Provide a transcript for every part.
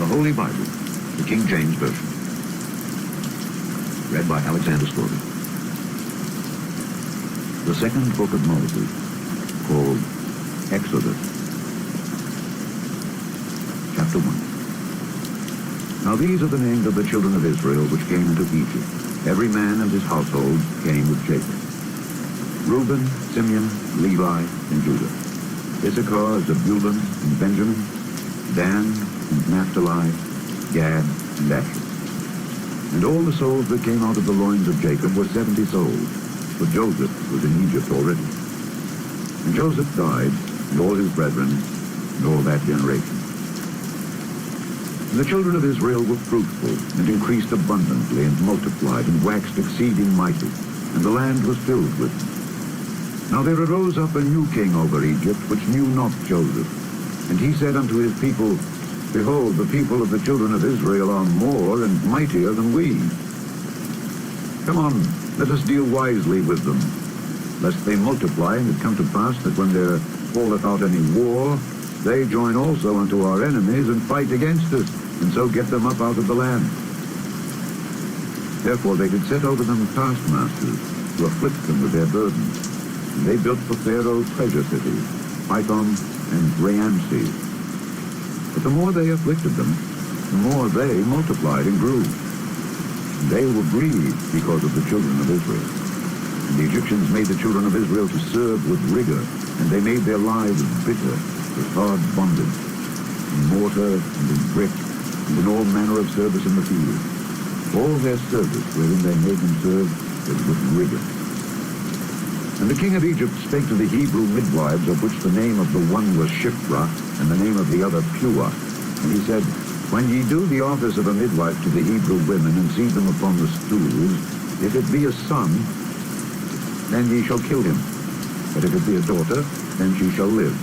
The Holy Bible, the King James Version. Read by Alexander Story. The second book of Moses, called Exodus. Chapter 1. Now these are the names of the children of Israel which came into Egypt. Every man and his household came with Jacob. Reuben, Simeon, Levi, and Judah. Issachar, Zebulun, and Benjamin. Dan, and Naphtali, Gad, and Asher. And all the souls that came out of the loins of Jacob were 70 souls, for Joseph was in Egypt already. And Joseph died, and all his brethren, and all that generation. And the children of Israel were fruitful, and increased abundantly, and multiplied, and waxed exceeding mighty, and the land was filled with them. Now there arose up a new king over Egypt, which knew not Joseph. And he said unto his people, Behold, the people of the children of Israel are more and mightier than we. Come on, let us deal wisely with them, lest they multiply, and it come to pass that when there falleth out any war, they join also unto our enemies, and fight against us, and so get them up out of the land. Therefore they did set over them taskmasters, to afflict them with their burdens. And they built for Pharaoh treasure cities, Pithom and Raamses. But the more they afflicted them, the more they multiplied and grew. And they were grieved because of the children of Israel. And the Egyptians made the children of Israel to serve with rigor, and they made their lives bitter with hard bondage, in mortar and in brick, and in all manner of service in the field. All their service wherein they made them serve was with rigor. And the king of Egypt spake to the Hebrew midwives, of which the name of the one was Shiphrah, and the name of the other Puah. And he said, When ye do the office of a midwife to the Hebrew women, and see them upon the stools, if it be a son, then ye shall kill him. But if it be a daughter, then she shall live.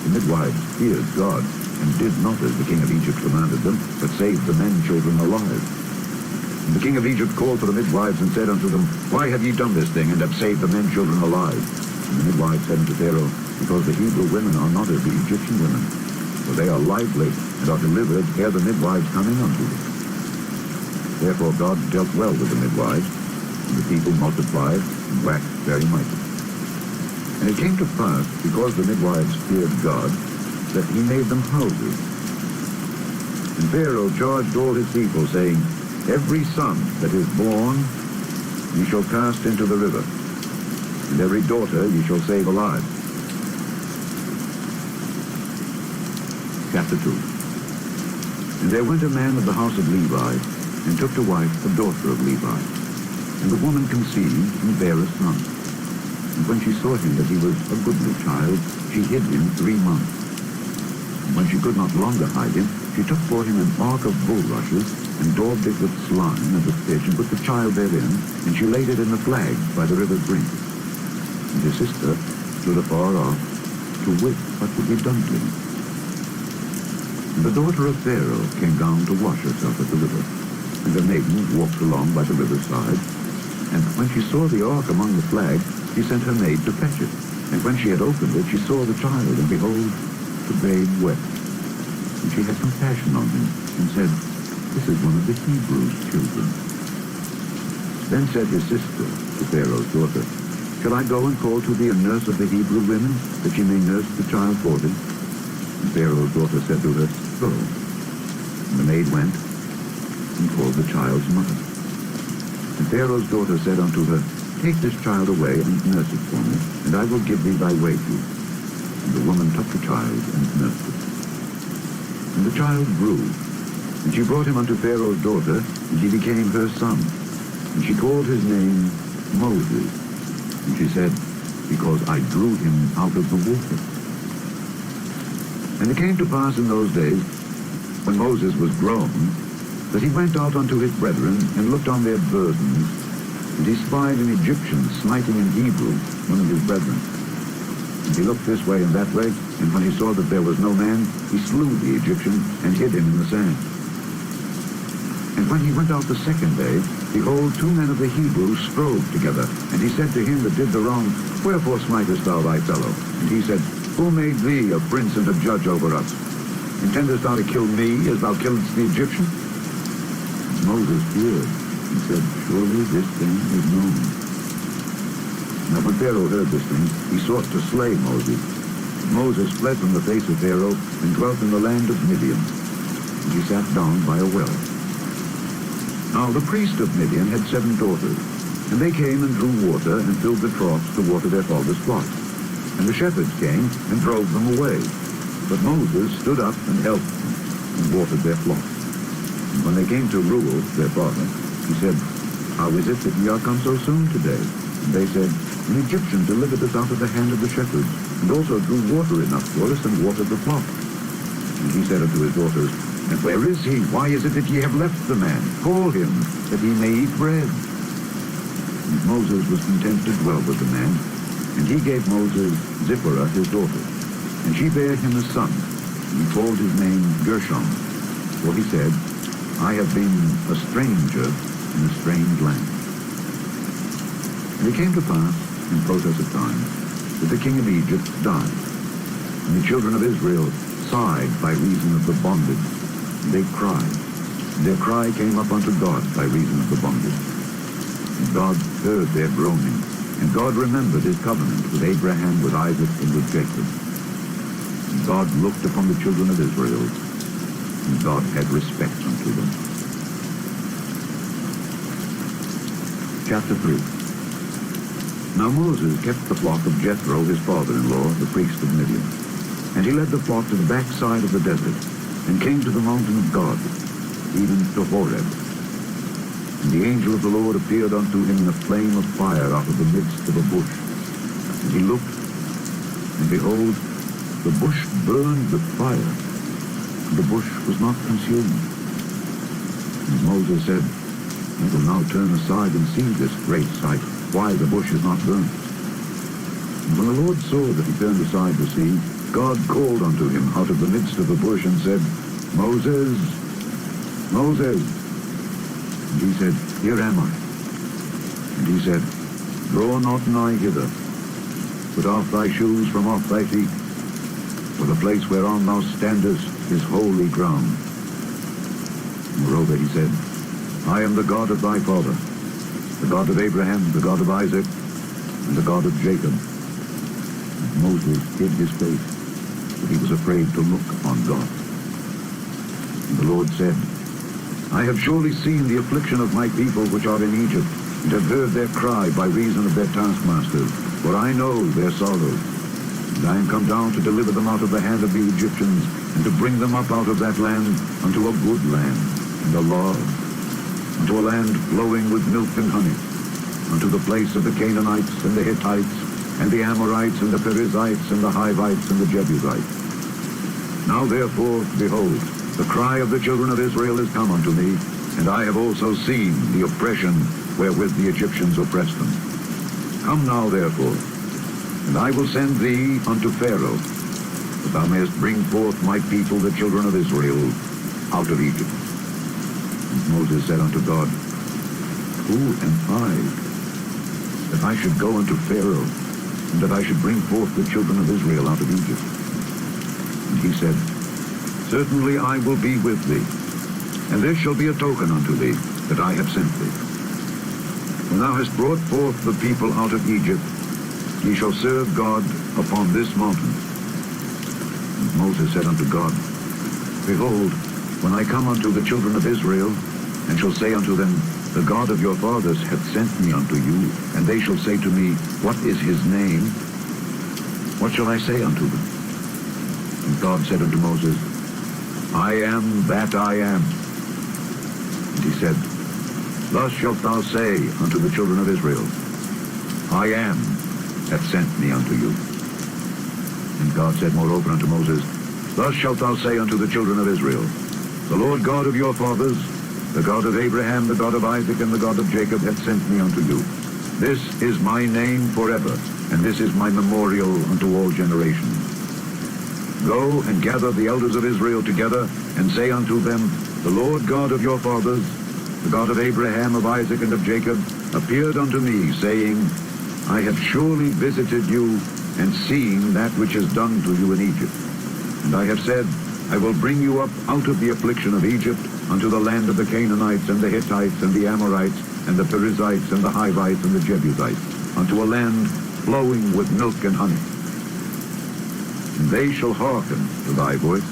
The midwives feared God, and did not as the king of Egypt commanded them, but saved the men children alive. And the king of Egypt called for the midwives, and said unto them, Why have ye done this thing, and have saved the men children alive? And the midwives said unto Pharaoh, Because the Hebrew women are not as the Egyptian women, for they are lively, and are delivered ere the midwives come in unto them. Therefore God dealt well with the midwives, and the people multiplied, and waxed very mighty. And it came to pass, because the midwives feared God, that he made them houses. And Pharaoh charged all his people, saying, Every son that is born ye shall cast into the river, and every daughter ye shall save alive. Chapter 2. And there went a man of the house of Levi, and took to wife a daughter of Levi. And the woman conceived, and bare a son. And when she saw him that he was a goodly child, she hid him 3 months. And when she could not longer hide him, she took for him an ark of bulrushes, and daubed it with slime and with fish, and put the child therein, and she laid it in the flags by the river's brink. And his sister stood afar off, to wit what would be done to him. And the daughter of Pharaoh came down to wash herself at the river, and the maiden walked along by the river's side. And when she saw the ark among the flags, she sent her maid to fetch it. And when she had opened it, she saw the child, and behold, the babe wept. And she had compassion on him, and said, This is one of the Hebrews' children. Then said his sister to Pharaoh's daughter, Shall I go and call to thee a nurse of the Hebrew women, that she may nurse the child for thee? And Pharaoh's daughter said to her, Go. And the maid went, and called the child's mother. And Pharaoh's daughter said unto her, Take this child away, and nurse it for me, and I will give thee thy wages. And the woman took the child, and nursed it. And the child grew, and she brought him unto Pharaoh's daughter, and he became her son. And she called his name Moses. And she said, Because I drew him out of the water. And it came to pass in those days, when Moses was grown, that he went out unto his brethren, and looked on their burdens, and he spied an Egyptian smiting an Hebrew, one of his brethren. And he looked this way and that way, and when he saw that there was no man, he slew the Egyptian, and hid him in the sand. And when he went out the second day, behold, 2 men of the Hebrews strove together. And he said to him that did the wrong, Wherefore smitest thou thy fellow? And he said, Who made thee a prince and a judge over us? Intendest thou to kill me as thou killedst the Egyptian? Moses feared and said, Surely this thing is known. Now when Pharaoh heard this thing, he sought to slay Moses. Moses fled from the face of Pharaoh and dwelt in the land of Midian. And he sat down by a well. Now the priest of Midian had 7 daughters, and they came and drew water and filled the troughs to water their father's flocks. And the shepherds came and drove them away. But Moses stood up and helped them and watered their flocks. And when they came to Reuel, their father, he said, How is it that ye are come so soon today? And they said, An Egyptian delivered us out of the hand of the shepherds, and also drew water enough for us and watered the flock. And he said unto his daughters, And where is he? Why is it that ye have left the man? Call him, that he may eat bread. And Moses was content to dwell with the man, and he gave Moses Zipporah his daughter. And she bare him a son, and he called his name Gershom. For he said, I have been a stranger in a strange land. And it came to pass, in process of time, that the king of Egypt died. And the children of Israel sighed by reason of the bondage. And they cried. And their cry came up unto God by reason of the bondage. And God heard their groaning. And God remembered his covenant with Abraham, with Isaac, and with Jacob. And God looked upon the children of Israel, and God had respect unto them. Chapter 3. Now Moses kept the flock of Jethro, his father-in-law, the priest of Midian. And he led the flock to the backside of the desert, and came to the mountain of God, even to Horeb. And the angel of the Lord appeared unto him in a flame of fire out of the midst of a bush. And he looked, and behold, the bush burned with fire, and the bush was not consumed. And Moses said, I will now turn aside and see this great sight, why the bush is not burnt. And when the Lord saw that he turned aside to see, God called unto him out of the midst of the bush and said, Moses, Moses. And he said, Here am I. And he said, Draw not nigh hither. Put off thy shoes from off thy feet, for the place whereon thou standest is holy ground. Moreover, he said, I am the God of thy father, the God of Abraham, the God of Isaac, and the God of Jacob. And Moses hid his face, for he was afraid to look upon God. And the Lord said, I have surely seen the affliction of my people which are in Egypt, and have heard their cry by reason of their taskmasters, for I know their sorrows. And I am come down to deliver them out of the hand of the Egyptians, and to bring them up out of that land unto a good land, and a large, unto a land flowing with milk and honey, unto the place of the Canaanites, and the Hittites, and the Amorites, and the Perizzites, and the Hivites, and the Jebusites. Now therefore, behold, the cry of the children of Israel is come unto me, and I have also seen the oppression wherewith the Egyptians oppressed them. Come now therefore, and I will send thee unto Pharaoh, that thou mayest bring forth my people, the children of Israel, out of Egypt. And Moses said unto God, Who am I, that I should go unto Pharaoh, and that I should bring forth the children of Israel out of Egypt? And he said, Certainly I will be with thee, and this shall be a token unto thee, that I have sent thee. When thou hast brought forth the people out of Egypt, ye shall serve God upon this mountain. And Moses said unto God, Behold, when I come unto the children of Israel, and shall say unto them, The God of your fathers hath sent me unto you, and they shall say to me, What is his name? What shall I say unto them? And God said unto Moses, I am that I am. And he said, Thus shalt thou say unto the children of Israel, I am hath sent me unto you. And God said moreover unto Moses, Thus shalt thou say unto the children of Israel, The Lord God of your fathers, the God of Abraham, the God of Isaac, and the God of Jacob hath sent me unto you. This is my name forever, and this is my memorial unto all generations. Go and gather the elders of Israel together, and say unto them, The Lord God of your fathers, the God of Abraham, of Isaac, and of Jacob, appeared unto me, saying, I have surely visited you, and seen that which is done to you in Egypt. And I have said, I will bring you up out of the affliction of Egypt unto the land of the Canaanites and the Hittites and the Amorites and the Perizzites and the Hivites and the Jebusites, unto a land flowing with milk and honey. And they shall hearken to thy voice,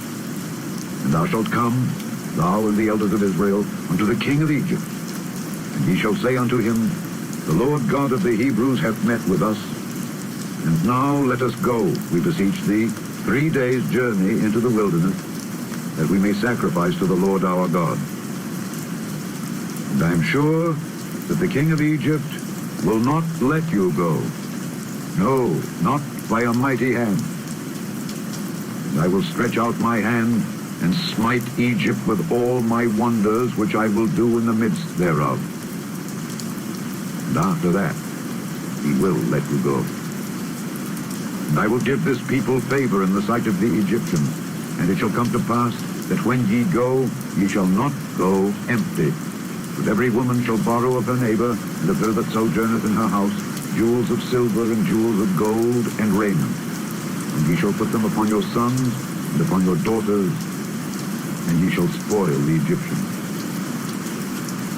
and thou shalt come, thou and the elders of Israel, unto the king of Egypt. And ye shall say unto him, The Lord God of the Hebrews hath met with us. And now let us go, we beseech thee, 3 days' journey into the wilderness, that we may sacrifice to the Lord our God. And I am sure that the king of Egypt will not let you go. No, not by a mighty hand. And I will stretch out my hand and smite Egypt with all my wonders which I will do in the midst thereof. And after that, he will let you go. And I will give this people favor in the sight of the Egyptians. And it shall come to pass that when ye go, ye shall not go empty. But every woman shall borrow of her neighbor, and of her that sojourneth in her house, jewels of silver and jewels of gold and raiment. And ye shall put them upon your sons and upon your daughters, and ye shall spoil the Egyptians.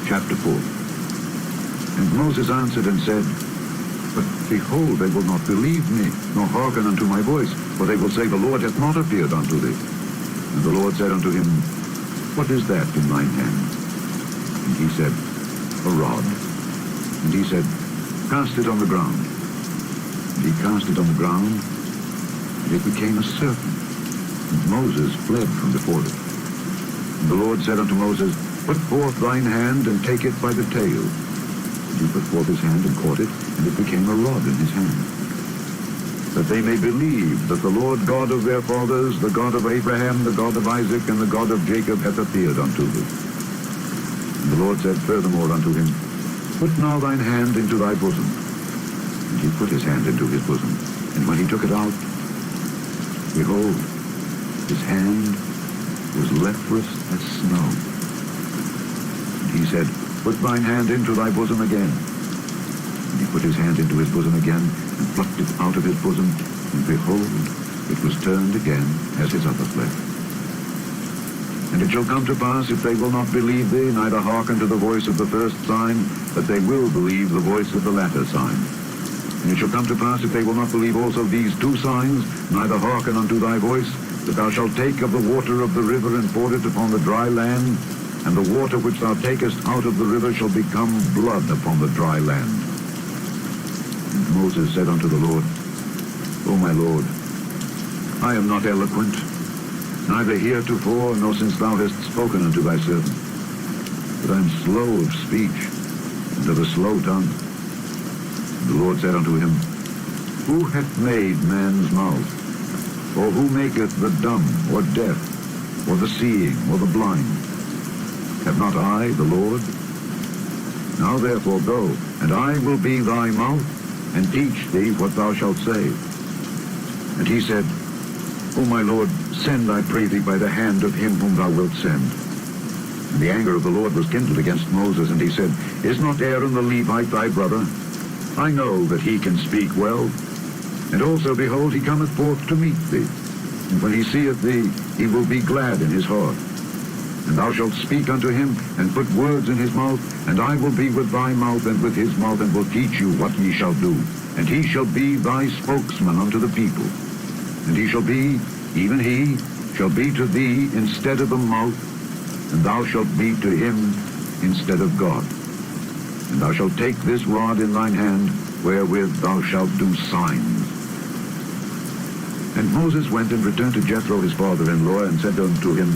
Chapter 4. And Moses answered and said, But behold, they will not believe me, nor hearken unto my voice, for they will say, The Lord hath not appeared unto thee. And the Lord said unto him, What is that in thine hand? And he said, A rod. And he said, Cast it on the ground. And he cast it on the ground, and it became a serpent. And Moses fled from before it. And the Lord said unto Moses, Put forth thine hand, and take it by the tail. And he put forth his hand, and caught it, and it became a rod in his hand. That they may believe that the Lord God of their fathers, the God of Abraham, the God of Isaac, and the God of Jacob hath appeared unto thee. And the Lord said furthermore unto him, Put now thine hand into thy bosom. And he put his hand into his bosom. And when he took it out, behold, his hand was leprous as snow. And he said, Put thine hand into thy bosom again. And he put his hand into his bosom again, and plucked it out of his bosom, and behold, it was turned again as his other flesh. And it shall come to pass, if they will not believe thee, neither hearken to the voice of the first sign, that they will believe the voice of the latter sign. And it shall come to pass, if they will not believe also these 2 signs, neither hearken unto thy voice, that thou shalt take of the water of the river, and pour it upon the dry land, and the water which thou takest out of the river shall become blood upon the dry land. And Moses said unto the Lord, O my Lord, I am not eloquent, neither heretofore, nor since thou hast spoken unto thy servant, but I am slow of speech, and of a slow tongue. And the Lord said unto him, Who hath made man's mouth? Or who maketh the dumb, or deaf, or the seeing, or the blind? Have not I, the Lord? Now therefore go, and I will be thy mouth, and teach thee what thou shalt say. And he said, O my Lord, send, I pray thee, by the hand of him whom thou wilt send. And the anger of the Lord was kindled against Moses, and he said, Is not Aaron the Levite thy brother? I know that he can speak well. And also, behold, he cometh forth to meet thee. And when he seeth thee, he will be glad in his heart. And thou shalt speak unto him, and put words in his mouth, and I will be with thy mouth and with his mouth, and will teach you what ye shall do. And he shall be thy spokesman unto the people. And he shall be, even he, shall be to thee instead of a mouth, and thou shalt be to him instead of God. And thou shalt take this rod in thine hand, wherewith thou shalt do signs. And Moses went and returned to Jethro his father-in-law, and said unto him,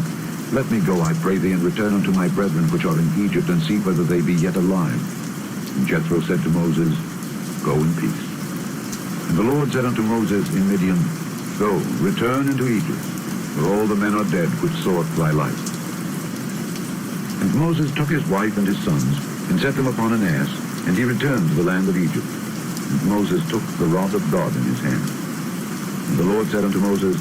Let me go, I pray thee, and return unto my brethren which are in Egypt, and see whether they be yet alive. And Jethro said to Moses, Go in peace. And the Lord said unto Moses in Midian, Go, return into Egypt, for all the men are dead which sought thy life. And Moses took his wife and his sons, and set them upon an ass, and he returned to the land of Egypt. And Moses took the rod of God in his hand. And the Lord said unto Moses,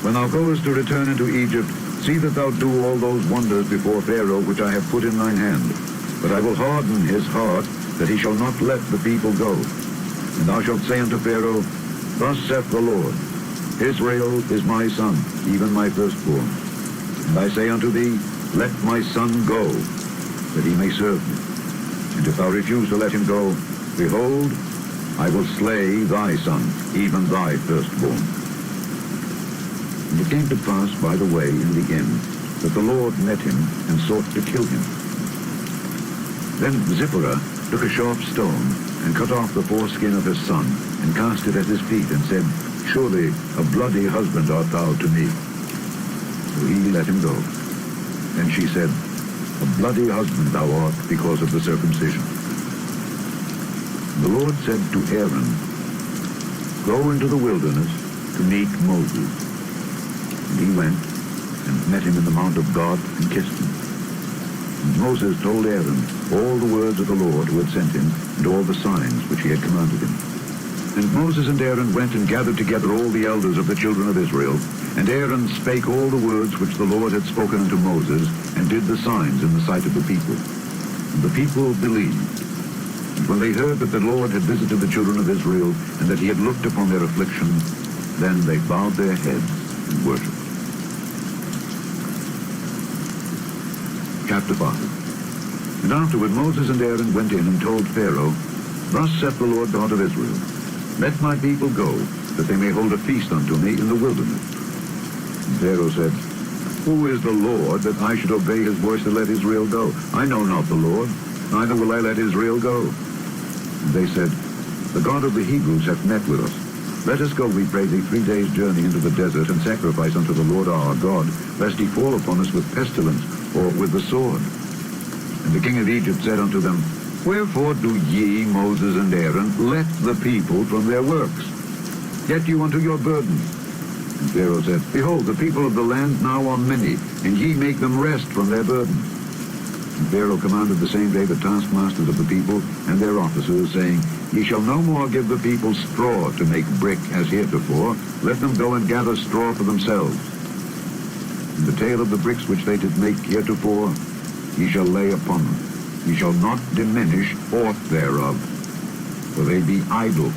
When thou goest to return into Egypt, see that thou do all those wonders before Pharaoh which I have put in thine hand. But I will harden his heart, that he shall not let the people go. And thou shalt say unto Pharaoh, Thus saith the Lord, Israel is my son, even my firstborn. And I say unto thee, let my son go, that he may serve me. And if thou refuse to let him go, behold, I will slay thy son, even thy firstborn. And it came to pass by the way in the inn, that the Lord met him and sought to kill him. Then Zipporah took a sharp stone and cut off the foreskin of his son and cast it at his feet and said, surely a bloody husband art thou to me. So he let him go. And she said, a bloody husband thou art because of the circumcision. The Lord said to Aaron, go into the wilderness to meet Moses. And he went and met him in the mount of God and kissed him. And Moses told Aaron all the words of the Lord who had sent him and all the signs which he had commanded him. And Moses and Aaron went and gathered together all the elders of the children of Israel. And Aaron spake all the words which the Lord had spoken unto Moses, and did the signs in the sight of the people. And the people believed. And when they heard that the Lord had visited the children of Israel, and that he had looked upon their affliction, then they bowed their heads and worshipped. Chapter 5. And afterward Moses and Aaron went in and told Pharaoh, thus saith the Lord God of Israel, let my people go, that they may hold a feast unto me in the wilderness. And Pharaoh said, who is the Lord, that I should obey his voice to let Israel go? I know not the Lord, neither will I let Israel go. And they said, the God of the Hebrews hath met with us. Let us go, we pray thee, 3 days' journey into the desert, and sacrifice unto the Lord our God, lest he fall upon us with pestilence, or with the sword. And the king of Egypt said unto them, wherefore do ye, Moses and Aaron, let the people from their works? Get you unto your burdens. And Pharaoh said, behold, the people of the land now are many, and ye make them rest from their burdens. And Pharaoh commanded the same day the taskmasters of the people and their officers, saying, ye shall no more give the people straw to make brick as heretofore. Let them go and gather straw for themselves. And the tale of the bricks which they did make heretofore, ye shall lay upon them. Ye shall not diminish aught thereof, for they be idle.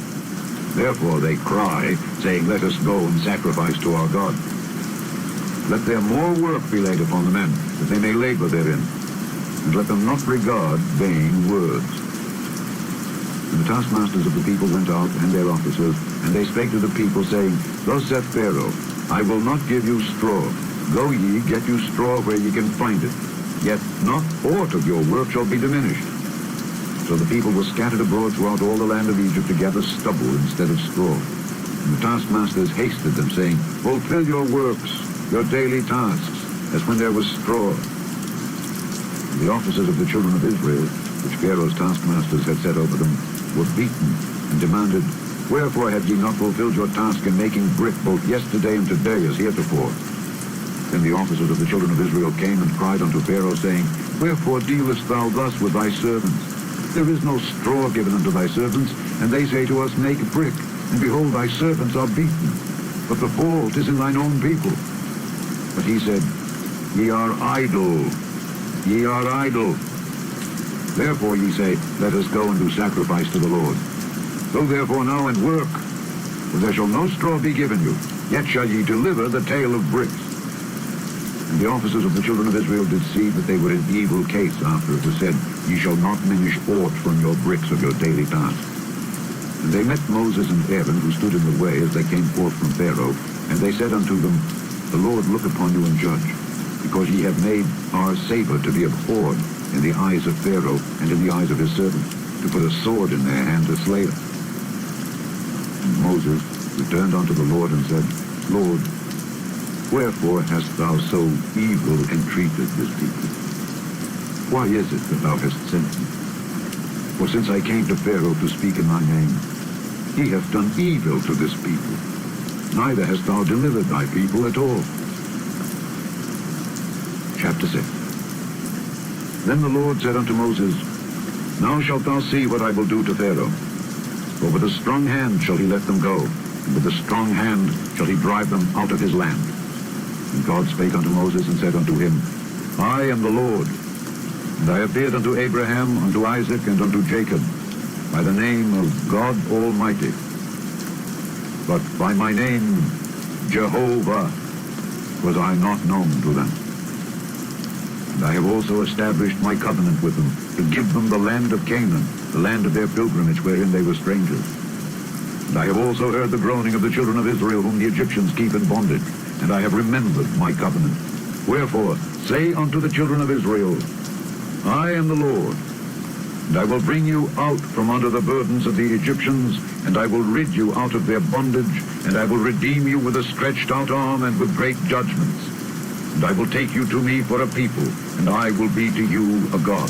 Therefore they cry, saying, let us go and sacrifice to our God. Let there more work be laid upon the men, that they may labor therein. And let them not regard vain words. And the taskmasters of the people went out, and their officers, and they spake to the people, saying, thus saith Pharaoh, I will not give you straw. Go ye, get you straw where ye can find it. Yet not aught of your work shall be diminished. So the people were scattered abroad throughout all the land of Egypt to gather stubble instead of straw. And the taskmasters hasted them, saying, fulfill your works, your daily tasks, as when there was straw. And the officers of the children of Israel, which Pharaoh's taskmasters had set over them, were beaten, and demanded, wherefore have ye not fulfilled your task in making brick both yesterday and today as heretofore? Then the officers of the children of Israel came and cried unto Pharaoh, saying, wherefore dealest thou thus with thy servants? There is no straw given unto thy servants, and they say to us, make brick, and behold, thy servants are beaten. But the fault is in thine own people. But he said, ye are idle, ye are idle. Therefore ye say, let us go and do sacrifice to the Lord. Go therefore now and work, for there shall no straw be given you, yet shall ye deliver the tale of bricks. And the officers of the children of Israel did see that they were in evil case after it was said, ye shall not diminish aught from your bricks of your daily task. And they met Moses and Aaron, who stood in the way as they came forth from Pharaoh, and they said unto them, the Lord look upon you and judge, because ye have made our savor to be abhorred in the eyes of Pharaoh and in the eyes of his servants, to put a sword in their hand to slay us. And Moses returned unto the Lord and said, Lord, wherefore hast thou so evil entreated this people? Why is it that thou hast sent me? For since I came to Pharaoh to speak in thy name, he hath done evil to this people. Neither hast thou delivered thy people at all. Chapter 6. Then the Lord said unto Moses, now shalt thou see what I will do to Pharaoh. For with a strong hand shall he let them go, and with a strong hand shall he drive them out of his land. And God spake unto Moses and said unto him, I am the Lord, and I appeared unto Abraham, unto Isaac, and unto Jacob, by the name of God Almighty. But by my name, Jehovah, was I not known to them. And I have also established my covenant with them, to give them the land of Canaan, the land of their pilgrimage wherein they were strangers. And I have also heard the groaning of the children of Israel, whom the Egyptians keep in bondage, and I have remembered my covenant. Wherefore, say unto the children of Israel, I am the Lord, and I will bring you out from under the burdens of the Egyptians, and I will rid you out of their bondage, and I will redeem you with a stretched out arm and with great judgments. And I will take you to me for a people, and I will be to you a God.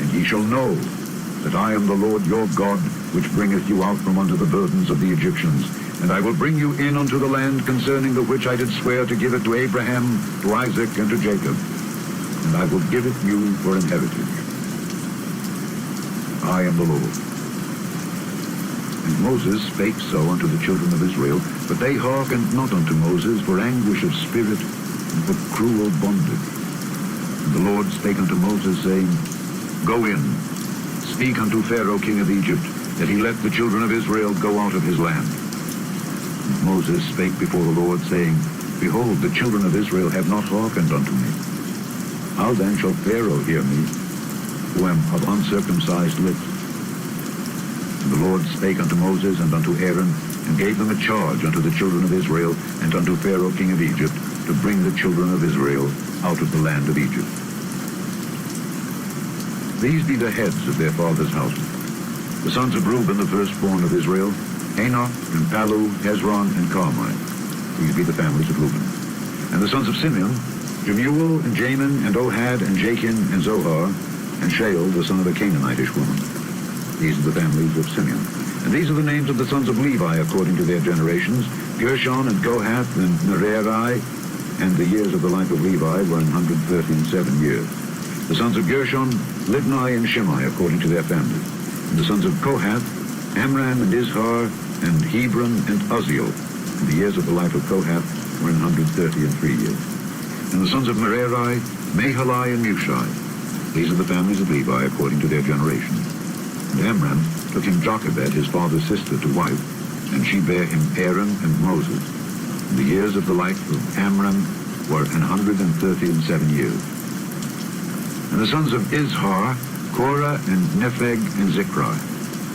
And ye shall know that I am the Lord your God, which bringeth you out from under the burdens of the Egyptians. And I will bring you in unto the land concerning the which I did swear to give it to Abraham, to Isaac, and to Jacob. And I will give it you for an heritage. I am the Lord. And Moses spake so unto the children of Israel, but they hearkened not unto Moses for anguish of spirit and for cruel bondage. And the Lord spake unto Moses, saying, Go in, speak unto Pharaoh king of Egypt, that he let the children of Israel go out of his land. And Moses spake before the Lord, saying, Behold, the children of Israel have not hearkened unto me. How then shall Pharaoh hear me, who am of uncircumcised lips? And the Lord spake unto Moses and unto Aaron, and gave them a charge unto the children of Israel, and unto Pharaoh king of Egypt, to bring the children of Israel out of the land of Egypt. These be the heads of their fathers' houses. The sons of Reuben, the firstborn of Israel, Enoch, and Palu, Hezron, and Carmi. These be the families of Reuben. And the sons of Simeon, Jemuel, and Jamin, and Ohad, and Jachin, and Zohar, and Shael, the son of a Canaanitish woman. These are the families of Simeon. And these are the names of the sons of Levi according to their generations, Gershon, and Kohath, and Merari. And the years of the life of Levi were 137 years. The sons of Gershon, Libni, and Shimei according to their families. And the sons of Kohath, Amram, and Izhar, and Hebron, and Uzziel. And the years of the life of Kohath were 133 years. And the sons of Merari, Mahali, and Mushai. These are the families of Levi according to their generations. And Amram took him Jochebed, his father's sister, to wife, and she bare him Aaron and Moses. And the years of the life of Amram were 137 years. And the sons of Izhar, Korah, and Nepheg, and Zikri.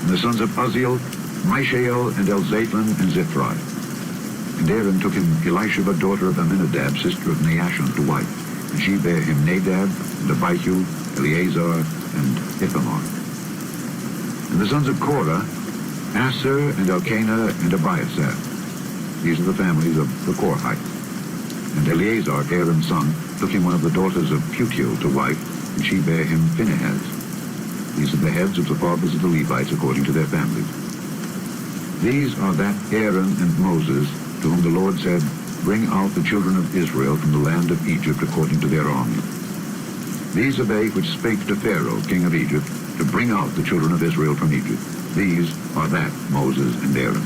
And the sons of Uzziel, Mishael, and Elzaphan, and Zithri. And Aaron took him Elisheba, daughter of Amminadab, sister of Naashon, to wife. And she bare him Nadab, and Abihu, Eleazar, and Ithamar. And the sons of Korah, Asher, and Elkanah, and Abiasaph. These are the families of the Korhites. And Eleazar, Aaron's son, took him one of the daughters of Putiel to wife, and she bare him Phinehas. These are the heads of the fathers of the Levites according to their families. These are that Aaron and Moses, to whom the Lord said, Bring out the children of Israel from the land of Egypt according to their armies. These are they which spake to Pharaoh, king of Egypt, to bring out the children of Israel from Egypt. These are that Moses and Aaron.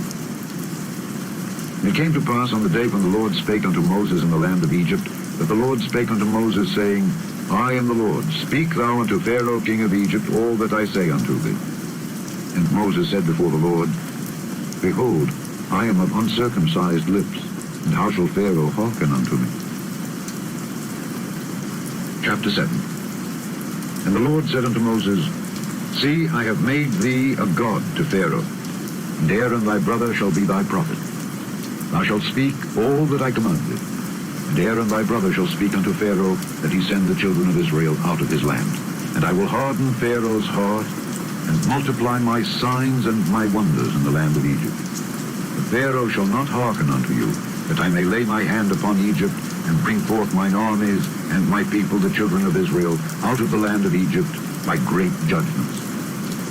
And it came to pass on the day when the Lord spake unto Moses in the land of Egypt, that the Lord spake unto Moses, saying, I am the Lord. Speak thou unto Pharaoh, king of Egypt, all that I say unto thee. And Moses said before the Lord, Behold, I am of uncircumcised lips, and how shall Pharaoh hearken unto me? Chapter 7. And the Lord said unto Moses, See, I have made thee a god to Pharaoh, and Aaron thy brother shall be thy prophet. Thou shalt speak all that I command thee, and Aaron thy brother shall speak unto Pharaoh, that he send the children of Israel out of his land. And I will harden Pharaoh's heart, and multiply my signs and my wonders in the land of Egypt. But Pharaoh shall not hearken unto you, that I may lay my hand upon Egypt, and bring forth mine armies and my people, the children of Israel, out of the land of Egypt by great judgments.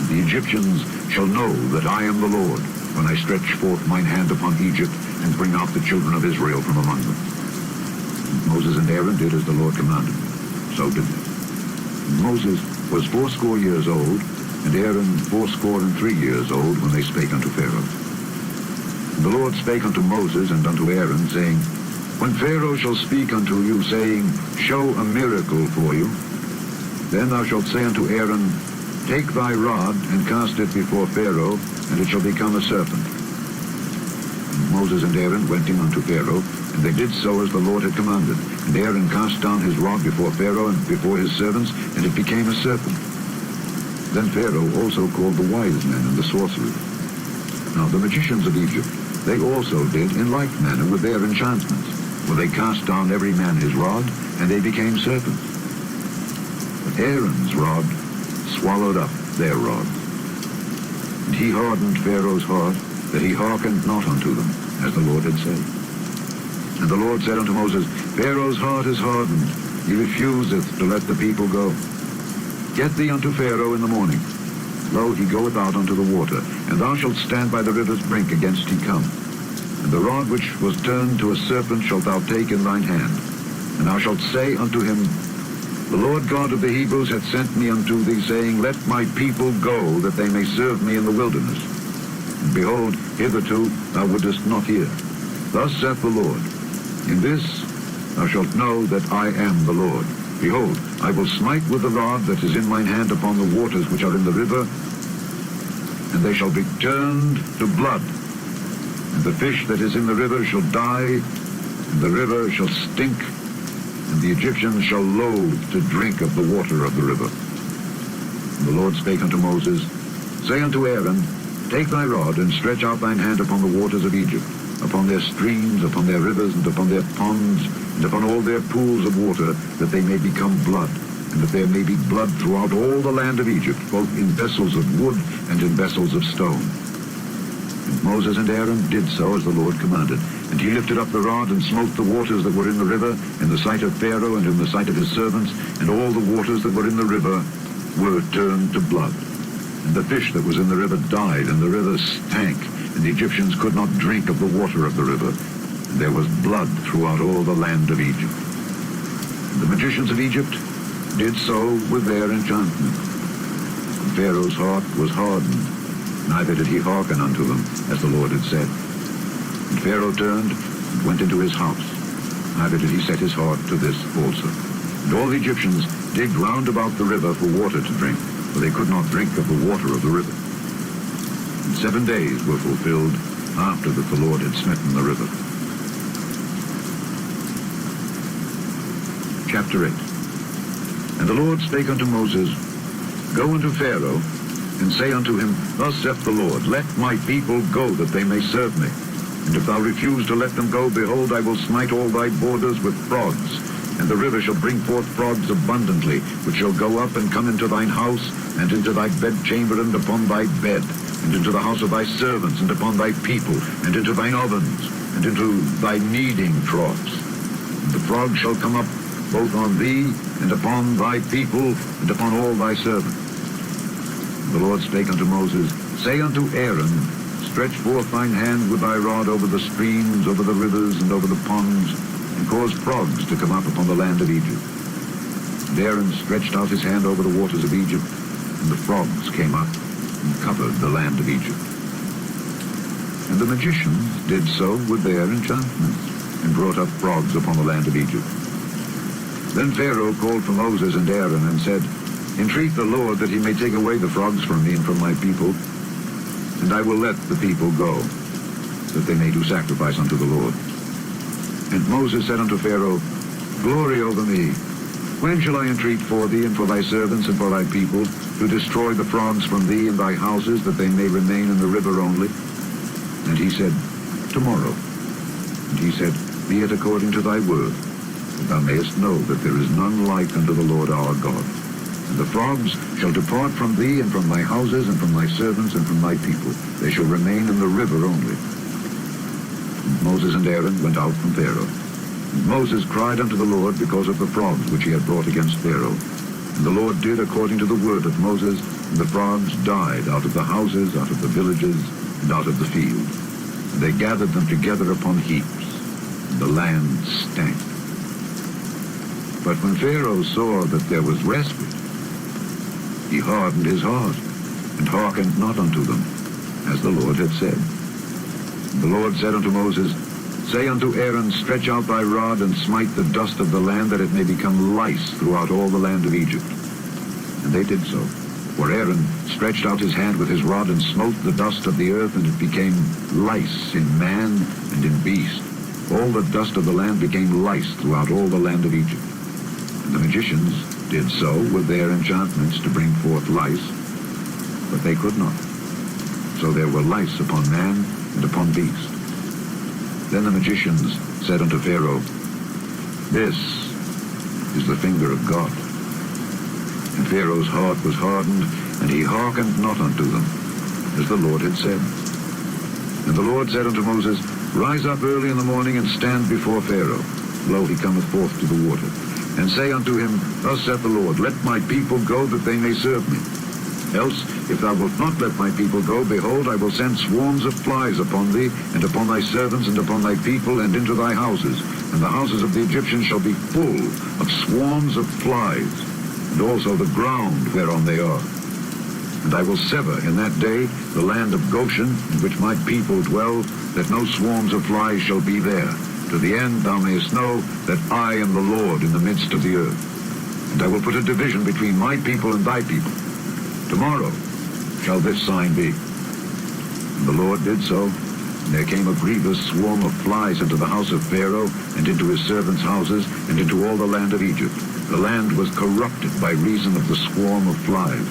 And the Egyptians shall know that I am the Lord, when I stretch forth mine hand upon Egypt, and bring out the children of Israel from among them. And Moses and Aaron did as the Lord commanded them. So did they. And Moses was 80 years old, and Aaron 83 years old, when they spake unto Pharaoh. And the Lord spake unto Moses and unto Aaron, saying, When Pharaoh shall speak unto you, saying, Show a miracle for you, then thou shalt say unto Aaron, Take thy rod, and cast it before Pharaoh, and it shall become a serpent. And Moses and Aaron went in unto Pharaoh, and they did so as the Lord had commanded. And Aaron cast down his rod before Pharaoh and before his servants, and it became a serpent. Then Pharaoh also called the wise men and the sorcerers. Now the magicians of Egypt, they also did in like manner with their enchantments, for they cast down every man his rod, and they became serpents. But Aaron's rod swallowed up their rods. And he hardened Pharaoh's heart, that he hearkened not unto them, as the Lord had said. And the Lord said unto Moses, Pharaoh's heart is hardened, he refuseth to let the people go. Get thee unto Pharaoh in the morning. Lo, he goeth out unto the water, and thou shalt stand by the river's brink against he come. And the rod which was turned to a serpent shalt thou take in thine hand. And thou shalt say unto him, The Lord God of the Hebrews hath sent me unto thee, saying, Let my people go, that they may serve me in the wilderness. And behold, hitherto thou wouldest not hear. Thus saith the Lord, In this thou shalt know that I am the Lord. Behold, I will smite with the rod that is in mine hand upon the waters which are in the river, and they shall be turned to blood. And the fish that is in the river shall die, and the river shall stink, and the Egyptians shall loathe to drink of the water of the river. And the Lord spake unto Moses, Say unto Aaron, Take thy rod, and stretch out thine hand upon the waters of Egypt, upon their streams, upon their rivers, and upon their ponds, and upon all their pools of water, that they may become blood, and that there may be blood throughout all the land of Egypt, both in vessels of wood and in vessels of stone. And Moses and Aaron did so as the Lord commanded. And he lifted up the rod and smote the waters that were in the river, in the sight of Pharaoh and in the sight of his servants, and all the waters that were in the river were turned to blood. And the fish that was in the river died, and the river stank, and the Egyptians could not drink of the water of the river. And there was blood throughout all the land of Egypt. And the magicians of Egypt did so with their enchantment. And Pharaoh's heart was hardened, neither did he hearken unto them, as the Lord had said. And Pharaoh turned and went into his house, neither did he set his heart to this also. And all the Egyptians digged round about the river for water to drink, for they could not drink of the water of the river. And 7 days were fulfilled after that the Lord had smitten the river. Chapter 8. And the Lord spake unto Moses, Go unto Pharaoh, and say unto him, Thus saith the Lord, Let my people go, that they may serve me. And if thou refuse to let them go, behold, I will smite all thy borders with frogs, and the river shall bring forth frogs abundantly, which shall go up and come into thine house, and into thy bedchamber, and upon thy bed, and into the house of thy servants, and upon thy people, and into thine ovens, and into thy kneading troughs. And the frogs shall come up both on thee, and upon thy people, and upon all thy servants. And the Lord spake unto Moses, Say unto Aaron, Stretch forth thine hand with thy rod over the streams, over the rivers, and over the ponds, and cause frogs to come up upon the land of Egypt. And Aaron stretched out his hand over the waters of Egypt, and the frogs came up and covered the land of Egypt. And the magicians did so with their enchantments, and brought up frogs upon the land of Egypt. Then Pharaoh called for Moses and Aaron, and said, Entreat the Lord that he may take away the frogs from me and from my people, and I will let the people go, that they may do sacrifice unto the Lord. And Moses said unto Pharaoh, Glory over me. When shall I entreat for thee and for thy servants and for thy people, to destroy the frogs from thee and thy houses, that they may remain in the river only? And he said, Tomorrow. And he said, Be it according to thy word, that thou mayest know that there is none like unto the Lord our God. And the frogs shall depart from thee and from thy houses and from thy servants and from thy people. They shall remain in the river only. And Moses and Aaron went out from Pharaoh. And Moses cried unto the Lord because of the frogs which he had brought against Pharaoh. And the Lord did according to the word of Moses, and the frogs died out of the houses, out of the villages, and out of the field. And they gathered them together upon heaps, and the land stank. But when Pharaoh saw that there was respite, he hardened his heart, and hearkened not unto them, as the Lord had said. And the Lord said unto Moses, Say unto Aaron, Stretch out thy rod, and smite the dust of the land, that it may become lice throughout all the land of Egypt. And they did so. For Aaron stretched out his hand with his rod and smote the dust of the earth, and it became lice in man and in beast. All the dust of the land became lice throughout all the land of Egypt. And the magicians did so with their enchantments to bring forth lice, but they could not. So there were lice upon man and upon beast. Then the magicians said unto Pharaoh, This is the finger of God. And Pharaoh's heart was hardened, and he hearkened not unto them, as the Lord had said. And the Lord said unto Moses, Rise up early in the morning, and stand before Pharaoh. Lo, he cometh forth to the water. And say unto him, Thus saith the Lord, Let my people go, that they may serve me. Else, if thou wilt not let my people go, behold, I will send swarms of flies upon thee, and upon thy servants, and upon thy people, and into thy houses. And the houses of the Egyptians shall be full of swarms of flies, and also the ground whereon they are. And I will sever in that day the land of Goshen, in which my people dwell, that no swarms of flies shall be there, to the end thou mayest know that I am the Lord in the midst of the earth. And I will put a division between my people and thy people. Tomorrow shall this sign be. And the Lord did so, and there came a grievous swarm of flies into the house of Pharaoh, and into his servants' houses, and into all the land of Egypt. The land was corrupted by reason of the swarm of flies.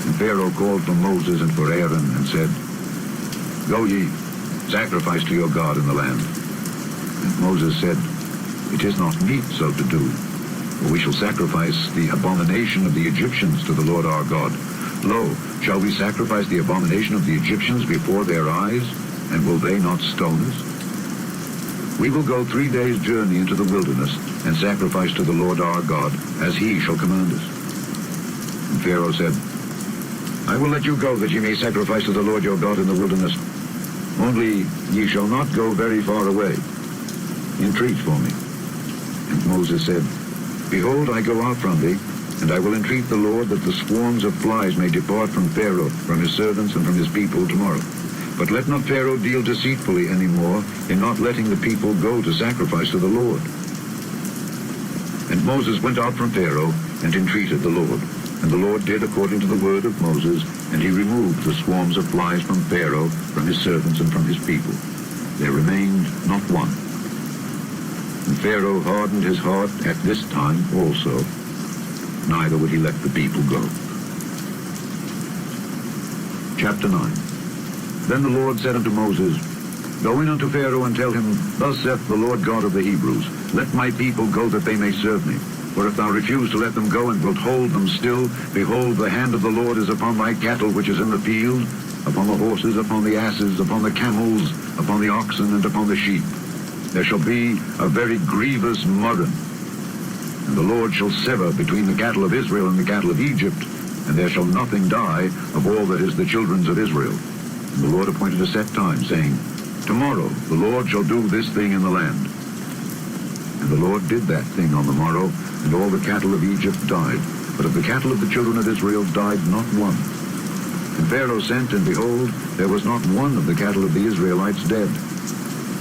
And Pharaoh called for Moses and for Aaron, and said, Go ye, sacrifice to your God in the land. And Moses said, It is not meet so to do, for we shall sacrifice the abomination of the Egyptians to the Lord our God. Lo, shall we sacrifice the abomination of the Egyptians before their eyes, and will they not stone us? We will go 3 days' journey into the wilderness, and sacrifice to the Lord our God, as he shall command us. And Pharaoh said, I will let you go, that ye may sacrifice to the Lord your God in the wilderness. Only ye shall not go very far away. Entreat for me. And Moses said, Behold, I go out from thee, and I will entreat the Lord that the swarms of flies may depart from Pharaoh, from his servants, and from his people tomorrow. But let not Pharaoh deal deceitfully any more in not letting the people go to sacrifice to the Lord. And Moses went out from Pharaoh and entreated the Lord. And the Lord did according to the word of Moses, and he removed the swarms of flies from Pharaoh, from his servants, and from his people. There remained not one. And Pharaoh hardened his heart at this time also, neither would he let the people go. Chapter 9. Then the Lord said unto Moses, Go in unto Pharaoh, and tell him, Thus saith the Lord God of the Hebrews, Let my people go, that they may serve me. For if thou refuse to let them go, and wilt hold them still, behold, the hand of the Lord is upon thy cattle which is in the field, upon the horses, upon the asses, upon the camels, upon the oxen, and upon the sheep. There shall be a very grievous murrain. And the Lord shall sever between the cattle of Israel and the cattle of Egypt, and there shall nothing die of all that is the children's of Israel. And the Lord appointed a set time, saying, Tomorrow the Lord shall do this thing in the land. And the Lord did that thing on the morrow, and all the cattle of Egypt died. But of the cattle of the children of Israel died not one. And Pharaoh sent, and behold, there was not one of the cattle of the Israelites dead.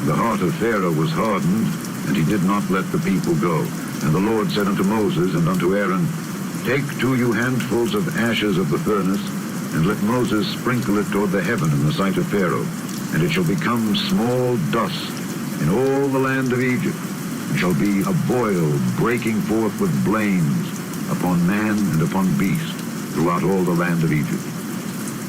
The heart of Pharaoh was hardened, and he did not let the people go. And the Lord said unto Moses and unto Aaron, Take 2 handfuls of ashes of the furnace, and let Moses sprinkle it toward the heaven in the sight of Pharaoh. And it shall become small dust in all the land of Egypt, and shall be a boil breaking forth with blains upon man and upon beast throughout all the land of Egypt.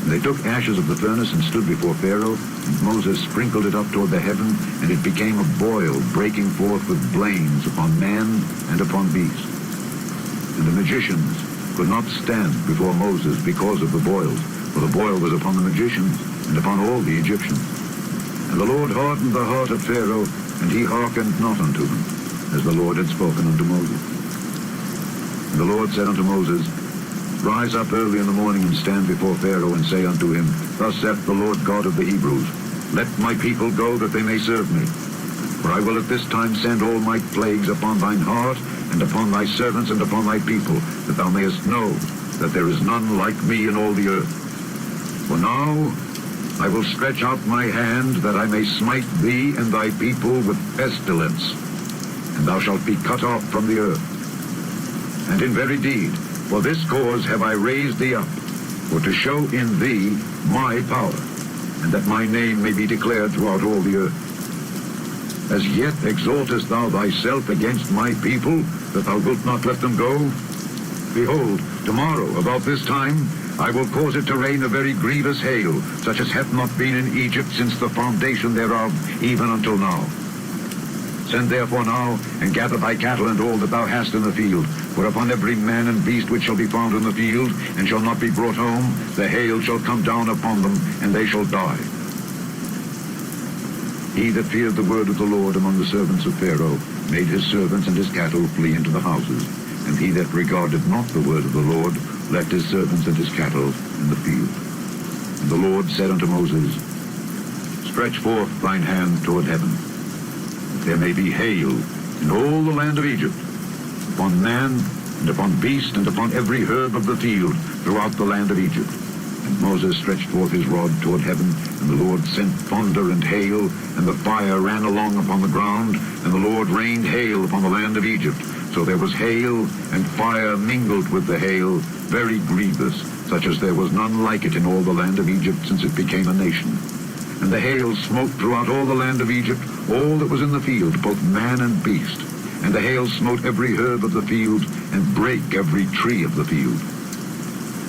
And they took ashes of the furnace and stood before Pharaoh, and Moses sprinkled it up toward the heaven, and it became a boil breaking forth with blains upon man and upon beast. And the magicians could not stand before Moses because of the boils, for the boil was upon the magicians and upon all the Egyptians. And the Lord hardened the heart of Pharaoh, and he hearkened not unto them, as the Lord had spoken unto Moses. And the Lord said unto Moses, Rise up early in the morning, and stand before Pharaoh, and say unto him, Thus saith the Lord God of the Hebrews, Let my people go, that they may serve me. For I will at this time send all my plagues upon thine heart, and upon thy servants, and upon thy people, that thou mayest know that there is none like me in all the earth. For now I will stretch out my hand, that I may smite thee and thy people with pestilence, and thou shalt be cut off from the earth. And in very deed For this cause have I raised thee up, for to show in thee my power, and that my name may be declared throughout all the earth. As yet exaltest thou thyself against my people, that thou wilt not let them go? Behold, tomorrow, about this time, I will cause it to rain a very grievous hail, such as hath not been in Egypt since the foundation thereof, even until now. Send therefore now, and gather thy cattle and all that thou hast in the field. For upon every man and beast which shall be found in the field, and shall not be brought home, the hail shall come down upon them, and they shall die. He that feared the word of the Lord among the servants of Pharaoh made his servants and his cattle flee into the houses. And he that regarded not the word of the Lord left his servants and his cattle in the field. And the Lord said unto Moses, Stretch forth thine hand toward heaven, that there may be hail in all the land of Egypt, upon man, and upon beast, and upon every herb of the field throughout the land of Egypt. And Moses stretched forth his rod toward heaven, and the Lord sent thunder and hail, and the fire ran along upon the ground, and the Lord rained hail upon the land of Egypt. So there was hail and fire mingled with the hail, very grievous, such as there was none like it in all the land of Egypt since it became a nation. And the hail smote throughout all the land of Egypt, all that was in the field, both man and beast. And the hail smote every herb of the field, and brake every tree of the field.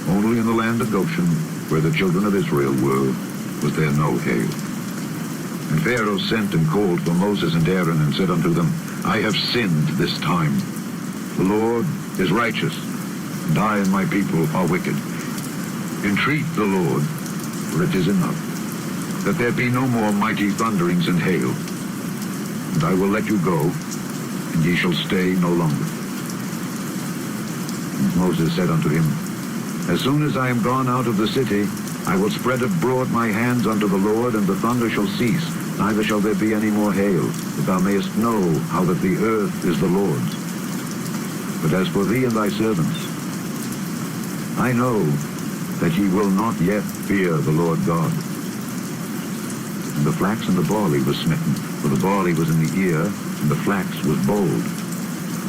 Only in the land of Goshen, where the children of Israel were, was there no hail. And Pharaoh sent and called for Moses and Aaron, and said unto them, I have sinned this time. The Lord is righteous, and I and my people are wicked. Entreat the Lord, for it is enough, that there be no more mighty thunderings and hail. And I will let you go, and ye shall stay no longer. And Moses said unto him, As soon as I am gone out of the city, I will spread abroad my hands unto the Lord, and the thunder shall cease, neither shall there be any more hail, that thou mayest know how that the earth is the Lord's. But as for thee and thy servants, I know that ye will not yet fear the Lord God. And the flax and the barley was smitten, for the barley was in the ear, and the flax was bold.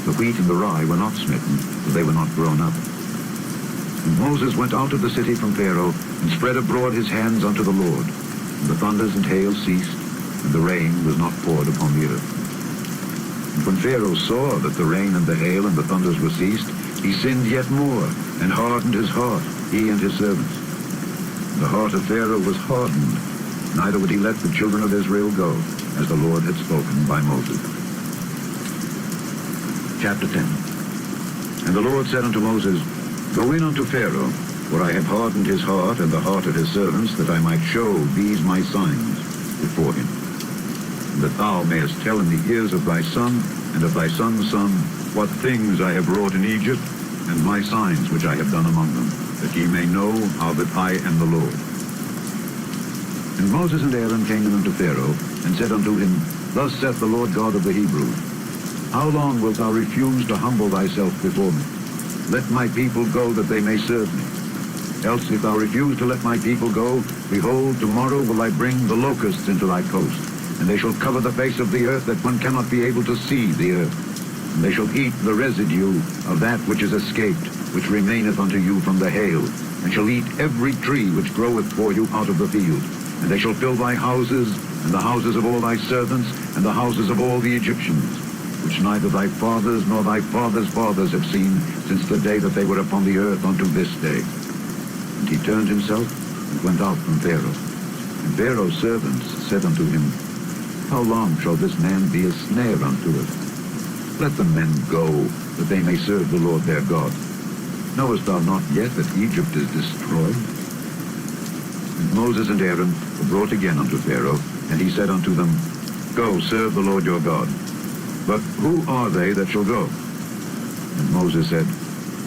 The wheat and the rye were not smitten, for they were not grown up. And Moses went out of the city from Pharaoh, and spread abroad his hands unto the Lord. And the thunders and hail ceased, and the rain was not poured upon the earth. And when Pharaoh saw that the rain and the hail and the thunders were ceased, he sinned yet more, and hardened his heart, he and his servants. And the heart of Pharaoh was hardened, neither would he let the children of Israel go, as the Lord had spoken by Moses. Chapter 10. And the Lord said unto Moses, Go in unto Pharaoh, for I have hardened his heart and the heart of his servants, that I might show these my signs before him, and that thou mayest tell in the ears of thy son and of thy son's son what things I have wrought in Egypt, and my signs which I have done among them, that ye may know how that I am the Lord. And Moses and Aaron came in unto Pharaoh, and said unto him, Thus saith the Lord God of the Hebrews, How long wilt thou refuse to humble thyself before me? Let my people go, that they may serve me. Else if thou refuse to let my people go, behold, tomorrow will I bring the locusts into thy coast, and they shall cover the face of the earth, that one cannot be able to see the earth. And they shall eat the residue of that which is escaped, which remaineth unto you from the hail, and shall eat every tree which groweth for you out of the field. And they shall fill thy houses, and the houses of all thy servants, and the houses of all the Egyptians, which neither thy fathers nor thy fathers' fathers have seen since the day that they were upon the earth unto this day. And he turned himself and went out from Pharaoh. And Pharaoh's servants said unto him, How long shall this man be a snare unto us? Let the men go, that they may serve the Lord their God. Knowest thou not yet that Egypt is destroyed? And Moses and Aaron were brought again unto Pharaoh, and he said unto them, Go, serve the Lord your God. But who are they that shall go? And Moses said,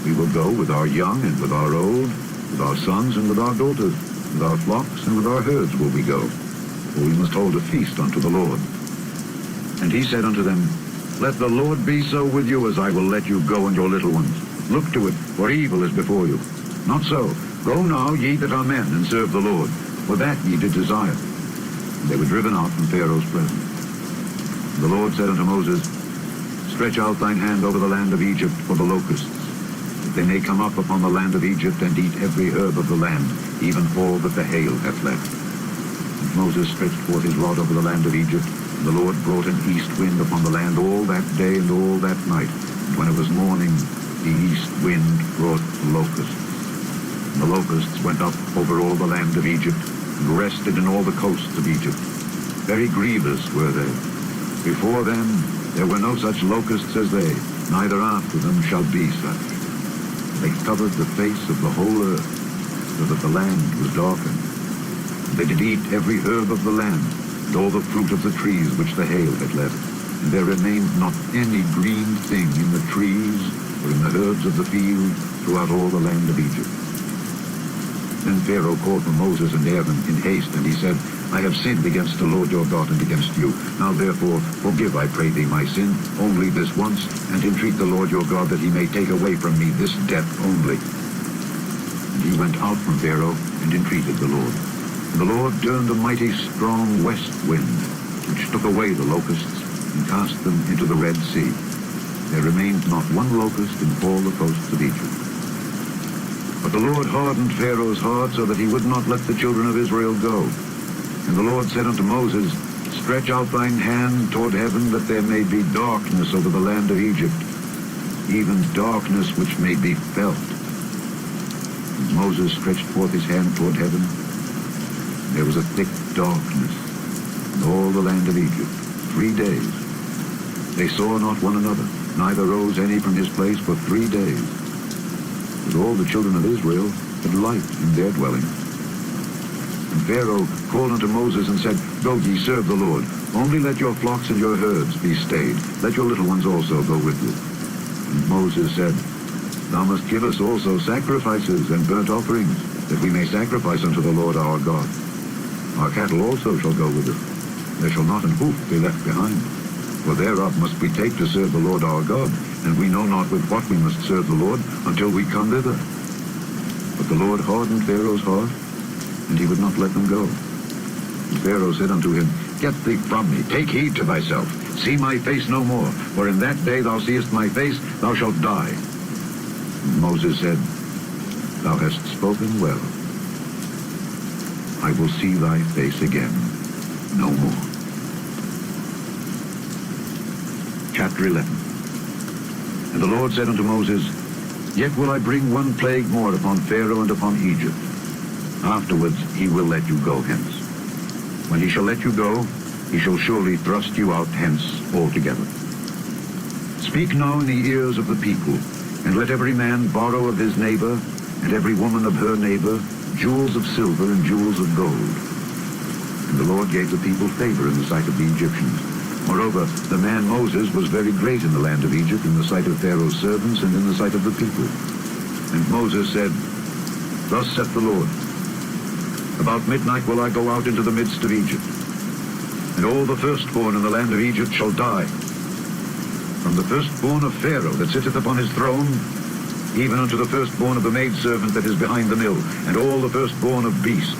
We will go with our young and with our old, with our sons and with our daughters, with our flocks and with our herds will we go, for we must hold a feast unto the Lord. And he said unto them, Let the Lord be so with you as I will let you go and your little ones. Look to it, for evil is before you. Not so. Go now, ye that are men, and serve the Lord, for that ye did desire. And they were driven out from Pharaoh's presence. And the Lord said unto Moses, Stretch out thine hand over the land of Egypt for the locusts, that they may come up upon the land of Egypt and eat every herb of the land, even all that the hail hath left. And Moses stretched forth his rod over the land of Egypt, and the Lord brought an east wind upon the land all that day and all that night. And when it was morning, the east wind brought locusts. And the locusts went up over all the land of Egypt, and rested in all the coasts of Egypt. Very grievous were they. Before them there were no such locusts as they, neither after them shall be such. They covered the face of the whole earth, so that the land was darkened. They did eat every herb of the land, and all the fruit of the trees which the hail had left. And there remained not any green thing in the trees or in the herbs of the field throughout all the land of Egypt. Then Pharaoh called for Moses and Aaron in haste, and he said, I have sinned against the Lord your God and against you. Now therefore forgive, I pray thee, my sin, only this once, and entreat the Lord your God that he may take away from me this death only. And he went out from Pharaoh and entreated the Lord. And the Lord turned a mighty strong west wind, which took away the locusts and cast them into the Red Sea. There remained not one locust in all the coasts of Egypt. But the Lord hardened Pharaoh's heart so that he would not let the children of Israel go. And the Lord said unto Moses, Stretch out thine hand toward heaven, that there may be darkness over the land of Egypt, even darkness which may be felt. And Moses stretched forth his hand toward heaven. There was a thick darkness in all the land of Egypt 3 days. They saw not one another, neither rose any from his place for 3 days. But all the children of Israel had light in their dwellings. And Pharaoh called unto Moses and said, Go ye, serve the Lord. Only let your flocks and your herds be stayed. Let your little ones also go with you. And Moses said, Thou must give us also sacrifices and burnt offerings, that we may sacrifice unto the Lord our God. Our cattle also shall go with us. There shall not an hoof be left behind. For thereof must we take to serve the Lord our God, and we know not with what we must serve the Lord until we come thither. But the Lord hardened Pharaoh's heart, and he would not let them go. And Pharaoh said unto him, Get thee from me, take heed to thyself, see my face no more, for in that day thou seest my face, thou shalt die. And Moses said, Thou hast spoken well. I will see thy face again no more. Chapter 11. And the Lord said unto Moses, Yet will I bring one plague more upon Pharaoh and upon Egypt. Afterwards he will let you go hence. When he shall let you go, he shall surely thrust you out hence altogether. Speak now in the ears of the people, and let every man borrow of his neighbor, and every woman of her neighbor, jewels of silver and jewels of gold. And the Lord gave the people favor in the sight of the Egyptians. Moreover, the man Moses was very great in the land of Egypt, in the sight of Pharaoh's servants, and in the sight of the people. And Moses said, Thus saith the Lord, About midnight will I go out into the midst of Egypt, and all the firstborn in the land of Egypt shall die, from the firstborn of Pharaoh that sitteth upon his throne, even unto the firstborn of the maidservant that is behind the mill, and all the firstborn of beasts.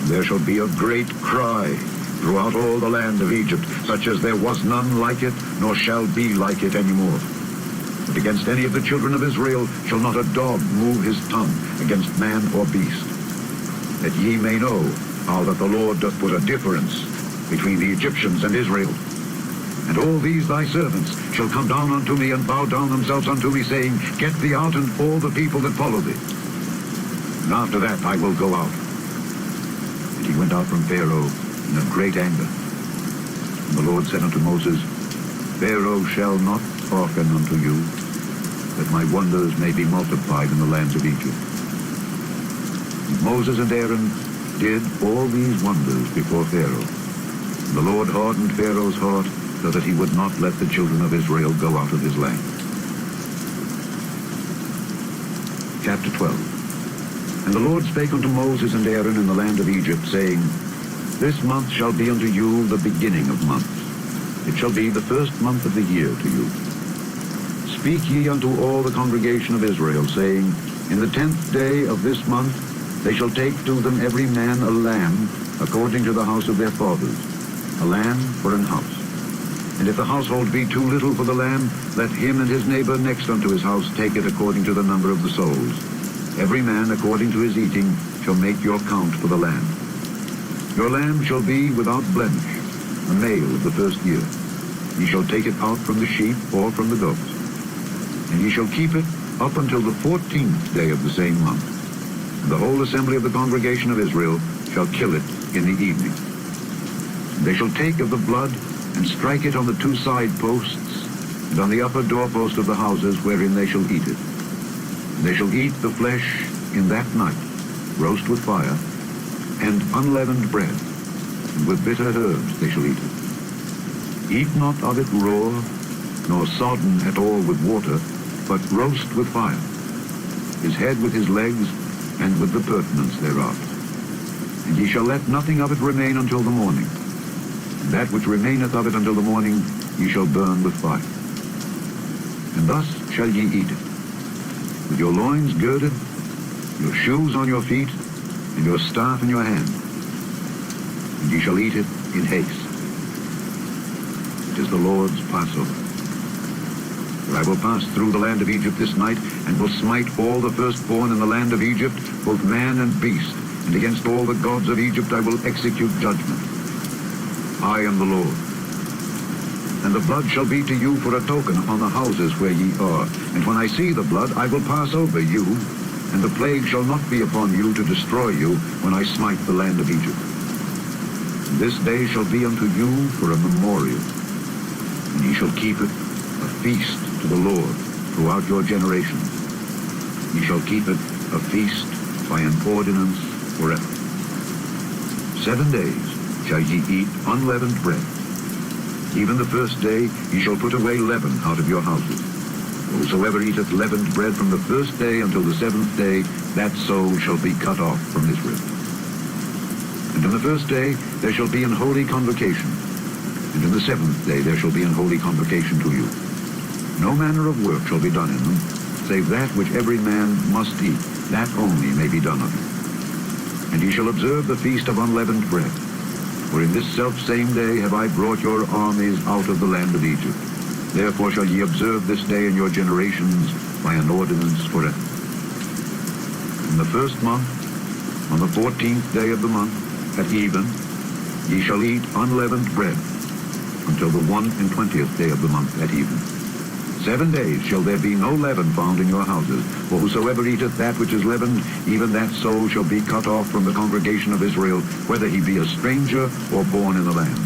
And there shall be a great cry throughout all the land of Egypt, such as there was none like it, nor shall be like it any more. But against any of the children of Israel shall not a dog move his tongue against man or beast, that ye may know how that the Lord doth put a difference between the Egyptians and Israel. And all these thy servants shall come down unto me, and bow down themselves unto me, saying, Get thee out, and all the people that follow thee. And after that I will go out. And he went out from Pharaoh in a great anger. And the Lord said unto Moses, Pharaoh shall not hearken unto you, that my wonders may be multiplied in the land of Egypt. And Moses and Aaron did all these wonders before Pharaoh. And the Lord hardened Pharaoh's heart, so that he would not let the children of Israel go out of his land. Chapter 12. And the Lord spake unto Moses and Aaron in the land of Egypt, saying, This month shall be unto you the beginning of months. It shall be the first month of the year to you. Speak ye unto all the congregation of Israel, saying, In the 10th day of this month they shall take to them every man a lamb, according to the house of their fathers, a lamb for an house. And if the household be too little for the lamb, let him and his neighbor next unto his house take it according to the number of the souls. Every man according to his eating shall make your count for the lamb. Your lamb shall be without blemish, a male of the first year. Ye shall take it out from the sheep or from the goats. And ye shall keep it up until the 14th day of the same month. And the whole assembly of the congregation of Israel shall kill it in the evening. And they shall take of the blood and strike it on the two side posts and on the upper doorpost of the houses wherein they shall eat it. And they shall eat the flesh in that night, roast with fire, and unleavened bread, and with bitter herbs they shall eat it. Eat not of it raw, nor sodden at all with water, but roast with fire, his head with his legs, and with the purtenance thereof. And ye shall let nothing of it remain until the morning. And that which remaineth of it until the morning ye shall burn with fire. And thus shall ye eat it, with your loins girded, your shoes on your feet, and your staff in your hand. And ye shall eat it in haste. It is the Lord's Passover. For I will pass through the land of Egypt this night, and will smite all the firstborn in the land of Egypt, both man and beast, and against all the gods of Egypt I will execute judgment. I am the Lord. And the blood shall be to you for a token upon the houses where ye are. And when I see the blood, I will pass over you, and the plague shall not be upon you to destroy you when I smite the land of Egypt. And this day shall be unto you for a memorial, and ye shall keep it a feast to the Lord throughout your generations. Ye shall keep it a feast by an ordinance forever. 7 days shall ye eat unleavened bread. Even the first day ye shall put away leaven out of your houses. Whosoever eateth leavened bread from the first day until the 7th day, that soul shall be cut off from Israel. And in the first day there shall be an holy convocation, and in the 7th day there shall be an holy convocation to you. No manner of work shall be done in them, save that which every man must eat, that only may be done of you. And ye shall observe the feast of unleavened bread. For in this selfsame day have I brought your armies out of the land of Egypt. Therefore shall ye observe this day in your generations by an ordinance forever. In the first month, on the 14th day of the month, at even, ye shall eat unleavened bread until the 21st day of the month at even. 7 days shall there be no leaven found in your houses, for whosoever eateth that which is leavened, even that soul shall be cut off from the congregation of Israel, whether he be a stranger or born in the land.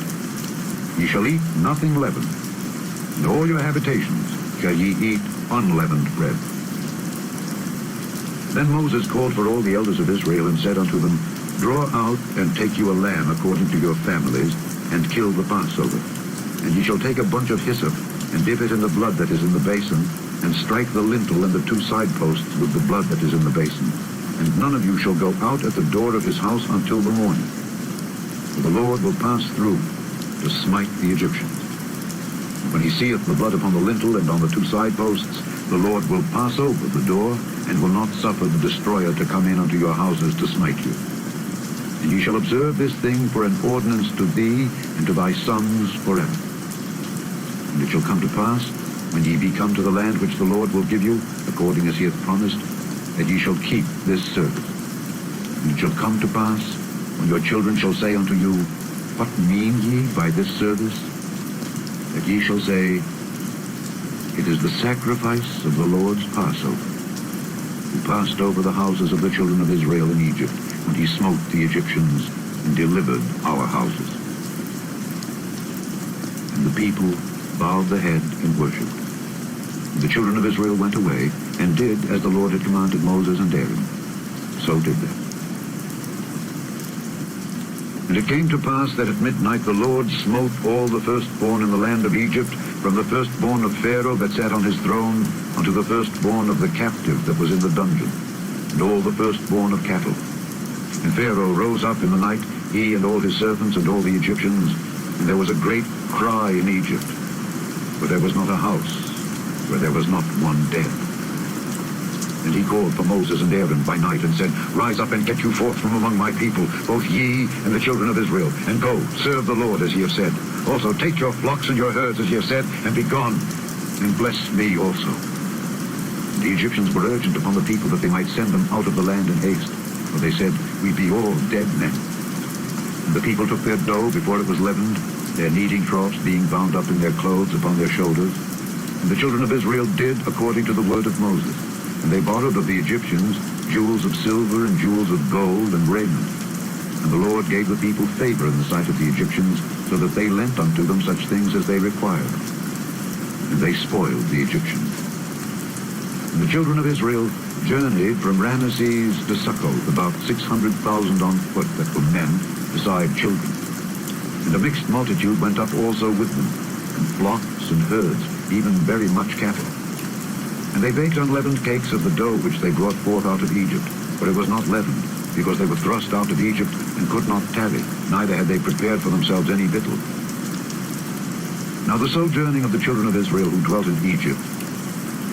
Ye shall eat nothing leavened. In all your habitations shall ye eat unleavened bread. Then Moses called for all the elders of Israel, and said unto them, Draw out and take you a lamb according to your families, and kill the Passover. And ye shall take a bunch of hyssop, and dip it in the blood that is in the basin, and strike the lintel and the two side posts with the blood that is in the basin. And none of you shall go out at the door of his house until the morning. For the Lord will pass through to smite the Egyptians. When he seeth the blood upon the lintel and on the two side posts, the Lord will pass over the door, and will not suffer the destroyer to come in unto your houses to smite you. And ye shall observe this thing for an ordinance to thee and to thy sons forever. And it shall come to pass, when ye be come to the land which the Lord will give you, according as he hath promised, that ye shall keep this service. And it shall come to pass, when your children shall say unto you, What mean ye by this service? That ye shall say, It is the sacrifice of the Lord's Passover, who passed over the houses of the children of Israel in Egypt, when he smote the Egyptians and delivered our houses. And the people bowed the head and worshipped. And the children of Israel went away, and did as the Lord had commanded Moses and Aaron. So did they. And it came to pass that at midnight the Lord smote all the firstborn in the land of Egypt, from the firstborn of Pharaoh that sat on his throne, unto the firstborn of the captive that was in the dungeon, and all the firstborn of cattle. And Pharaoh rose up in the night, he and all his servants and all the Egyptians, and there was a great cry in Egypt, for there was not a house where there was not one dead. And he called for Moses and Aaron by night, and said, Rise up and get you forth from among my people, both ye and the children of Israel, and go, serve the Lord as ye have said. Also take your flocks and your herds, as ye have said, and be gone, and bless me also. The Egyptians were urgent upon the people that they might send them out of the land in haste, for they said, We be all dead men. And the people took their dough before it was leavened, their kneading troughs being bound up in their clothes upon their shoulders. And the children of Israel did according to the word of Moses. And they borrowed of the Egyptians jewels of silver and jewels of gold and raiment. And the Lord gave the people favor in the sight of the Egyptians, so that they lent unto them such things as they required. And they spoiled the Egyptians. And the children of Israel journeyed from Ramesses to Succoth, about 600,000 on foot that were men, beside children. And a mixed multitude went up also with them, and flocks and herds, even very much cattle. And they baked unleavened cakes of the dough which they brought forth out of Egypt, for it was not leavened, because they were thrust out of Egypt, and could not tarry, neither had they prepared for themselves any victual. Now the sojourning of the children of Israel who dwelt in Egypt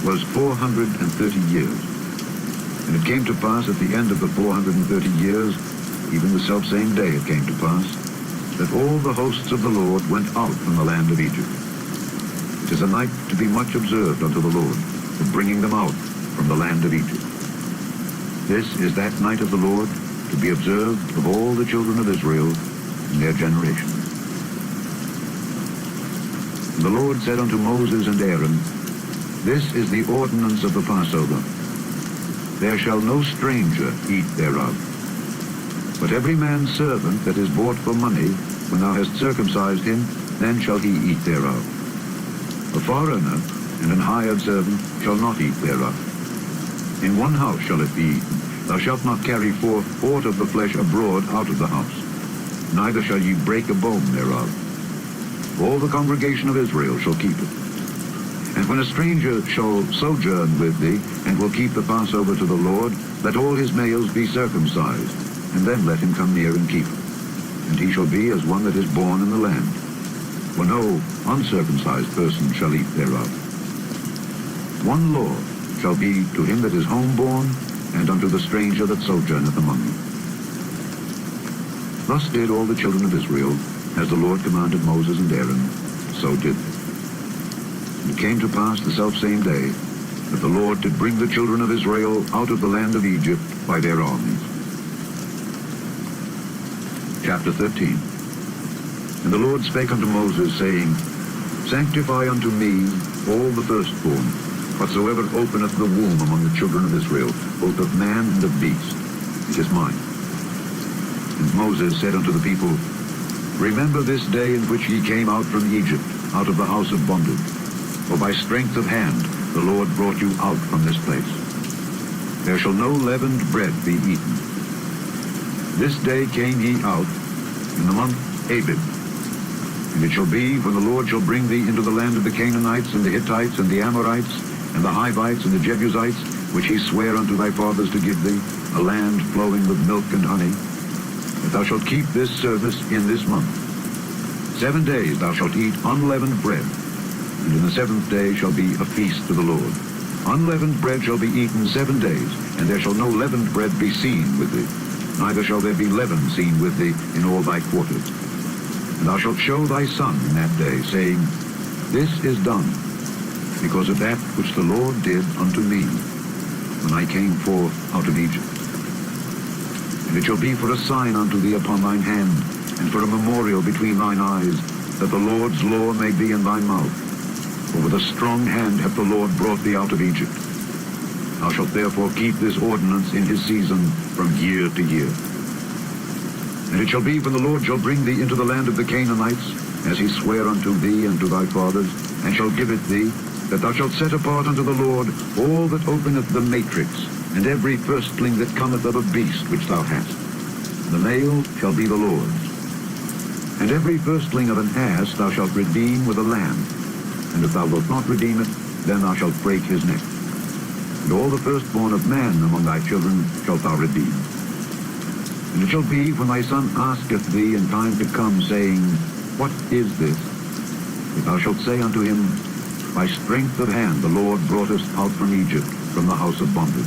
was 430 years. And it came to pass at the end of the 430 years, even the selfsame day it came to pass, that all the hosts of the Lord went out from the land of Egypt. It is a night to be much observed unto the Lord, for bringing them out from the land of Egypt. This is that night of the Lord, to be observed of all the children of Israel in their generations. And the Lord said unto Moses and Aaron, This is the ordinance of the Passover. There shall no stranger eat thereof. But every man's servant that is bought for money, when thou hast circumcised him, then shall he eat thereof. A foreigner and an hired servant shall not eat thereof. In one house shall it be eaten. Thou shalt not carry forth aught of the flesh abroad out of the house, neither shall ye break a bone thereof. All the congregation of Israel shall keep it. And when a stranger shall sojourn with thee, and will keep the Passover to the Lord, let all his males be circumcised, and then let him come near and keep it. And he shall be as one that is born in the land. For no uncircumcised person shall eat thereof. One law shall be to him that is homeborn, and unto the stranger that sojourneth among you. Thus did all the children of Israel, as the Lord commanded Moses and Aaron, so did they. And it came to pass the selfsame day, that the Lord did bring the children of Israel out of the land of Egypt by their armies. Chapter 13. And the Lord spake unto Moses, saying, Sanctify unto me all the firstborn, whatsoever openeth the womb among the children of Israel, both of man and of beast. It is mine. And Moses said unto the people, Remember this day in which ye came out from Egypt, out of the house of bondage. For by strength of hand the Lord brought you out from this place. There shall no leavened bread be eaten. This day came ye out in the month Abib. And it shall be, when the Lord shall bring thee into the land of the Canaanites, and the Hittites, and the Amorites, and the Hivites, and the Jebusites, which he sware unto thy fathers to give thee, a land flowing with milk and honey, that thou shalt keep this service in this month. 7 days thou shalt eat unleavened bread, and in the 7th day shall be a feast to the Lord. Unleavened bread shall be eaten 7 days, and there shall no leavened bread be seen with thee, neither shall there be leaven seen with thee in all thy quarters. And thou shalt show thy son in that day, saying, This is done, because of that which the Lord did unto me, when I came forth out of Egypt. And it shall be for a sign unto thee upon thine hand, and for a memorial between thine eyes, that the Lord's law may be in thy mouth. For with a strong hand hath the Lord brought thee out of Egypt. Thou shalt therefore keep this ordinance in his season from year to year. And it shall be, when the Lord shall bring thee into the land of the Canaanites, as he sware unto thee and to thy fathers, and shall give it thee, that thou shalt set apart unto the Lord all that openeth the matrix, and every firstling that cometh of a beast which thou hast. The male shall be the Lord's. And every firstling of an ass thou shalt redeem with a lamb, and if thou wilt not redeem it, then thou shalt break his neck. And all the firstborn of man among thy children shalt thou redeem. And it shall be, when thy son asketh thee in time to come, saying, What is this? That thou shalt say unto him, By strength of hand the Lord brought us out from Egypt, from the house of bondage.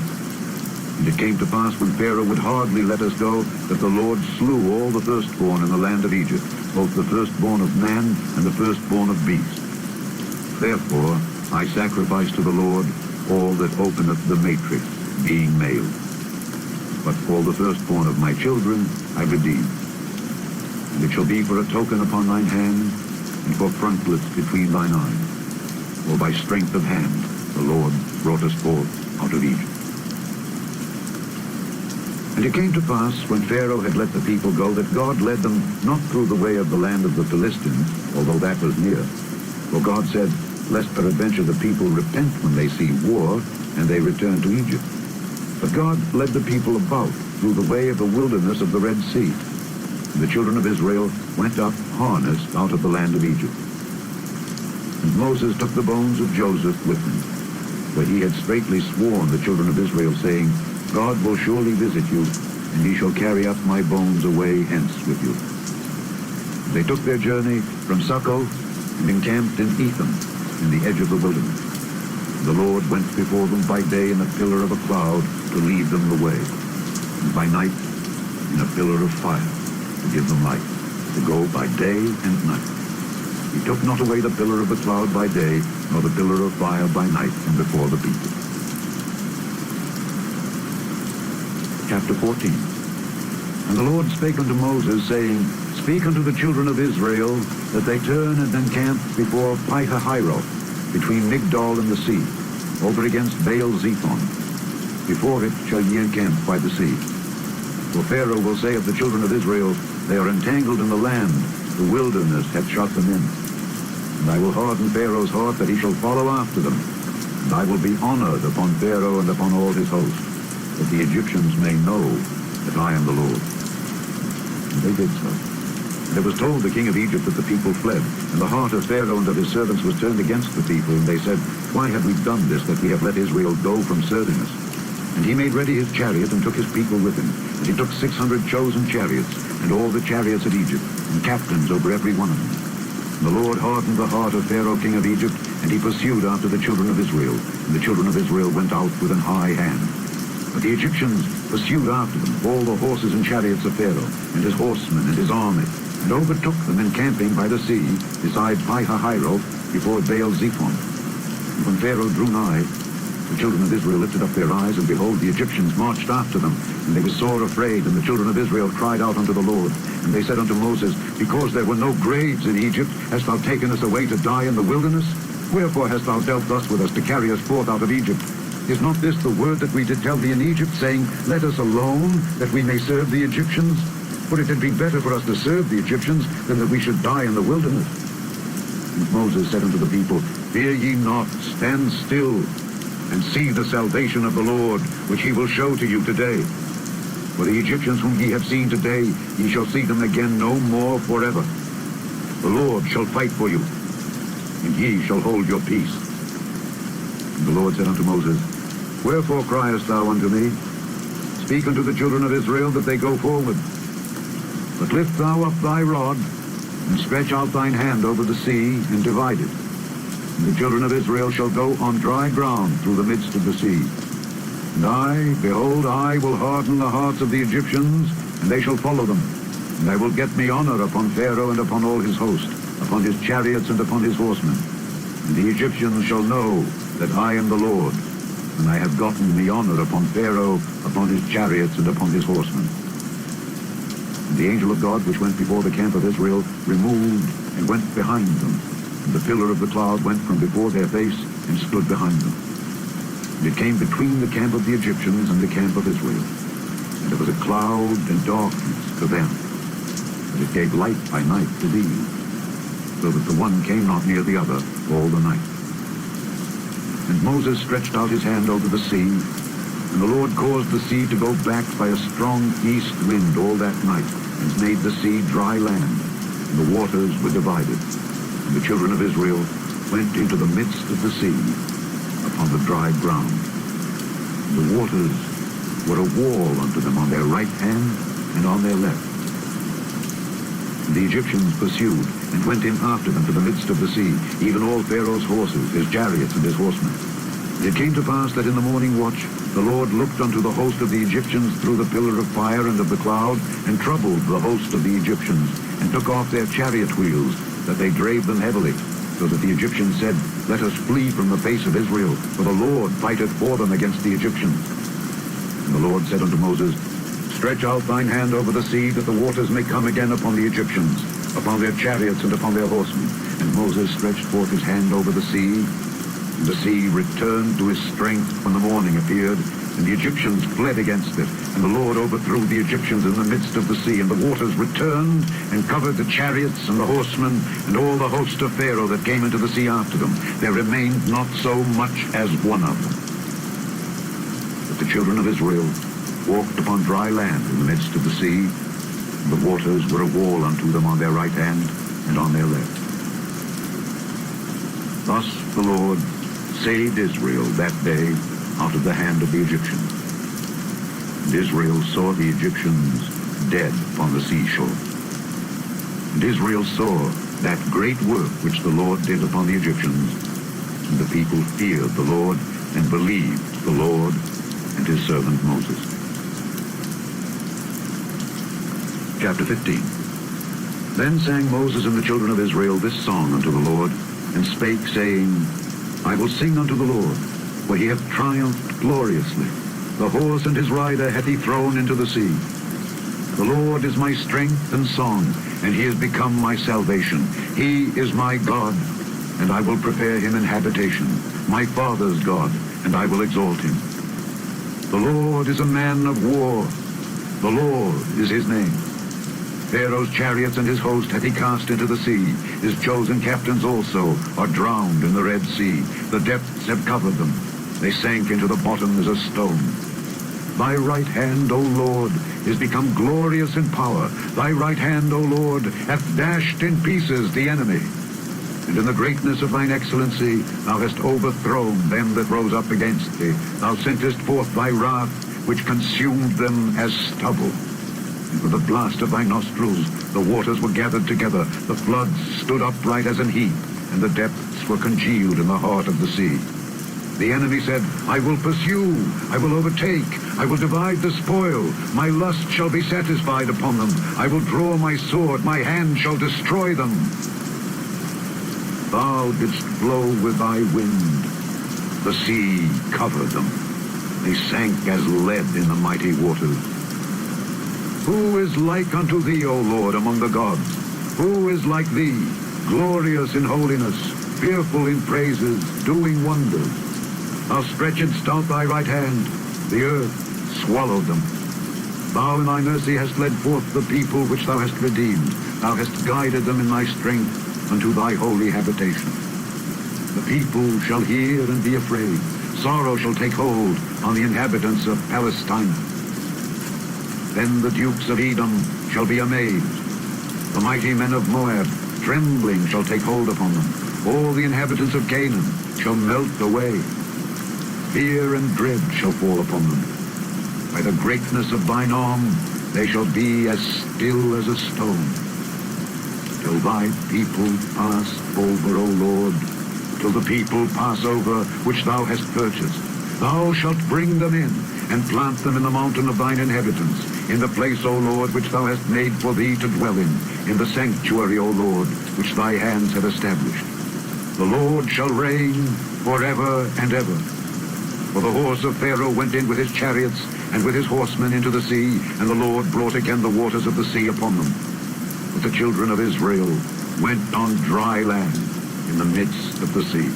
And it came to pass, when Pharaoh would hardly let us go, that the Lord slew all the firstborn in the land of Egypt, both the firstborn of man and the firstborn of beast. Therefore I sacrifice to the Lord all that openeth the matrix, being male. But all the firstborn of my children I redeem. And it shall be for a token upon thine hand, and for frontlets between thine eyes. For by strength of hand the Lord brought us forth out of Egypt. And it came to pass, when Pharaoh had let the people go, that God led them not through the way of the land of the Philistines, although that was near. For God said, lest peradventure the people repent when they see war, and they return to Egypt. But God led the people about through the way of the wilderness of the Red Sea. And the children of Israel went up harnessed out of the land of Egypt. And Moses took the bones of Joseph with him, for he had straitly sworn the children of Israel, saying, God will surely visit you, and he shall carry up my bones away hence with you. They took their journey from Succoth and encamped in Etham, in the edge of the wilderness. The Lord went before them by day in a pillar of a cloud to lead them the way, and by night in a pillar of fire to give them light, to go by day and night. He took not away the pillar of the cloud by day, nor the pillar of fire by night from before the people. Chapter 14. And the Lord spake unto Moses, saying, Speak unto the children of Israel, that they turn and encamp before Pi-hahiroth, between Migdol and the sea, over against Baal-zephon. Before it shall ye encamp by the sea. For Pharaoh will say of the children of Israel, They are entangled in the land, the wilderness hath shut them in. And I will harden Pharaoh's heart, that he shall follow after them. And I will be honored upon Pharaoh and upon all his host, that the Egyptians may know that I am the Lord. And they did so. And it was told the king of Egypt that the people fled, and the heart of Pharaoh and of his servants was turned against the people, and they said, Why have we done this, that we have let Israel go from serving us? And he made ready his chariot, and took his people with him. And he took 600 chosen chariots, and all the chariots of Egypt, and captains over every one of them. And the Lord hardened the heart of Pharaoh king of Egypt, and he pursued after the children of Israel. And the children of Israel went out with an high hand. But the Egyptians pursued after them all the horses and chariots of Pharaoh, and his horsemen and his army, and overtook them encamping by the sea, beside Pi-hahiroth, before Baal-zephon. And when Pharaoh drew nigh, the children of Israel lifted up their eyes, and behold, the Egyptians marched after them. And they were sore afraid, and the children of Israel cried out unto the Lord. And they said unto Moses, Because there were no graves in Egypt, hast thou taken us away to die in the wilderness? Wherefore hast thou dealt thus with us, to carry us forth out of Egypt? Is not this the word that we did tell thee in Egypt, saying, Let us alone, that we may serve the Egyptians? For it had been better for us to serve the Egyptians, than that we should die in the wilderness. And Moses said unto the people, Fear ye not, stand still, and see the salvation of the Lord, which he will show to you today. For the Egyptians whom ye have seen today, ye shall see them again no more forever. The Lord shall fight for you, and ye shall hold your peace. And the Lord said unto Moses, Wherefore criest thou unto me? Speak unto the children of Israel that they go forward. But lift thou up thy rod, and stretch out thine hand over the sea, and divide it. And the children of Israel shall go on dry ground through the midst of the sea. And I, behold, I will harden the hearts of the Egyptians, and they shall follow them. And I will get me honor upon Pharaoh and upon all his host, upon his chariots and upon his horsemen. And the Egyptians shall know that I am the Lord, and I have gotten me honor upon Pharaoh, upon his chariots, and upon his horsemen. And the angel of God, which went before the camp of Israel, removed and went behind them. And the pillar of the cloud went from before their face and stood behind them. And it came between the camp of the Egyptians and the camp of Israel. And there was a cloud and darkness to them, but it gave light by night to these, so that the one came not near the other all the night. And Moses stretched out his hand over the sea, and the Lord caused the sea to go back by a strong east wind all that night, and made the sea dry land, and the waters were divided. And the children of Israel went into the midst of the sea upon the dry ground. And the waters were a wall unto them on their right hand and on their left. And the Egyptians pursued, and went in after them to the midst of the sea, even all Pharaoh's horses, his chariots, and his horsemen. And it came to pass that in the morning watch the Lord looked unto the host of the Egyptians through the pillar of fire and of the cloud, and troubled the host of the Egyptians. and took off their chariot wheels, that they drave them heavily, so that the Egyptians said, Let us flee from the face of Israel, for the Lord fighteth for them against the Egyptians. And the Lord said unto Moses, Stretch out thine hand over the sea, that the waters may come again upon the Egyptians, upon their chariots and upon their horsemen. And Moses stretched forth his hand over the sea, and the sea returned to his strength when the morning appeared, and the Egyptians fled against it. And the Lord overthrew the Egyptians in the midst of the sea, and the waters returned and covered the chariots and the horsemen and all the host of Pharaoh that came into the sea after them. There remained not so much as one of them. But the children of Israel walked upon dry land in the midst of the sea, and the waters were a wall unto them on their right hand and on their left. Thus the Lord saved Israel that day out of the hand of the Egyptians. And Israel saw the Egyptians dead upon the seashore. And Israel saw that great work which the Lord did upon the Egyptians. And the people feared the Lord and believed the Lord and his servant Moses. Chapter 15. Then sang Moses and the children of Israel this song unto the Lord, and spake, saying, I will sing unto the Lord, for he hath triumphed gloriously. The horse and his rider hath he thrown into the sea. The Lord is my strength and song, and he is become my salvation. He is my God, and I will prepare him an habitation, my father's God, and I will exalt him. The Lord is a man of war. The Lord is his name. Pharaoh's chariots and his host hath he cast into the sea. His chosen captains also are drowned in the Red Sea. The depths have covered them. They sank into the bottom as a stone. Thy right hand, O Lord, is become glorious in power. Thy right hand, O Lord, hath dashed in pieces the enemy. And in the greatness of thine excellency thou hast overthrown them that rose up against thee. Thou sentest forth thy wrath, which consumed them as stubble. And with the blast of thy nostrils the waters were gathered together, the floods stood upright as an heap, and the depths were congealed in the heart of the sea. The enemy said, I will pursue, I will overtake, I will divide the spoil, my lust shall be satisfied upon them, I will draw my sword, my hand shall destroy them. Thou didst blow with thy wind, the sea covered them, they sank as lead in the mighty waters. Who is like unto thee, O Lord, among the gods? Who is like thee, glorious in holiness, fearful in praises, doing wonders? Thou stretchedst out thy right hand, the earth swallowed them. Thou in thy mercy hast led forth the people which thou hast redeemed. Thou hast guided them in thy strength unto thy holy habitation. The people shall hear and be afraid. Sorrow shall take hold on the inhabitants of Palestine. Then the dukes of Edom shall be amazed. The mighty men of Moab, trembling, shall take hold upon them. All the inhabitants of Canaan shall melt away. Fear and dread shall fall upon them. By the greatness of thine arm they shall be as still as a stone. Till thy people pass over, O Lord, till the people pass over which thou hast purchased. Thou shalt bring them in, and plant them in the mountain of thine inhabitants, in the place, O Lord, which thou hast made for thee to dwell in the sanctuary, O Lord, which thy hands have established. The Lord shall reign forever and ever. For the horse of Pharaoh went in with his chariots and with his horsemen into the sea, and the Lord brought again the waters of the sea upon them. But the children of Israel went on dry land in the midst of the sea.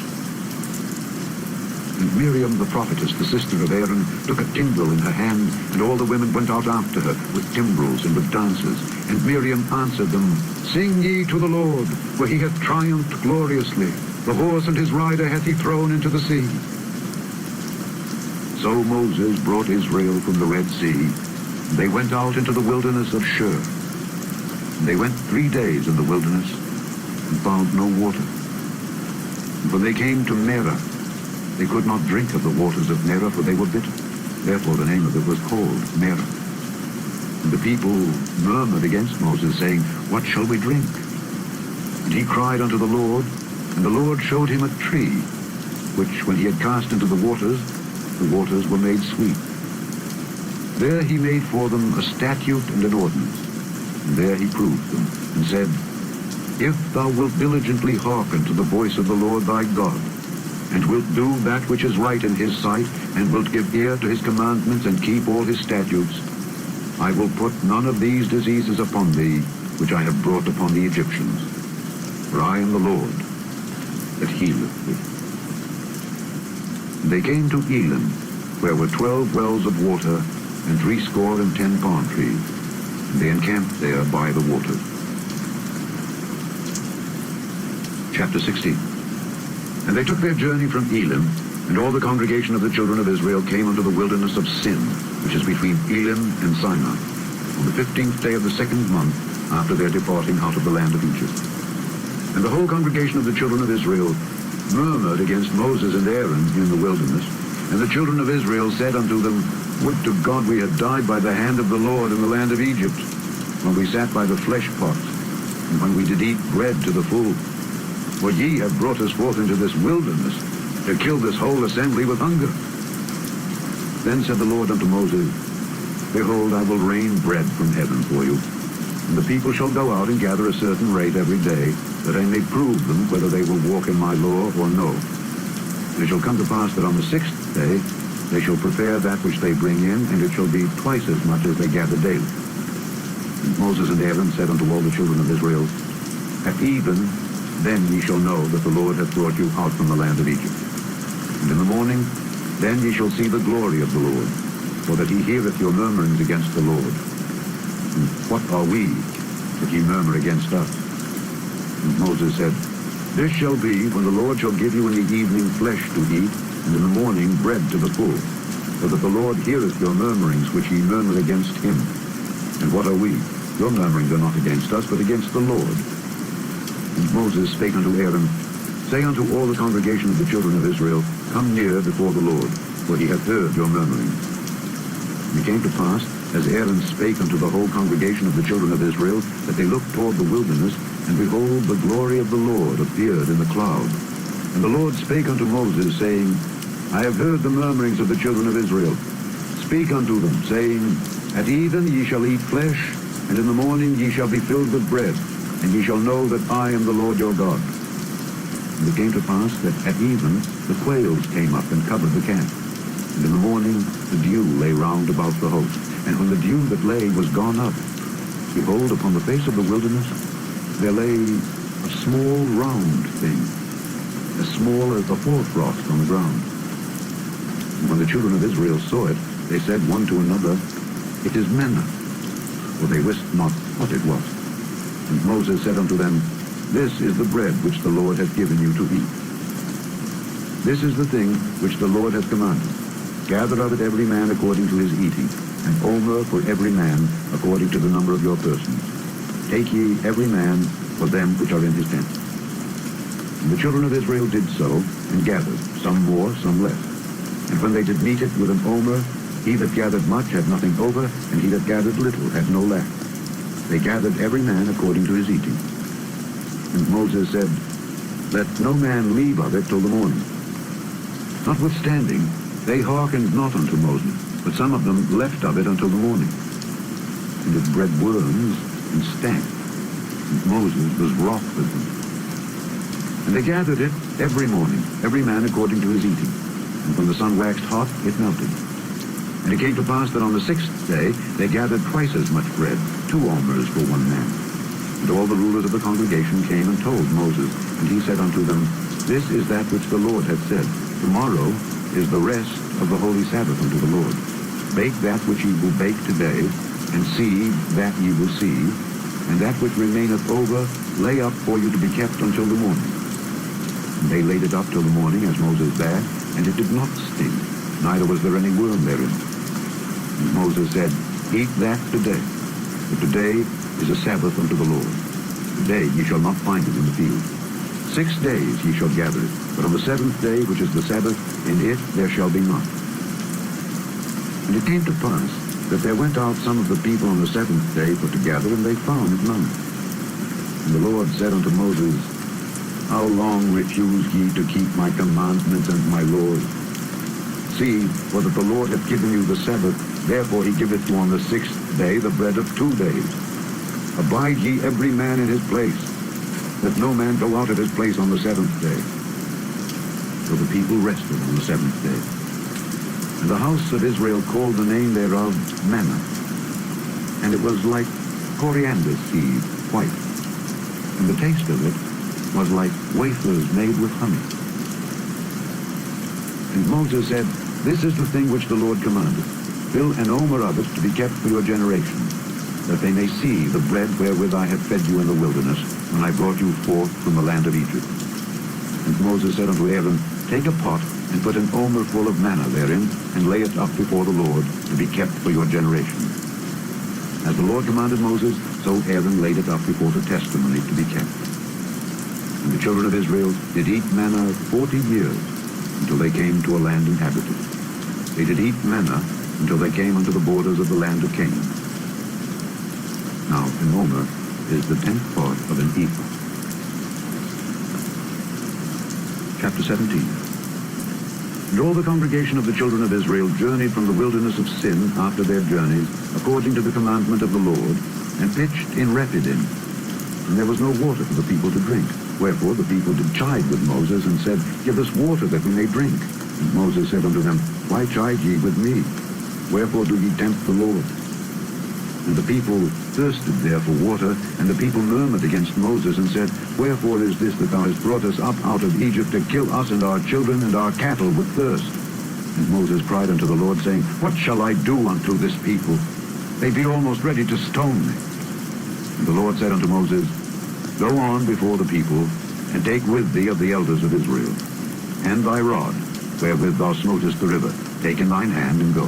And Miriam the prophetess, the sister of Aaron, took a timbrel in her hand, and all the women went out after her with timbrels and with dances. And Miriam answered them, Sing ye to the Lord, for he hath triumphed gloriously. The horse and his rider hath he thrown into the sea. So Moses brought Israel from the Red Sea. And they went out into the wilderness of Shur. And they went 3 days in the wilderness, and found no water. And when they came to Merah, they could not drink of the waters of Merah, for they were bitter. Therefore the name of it was called Merah. And the people murmured against Moses, saying, What shall we drink? And he cried unto the Lord, and the Lord showed him a tree, which when he had cast into the waters were made sweet. There he made for them a statute and an ordinance, And there he proved them, and said, If thou wilt diligently hearken to the voice of the Lord thy God, and wilt do that which is right in his sight, and wilt give ear to his commandments, and keep all his statutes, I will put none of these diseases upon thee, which I have brought upon the Egyptians. For I am the Lord that healeth thee. And they came to Elim, where were 12 wells of water, and 70 palm trees. And they encamped there by the waters. Chapter 16. And they took their journey from Elim, and all the congregation of the children of Israel came unto the wilderness of Sin, which is between Elim and Sinai, on the 15th day of the 2nd month after their departing out of the land of Egypt. And the whole congregation of the children of Israel murmured against Moses and Aaron in the wilderness. And the children of Israel said unto them, Would to God we had died by the hand of the Lord in the land of Egypt, when we sat by the flesh pots, and when we did eat bread to the full. For ye have brought us forth into this wilderness, to kill this whole assembly with hunger. Then said the Lord unto Moses, Behold, I will rain bread from heaven for you, and the people shall go out and gather a certain rate every day, that I may prove them whether they will walk in my law or no. And it shall come to pass that on the 6th day they shall prepare that which they bring in, and it shall be twice as much as they gather daily. And Moses and Aaron said unto all the children of Israel, At even then ye shall know that the Lord hath brought you out from the land of Egypt. And in the morning then ye shall see the glory of the Lord, for that he heareth your murmurings against the Lord. And what are we, that ye murmur against us? And Moses said, This shall be when the Lord shall give you in the evening flesh to eat, and in the morning bread to the full, so that the Lord heareth your murmurings which ye murmur against him. And what are we? Your murmurings are not against us, but against the Lord. And Moses spake unto Aaron, Say unto all the congregation of the children of Israel, Come near before the Lord, for he hath heard your murmurings. And it came to pass, as Aaron spake unto the whole congregation of the children of Israel, that they looked toward the wilderness, and behold, the glory of the Lord appeared in the cloud. And the Lord spake unto Moses, saying, I have heard the murmurings of the children of Israel. Speak unto them, saying, At even ye shall eat flesh, and in the morning ye shall be filled with bread, and ye shall know that I am the Lord your God. And it came to pass that at even the quails came up and covered the camp. And in the morning the dew lay round about the host. And when the dew that lay was gone up, behold, upon the face of the wilderness there lay a small round thing, as small as the hoarfrost on the ground. And when the children of Israel saw it, they said one to another, It is manna, for they wist not what it was. And Moses said unto them, This is the bread which the Lord hath given you to eat. This is the thing which the Lord hath commanded. Gather of it every man according to his eating, an omer for every man according to the number of your persons. Take ye every man for them which are in his tent. And the children of Israel did so, and gathered, some more, some less. And when they did meet it with an omer, he that gathered much had nothing over, and he that gathered little had no lack. They gathered every man according to his eating. And Moses said, Let no man leave of it till the morning. Notwithstanding, they hearkened not unto Moses, but some of them left of it until the morning. And it bred worms and stank. And Moses was wroth with them. And they gathered it every morning, every man according to his eating. And when the sun waxed hot, it melted. And it came to pass that on the 6th day they gathered twice as much bread, 2 omers for one man. And all the rulers of the congregation came and told Moses, and he said unto them, This is that which the Lord hath said, Tomorrow is the rest of the holy Sabbath unto the Lord. Bake that which ye will bake today, and seed that ye will seed, and that which remaineth over lay up for you to be kept until the morning. And they laid it up till the morning, as Moses bade, and it did not stink, neither was there any worm therein. And Moses said, Eat that today, for today is a Sabbath unto the Lord. Today ye shall not find it in the field. 6 days ye shall gather it, but on the 7th day, which is the Sabbath, in it there shall be none. And it came to pass that there went out some of the people on the 7th day for to gather, and they found none. And the Lord said unto Moses, How long refuse ye to keep my commandments and my laws? See, for that the Lord hath given you the Sabbath, therefore he giveth you on the 6th day the bread of 2 days. Abide ye every man in his place, that no man go out of his place on the seventh day. So the people rested on the seventh day. And the house of Israel called the name thereof manna, and it was like coriander seed, white, and the taste of it was like wafers made with honey. And Moses said, This is the thing which the Lord commanded. Fill an omer of it to be kept for your generation, that they may see the bread wherewith I have fed you in the wilderness, when I brought you forth from the land of Egypt. And Moses said unto Aaron, Take a pot, and put an omer full of manna therein, and lay it up before the Lord, to be kept for your generation. As the Lord commanded Moses, so Aaron laid it up before the testimony to be kept. And the children of Israel did eat manna 40 years, until they came to a land inhabited. They did eat manna until they came unto the borders of the land of Canaan. Now, an omer is the 10th part of an ephah. Chapter 17. And all the congregation of the children of Israel journeyed from the wilderness of Sin after their journeys, according to the commandment of the Lord, and pitched in Rephidim. And there was no water for the people to drink. Wherefore the people did chide with Moses, and said, Give us water that we may drink. And Moses said unto them, Why chide ye with me? Wherefore do ye tempt the Lord? And the people thirsted there for water, and the people murmured against Moses, and said, Wherefore is this that thou hast brought us up out of Egypt to kill us and our children and our cattle with thirst? And Moses cried unto the Lord, saying, What shall I do unto this people? They be almost ready to stone me. And the Lord said unto Moses, Go on before the people, and take with thee of the elders of Israel, and thy rod, wherewith thou smotest the river, take in thine hand, and go.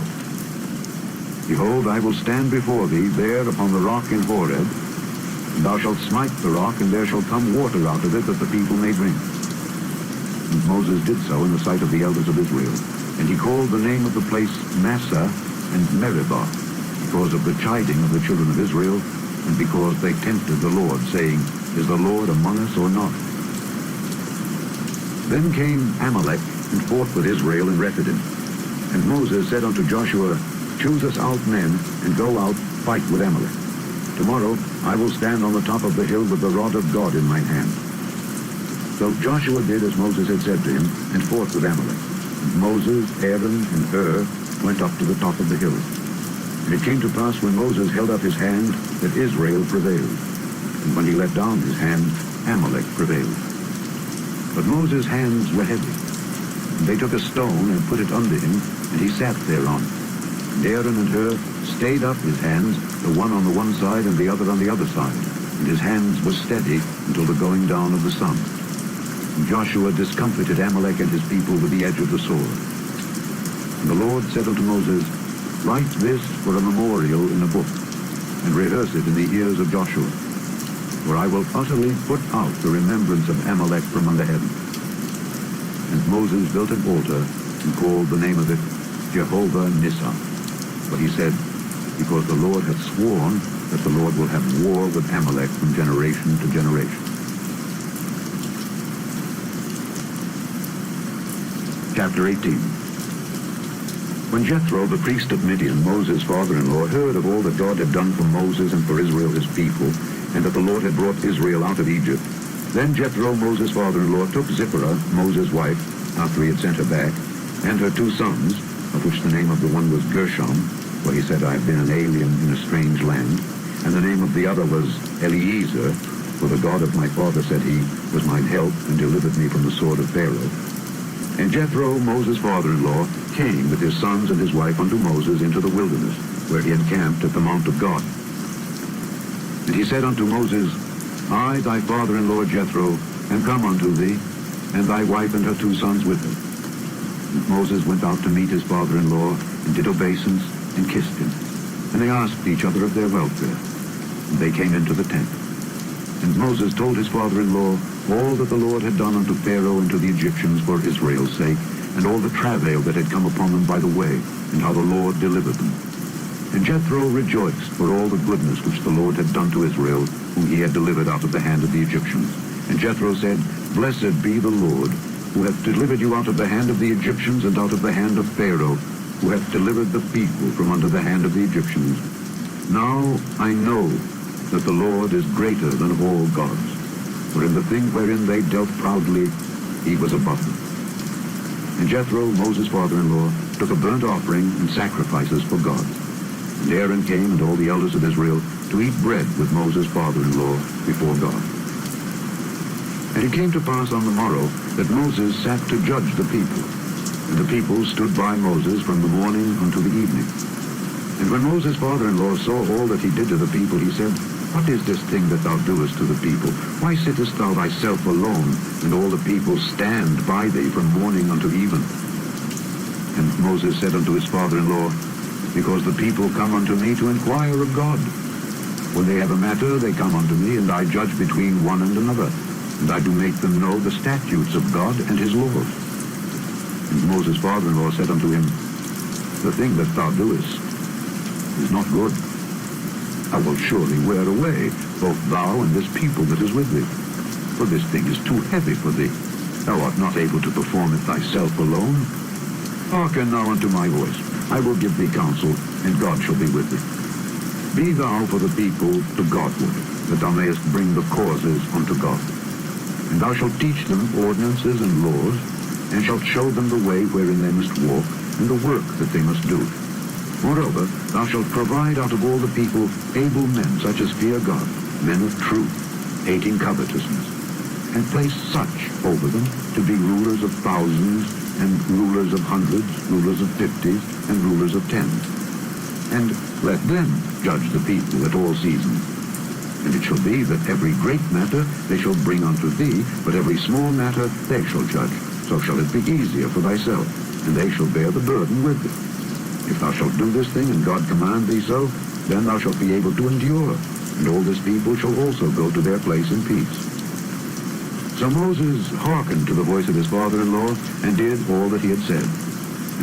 Behold, I will stand before thee there upon the rock in Horeb, and thou shalt smite the rock, and there shall come water out of it, that the people may drink. And Moses did so in the sight of the elders of Israel. And he called the name of the place Massah and Meribah, because of the chiding of the children of Israel, and because they tempted the Lord, saying, Is the Lord among us or not? Then came Amalek, and fought with Israel in Rephidim. And Moses said unto Joshua, Choose us out men, and go out, fight with Amalek. Tomorrow I will stand on the top of the hill with the rod of God in my hand. So Joshua did as Moses had said to him, and fought with Amalek. And Moses, Aaron, and Hur went up to the top of the hill. And it came to pass when Moses held up his hand, that Israel prevailed. And when he let down his hand, Amalek prevailed. But Moses' hands were heavy. And they took a stone and put it under him, and he sat thereon. And Aaron and Hur stayed up his hands, the one on the one side and the other on the other side. And his hands were steady until the going down of the sun. And Joshua discomfited Amalek and his people with the edge of the sword. And the Lord said unto Moses, Write this for a memorial in a book, and rehearse it in the ears of Joshua. For I will utterly put out the remembrance of Amalek from under heaven. And Moses built an altar, and called the name of it Jehovah Nissi. For he said, Because the Lord hath sworn that the Lord will have war with Amalek from generation to generation. Chapter 18. When Jethro, the priest of Midian, Moses' father-in-law, heard of all that God had done for Moses and for Israel his people, and that the Lord had brought Israel out of Egypt, then Jethro, Moses' father-in-law, took Zipporah, Moses' wife, after he had sent her back, and her 2 sons, of which the name of the one was Gershom, for he said, I have been an alien in a strange land, and the name of the other was Eliezer, for the God of my father, said he, was mine help, and delivered me from the sword of Pharaoh. And Jethro, Moses' father-in-law, came with his sons and his wife unto Moses into the wilderness, where he had camped at the mount of God. And he said unto Moses, I, thy father-in-law Jethro, am come unto thee, and thy wife and her 2 sons with her. And Moses went out to meet his father-in-law, and did obeisance, and kissed him. And they asked each other of their welfare. And they came into the tent. And Moses told his father-in-law all that the Lord had done unto Pharaoh and to the Egyptians for Israel's sake, and all the travail that had come upon them by the way, and how the Lord delivered them. And Jethro rejoiced for all the goodness which the Lord had done to Israel, whom he had delivered out of the hand of the Egyptians. And Jethro said, Blessed be the Lord, who hath delivered you out of the hand of the Egyptians and out of the hand of Pharaoh, who hath delivered the people from under the hand of the Egyptians. Now I know that the Lord is greater than all gods. For in the thing wherein they dealt proudly, he was above them. And Jethro, Moses' father-in-law, took a burnt offering and sacrifices for God. And Aaron came and all the elders of Israel to eat bread with Moses' father-in-law before God. And it came to pass on the morrow that Moses sat to judge the people. And the people stood by Moses from the morning unto the evening. And when Moses' father-in-law saw all that he did to the people, he said, What is this thing that thou doest to the people? Why sittest thou thyself alone, and all the people stand by thee from morning unto even? And Moses said unto his father-in-law, Because the people come unto me to inquire of God. When they have a matter, they come unto me, and I judge between one and another, and I do make them know the statutes of God and his laws. And Moses' father-in-law said unto him, The thing that thou doest is not good. I will surely wear away both thou and this people that is with thee. For this thing is too heavy for thee. Thou art not able to perform it thyself alone. Hearken now unto my voice. I will give thee counsel, and God shall be with thee. Be thou for the people to Godward, that thou mayest bring the causes unto God. And thou shalt teach them ordinances and laws, and shalt show them the way wherein they must walk, and the work that they must do. Moreover, thou shalt provide out of all the people able men, such as fear God, men of truth, hating covetousness, and place such over them to be rulers of thousands, and rulers of hundreds, rulers of 50s, and rulers of 10s. And let them judge the people at all seasons. And it shall be that every great matter they shall bring unto thee, but every small matter they shall judge. So shall it be easier for thyself, and they shall bear the burden with thee. If thou shalt do this thing, and God command thee so, then thou shalt be able to endure, and all this people shall also go to their place in peace. So Moses hearkened to the voice of his father-in-law, and did all that he had said.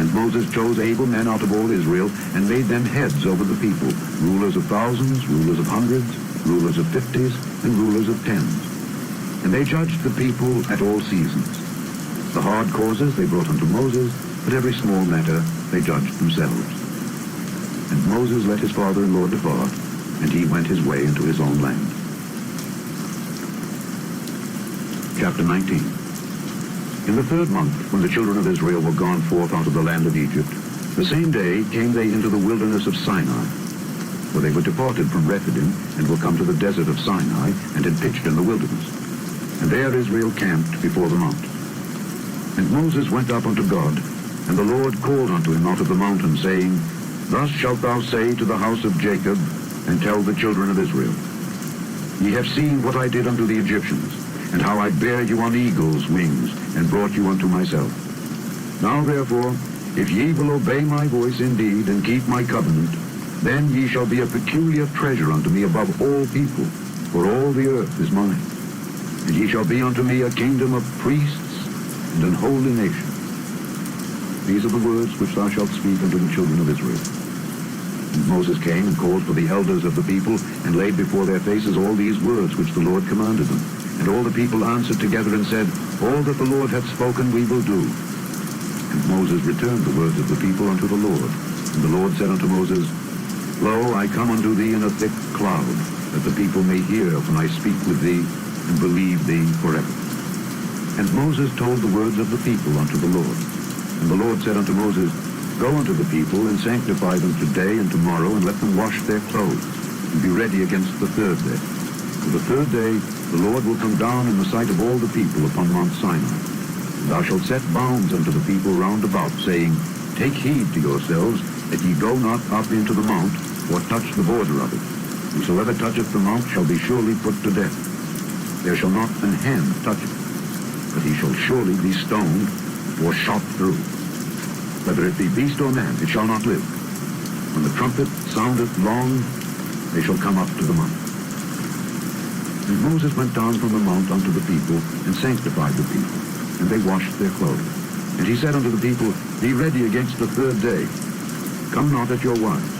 And Moses chose able men out of all Israel, and made them heads over the people, rulers of thousands, rulers of hundreds, rulers of 50s, and rulers of 10s. And they judged the people at all seasons. The hard causes they brought unto Moses, but every small matter they judged themselves. And Moses let his father-in-law depart, and he went his way into his own land. Chapter 19. In the 3rd month, when the children of Israel were gone forth out of the land of Egypt, the same day came they into the wilderness of Sinai. For they were departed from Rephidim, and were come to the desert of Sinai, and had pitched in the wilderness. And there Israel camped before the mount. And Moses went up unto God, and the Lord called unto him out of the mountain, saying, Thus shalt thou say to the house of Jacob, and tell the children of Israel, Ye have seen what I did unto the Egyptians, and how I bare you on eagles' wings, and brought you unto myself. Now therefore, if ye will obey my voice indeed, and keep my covenant, then ye shall be a peculiar treasure unto me above all people, for all the earth is mine. And ye shall be unto me a kingdom of priests, and an holy nation. These are the words which thou shalt speak unto the children of Israel. And Moses came and called for the elders of the people, and laid before their faces all these words which the Lord commanded them. And all the people answered together and said, All that the Lord hath spoken we will do. And Moses returned the words of the people unto the Lord. And the Lord said unto Moses, Lo, I come unto thee in a thick cloud, that the people may hear when I speak with thee, and believe thee forever. And Moses told the words of the people unto the Lord. And the Lord said unto Moses, Go unto the people, and sanctify them today and tomorrow, and let them wash their clothes, and be ready against the 3rd day. For the 3rd day the Lord will come down in the sight of all the people upon Mount Sinai. And thou shalt set bounds unto the people round about, saying, Take heed to yourselves, that ye go not up into the mount, or touch the border of it. Whosoever toucheth the mount shall be surely put to death. There shall not an hand touch it, but he shall surely be stoned, or shot through. Whether it be beast or man, it shall not live. When the trumpet soundeth long, they shall come up to the mount. And Moses went down from the mount unto the people, and sanctified the people, and they washed their clothes. And he said unto the people, Be ready against the 3rd day. Come not at your wives.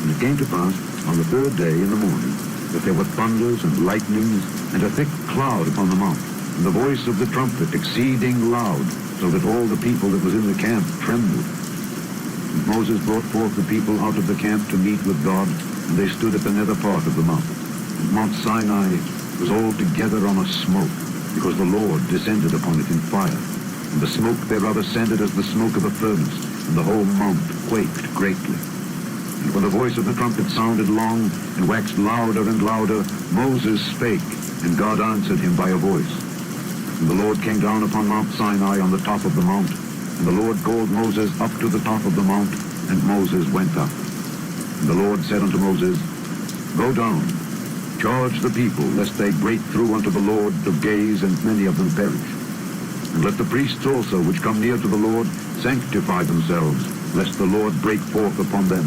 And it came to pass, on the 3rd day in the morning, that there were thunders and lightnings, and a thick cloud upon the mount, and the voice of the trumpet exceeding loud, so that all the people that was in the camp trembled. And Moses brought forth the people out of the camp to meet with God, and they stood at the nether part of the mount. And Mount Sinai was all together on a smoke, because the Lord descended upon it in fire. And the smoke thereof ascended as the smoke of a furnace, and the whole mount quaked greatly. And when the voice of the trumpet sounded long, and waxed louder and louder, Moses spake, and God answered him by a voice. And the Lord came down upon Mount Sinai on the top of the mount, and the Lord called Moses up to the top of the mount, and Moses went up. And the Lord said unto Moses, Go down, charge the people, lest they break through unto the Lord to gaze, and many of them perish. And let the priests also, which come near to the Lord, sanctify themselves, lest the Lord break forth upon them.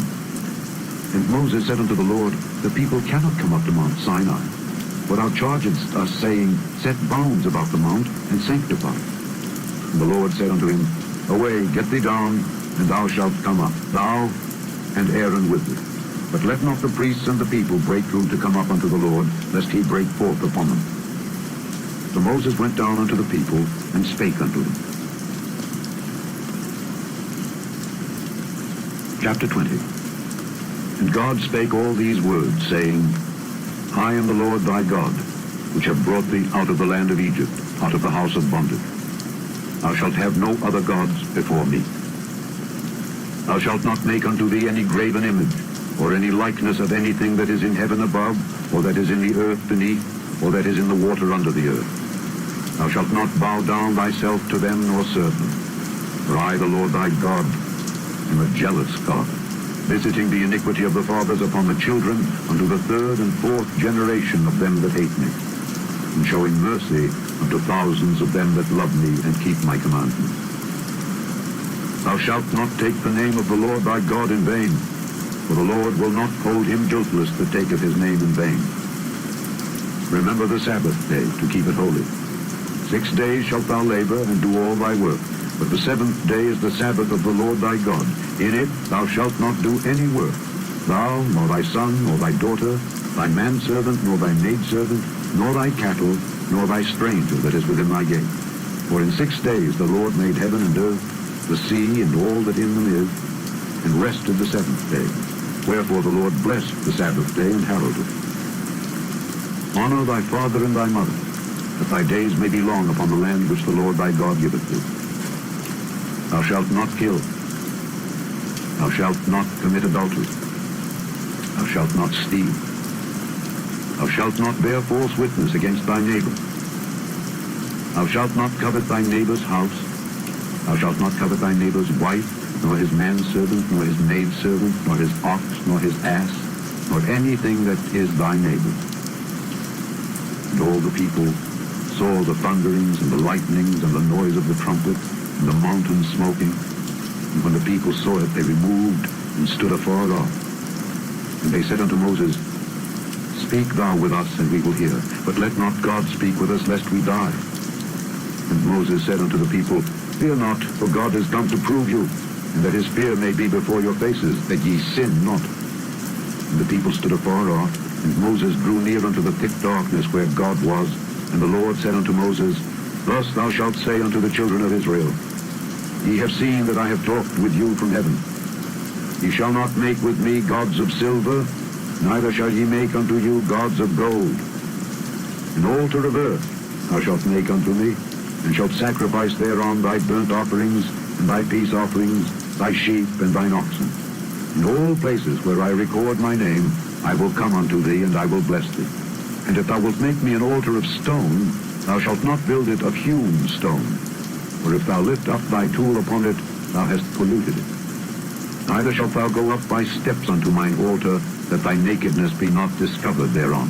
And Moses said unto the Lord, The people cannot come up to Mount Sinai. For thou chargedst us, saying, Set bounds about the mount, and sanctify. And the Lord said unto him, Away, get thee down, and thou shalt come up, thou and Aaron with thee. But let not the priests and the people break through to come up unto the Lord, lest he break forth upon them. So Moses went down unto the people, and spake unto them. Chapter 20. And God spake all these words, saying, I am the Lord thy God, which have brought thee out of the land of Egypt, out of the house of bondage. Thou shalt have no other gods before me. Thou shalt not make unto thee any graven image, or any likeness of anything that is in heaven above, or that is in the earth beneath, or that is in the water under the earth. Thou shalt not bow down thyself to them, nor serve them. For I, the Lord thy God, am a jealous God, visiting the iniquity of the fathers upon the children unto the third and fourth generation of them that hate me, and showing mercy unto thousands of them that love me and keep my commandments. Thou shalt not take the name of the Lord thy God in vain, for the Lord will not hold him guiltless that taketh his name in vain. Remember the Sabbath day to keep it holy. 6 days shalt thou labor and do all thy work, but the seventh day is the Sabbath of the Lord thy God. In it thou shalt not do any work, thou, nor thy son, nor thy daughter, thy manservant, nor thy maidservant, nor thy cattle, nor thy stranger that is within thy gate. For in 6 days the Lord made heaven and earth, the sea, and all that in them is, and rested the seventh day. Wherefore the Lord blessed the Sabbath day and hallowed it. Honor thy father and thy mother, that thy days may be long upon the land which the Lord thy God giveth thee. Thou shalt not kill. Thou shalt not commit adultery. Thou shalt not steal. Thou shalt not bear false witness against thy neighbor. Thou shalt not covet thy neighbor's house. Thou shalt not covet thy neighbor's wife, nor his manservant, nor his maidservant, nor his ox, nor his ass, nor anything that is thy neighbor's. And all the people saw the thunderings and the lightnings and the noise of the trumpet and the mountain smoking. And when the people saw it, they removed and stood afar off. And they said unto Moses, Speak thou with us, and we will hear. But let not God speak with us, lest we die. And Moses said unto the people, Fear not, for God is come to prove you, and that his fear may be before your faces, that ye sin not. And the people stood afar off, and Moses drew near unto the thick darkness where God was. And the Lord said unto Moses, Thus thou shalt say unto the children of Israel, Ye have seen that I have talked with you from heaven. Ye shall not make with me gods of silver, neither shall ye make unto you gods of gold. An altar of earth thou shalt make unto me, and shalt sacrifice thereon thy burnt offerings, and thy peace offerings, thy sheep, and thine oxen. In all places where I record my name, I will come unto thee, and I will bless thee. And if thou wilt make me an altar of stone, thou shalt not build it of hewn stone. For if thou lift up thy tool upon it, thou hast polluted it. Neither shalt thou go up by steps unto mine altar, that thy nakedness be not discovered thereon.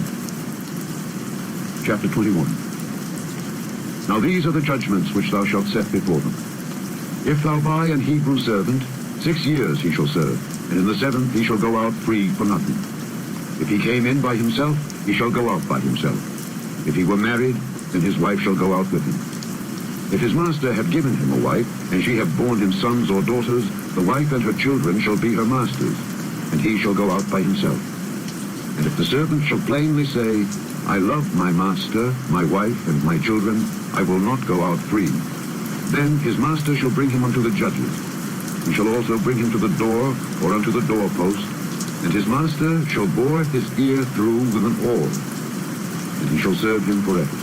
Chapter 21. Now these are the judgments which thou shalt set before them. If thou buy an Hebrew servant, 6 years he shall serve, and in the 7th he shall go out free for nothing. If he came in by himself, he shall go out by himself. If he were married, then his wife shall go out with him. If his master have given him a wife, and she have borne him sons or daughters, the wife and her children shall be her master's, and he shall go out by himself. And if the servant shall plainly say, I love my master, my wife, and my children, I will not go out free, then his master shall bring him unto the judges. He shall also bring him to the door, or unto the doorpost, And his master shall bore his ear through with an awl, and he shall serve him forever.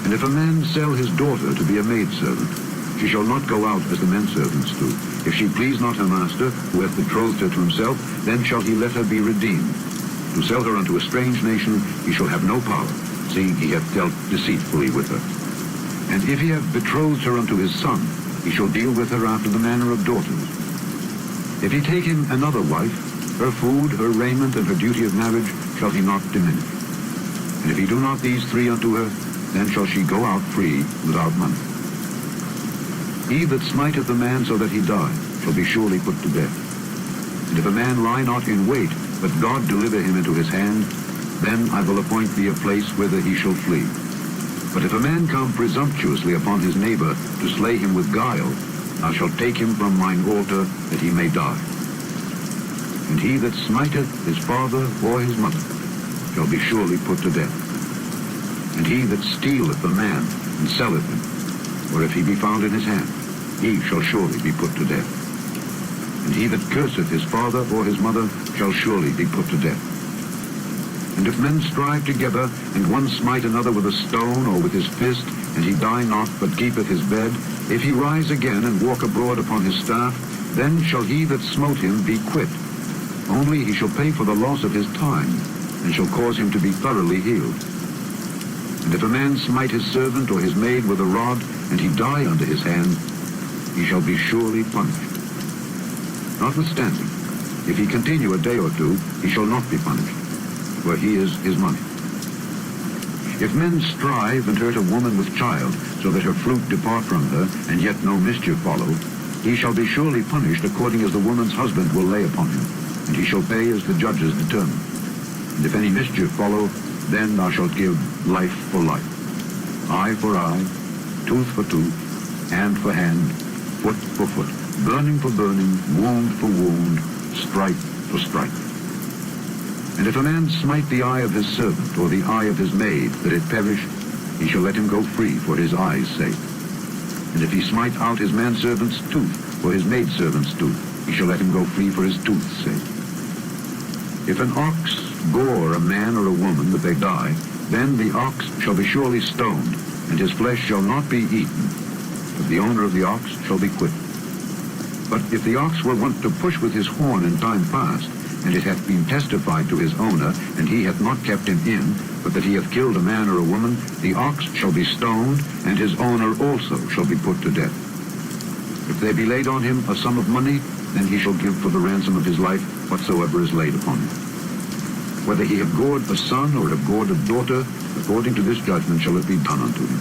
And if a man sell his daughter to be a maidservant, she shall not go out as the menservants do. If she please not her master, who hath betrothed her to himself, then shall he let her be redeemed. To sell her unto a strange nation he shall have no power, seeing he hath dealt deceitfully with her. And if he have betrothed her unto his son, he shall deal with her after the manner of daughters. If he take him another wife, her food, her raiment, and her duty of marriage shall he not diminish. And if he do not these three unto her, then shall she go out free without money. He that smiteth a man so that he die shall be surely put to death. And if a man lie not in wait, but God deliver him into his hand, then I will appoint thee a place whither he shall flee. But if a man come presumptuously upon his neighbor to slay him with guile, thou shalt take him from mine altar, that he may die. And he that smiteth his father or his mother shall be surely put to death. And he that stealeth a man and selleth him, or if he be found in his hand, he shall surely be put to death. And he that curseth his father or his mother shall surely be put to death. And if men strive together, and one smite another with a stone or with his fist, and he die not, but keepeth his bed, if he rise again and walk abroad upon his staff, then shall he that smote him be quit. Only he shall pay for the loss of his time, and shall cause him to be thoroughly healed. And if a man smite his servant or his maid with a rod, and he die under his hand, he shall be surely punished. Notwithstanding, if he continue a day or two, he shall not be punished, for he is his money. If men strive and hurt a woman with child, so that her fruit depart from her, and yet no mischief follow, he shall be surely punished according as the woman's husband will lay upon him, and he shall pay as the judges determine. And if any mischief follow, then thou shalt give life for life, eye for eye, tooth for tooth, hand for hand, foot for foot, burning for burning, wound for wound, stripe for stripe. And if a man smite the eye of his servant, or the eye of his maid, that it perish, he shall let him go free for his eye's sake. And if he smite out his manservant's tooth, or his maidservant's tooth, he shall let him go free for his tooth's sake. If an ox gore a man or a woman that they die, then the ox shall be surely stoned, and his flesh shall not be eaten, but the owner of the ox shall be quit. But if the ox were wont to push with his horn in time past, and it hath been testified to his owner, and he hath not kept him in, but that he hath killed a man or a woman, the ox shall be stoned, and his owner also shall be put to death. If there be laid on him a sum of money, then he shall give for the ransom of his life whatsoever is laid upon him. Whether he have gored a son or have gored a daughter, according to this judgment shall it be done unto him.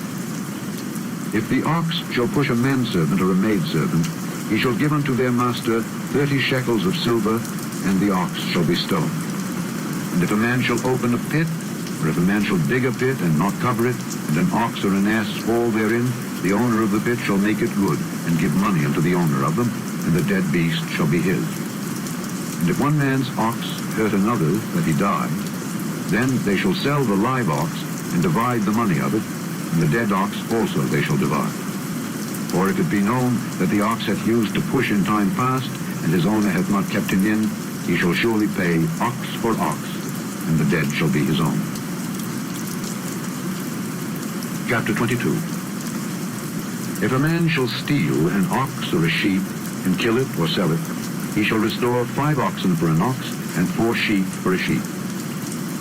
If the ox shall push a manservant or a maidservant, he shall give unto their master 30 shekels of silver, and the ox shall be stoned. And if a man shall open a pit, or if a man shall dig a pit and not cover it, and an ox or an ass fall therein, the owner of the pit shall make it good, and give money unto the owner of them, and the dead beast shall be his. And if one man's ox hurt another, that he die, then they shall sell the live ox, and divide the money of it, and the dead ox also they shall divide. Or if it be known that the ox hath used to push in time past, and his owner hath not kept him in, he shall surely pay ox for ox, and the dead shall be his own. Chapter 22. If a man shall steal an ox or a sheep, and kill it or sell it, he shall restore 5 oxen for an ox, and 4 sheep for a sheep.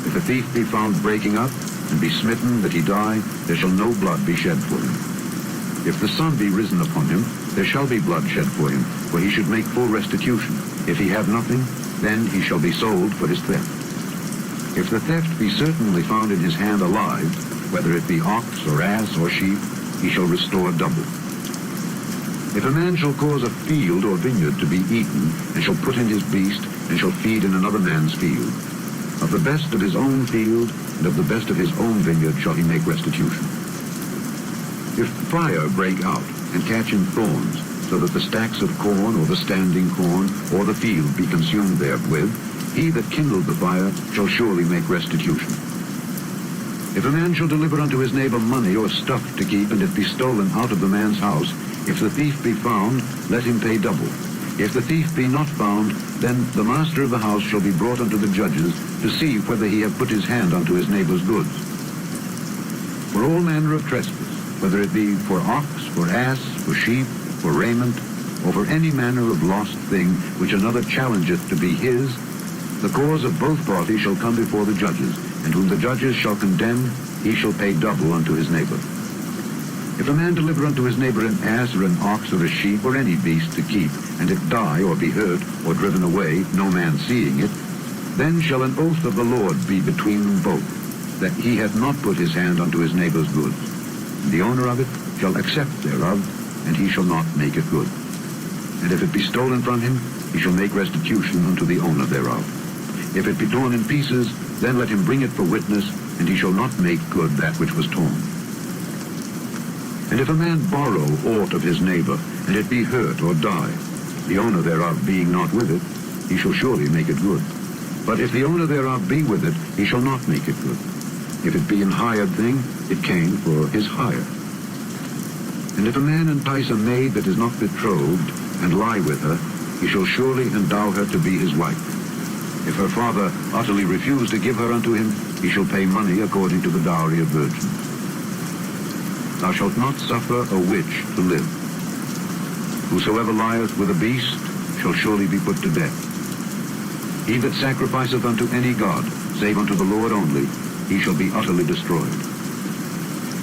If a thief be found breaking up, and be smitten that he die, there shall no blood be shed for him. If the sun be risen upon him, there shall be blood shed for him, for he should make full restitution. If he have nothing, then he shall be sold for his theft. If the theft be certainly found in his hand alive, whether it be ox or ass or sheep, he shall restore double. If a man shall cause a field or vineyard to be eaten, and shall put in his beast, and shall feed in another man's field, of the best of his own field, and of the best of his own vineyard shall he make restitution. If fire break out, and catch in thorns, so that the stacks of corn, or the standing corn, or the field be consumed therewith, he that kindled the fire shall surely make restitution. If a man shall deliver unto his neighbor money or stuff to keep, and it be stolen out of the man's house, if the thief be found, let him pay double. If the thief be not found, then the master of the house shall be brought unto the judges to see whether he have put his hand unto his neighbor's goods. For all manner of trespass, whether it be for ox, for ass, for sheep, for raiment, or for any manner of lost thing which another challengeth to be his, the cause of both parties shall come before the judges, and whom the judges shall condemn, he shall pay double unto his neighbor. If a man deliver unto his neighbor an ass or an ox or a sheep or any beast to keep, and it die or be hurt or driven away, no man seeing it, then shall an oath of the Lord be between them both, that he hath not put his hand unto his neighbor's goods. And the owner of it shall accept thereof, and he shall not make it good. And if it be stolen from him, he shall make restitution unto the owner thereof. If it be torn in pieces, then let him bring it for witness, and he shall not make good that which was torn. And if a man borrow aught of his neighbor, and it be hurt or die, the owner thereof being not with it, he shall surely make it good. But if the owner thereof be with it, he shall not make it good. If it be an hired thing, it came for his hire. And if a man entice a maid that is not betrothed, and lie with her, he shall surely endow her to be his wife. If her father utterly refuse to give her unto him, he shall pay money according to the dowry of virgins. Thou shalt not suffer a witch to live. Whosoever lieth with a beast shall surely be put to death. He that sacrificeth unto any god, save unto the Lord only, he shall be utterly destroyed.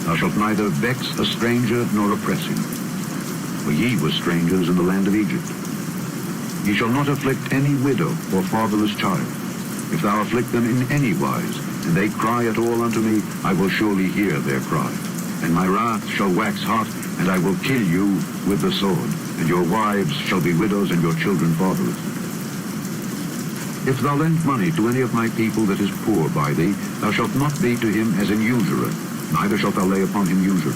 Thou shalt neither vex a stranger nor oppress him, for ye were strangers in the land of Egypt. Ye shall not afflict any widow or fatherless child. If thou afflict them in any wise, and they cry at all unto me, I will surely hear their cry. And my wrath shall wax hot, and I will kill you with the sword, and your wives shall be widows, and your children fatherless. If thou lend money to any of my people that is poor by thee, thou shalt not be to him as an usurer, neither shalt thou lay upon him usury.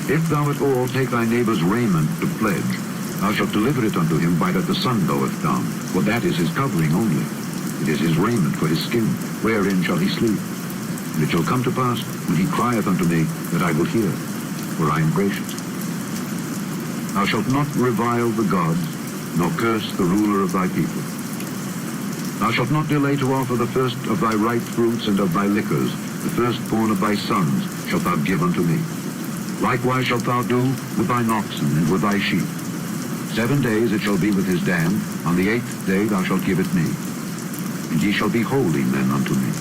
If thou at all take thy neighbor's raiment to pledge, thou shalt deliver it unto him by that the sun goeth down, for that is his covering only. It is his raiment for his skin, wherein shall he sleep. And it shall come to pass, when he crieth unto me, that I will hear, for I am gracious. Thou shalt not revile the gods, nor curse the ruler of thy people. Thou shalt not delay to offer the first of thy ripe fruits and of thy liquors, the firstborn of thy sons shalt thou give unto me. Likewise shalt thou do with thine oxen and with thy sheep. 7 days it shall be with his dam, on the 8th day thou shalt give it me. And ye shall be holy men unto me.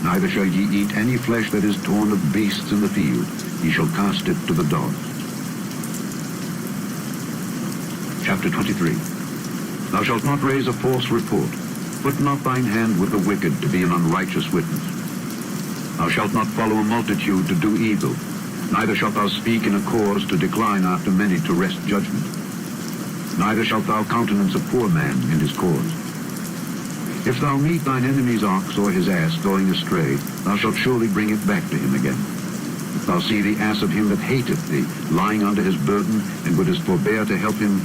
Neither shall ye eat any flesh that is torn of beasts in the field. Ye shall cast it to the dogs. Chapter 23. Thou shalt not raise a false report. Put not thine hand with the wicked to be an unrighteous witness. Thou shalt not follow a multitude to do evil. Neither shalt thou speak in a cause to decline after many to wrest judgment. Neither shalt thou countenance a poor man in his cause. If thou meet thine enemy's ox or his ass going astray, thou shalt surely bring it back to him again. If thou see the ass of him that hateth thee lying under his burden, and wouldest forbear to help him,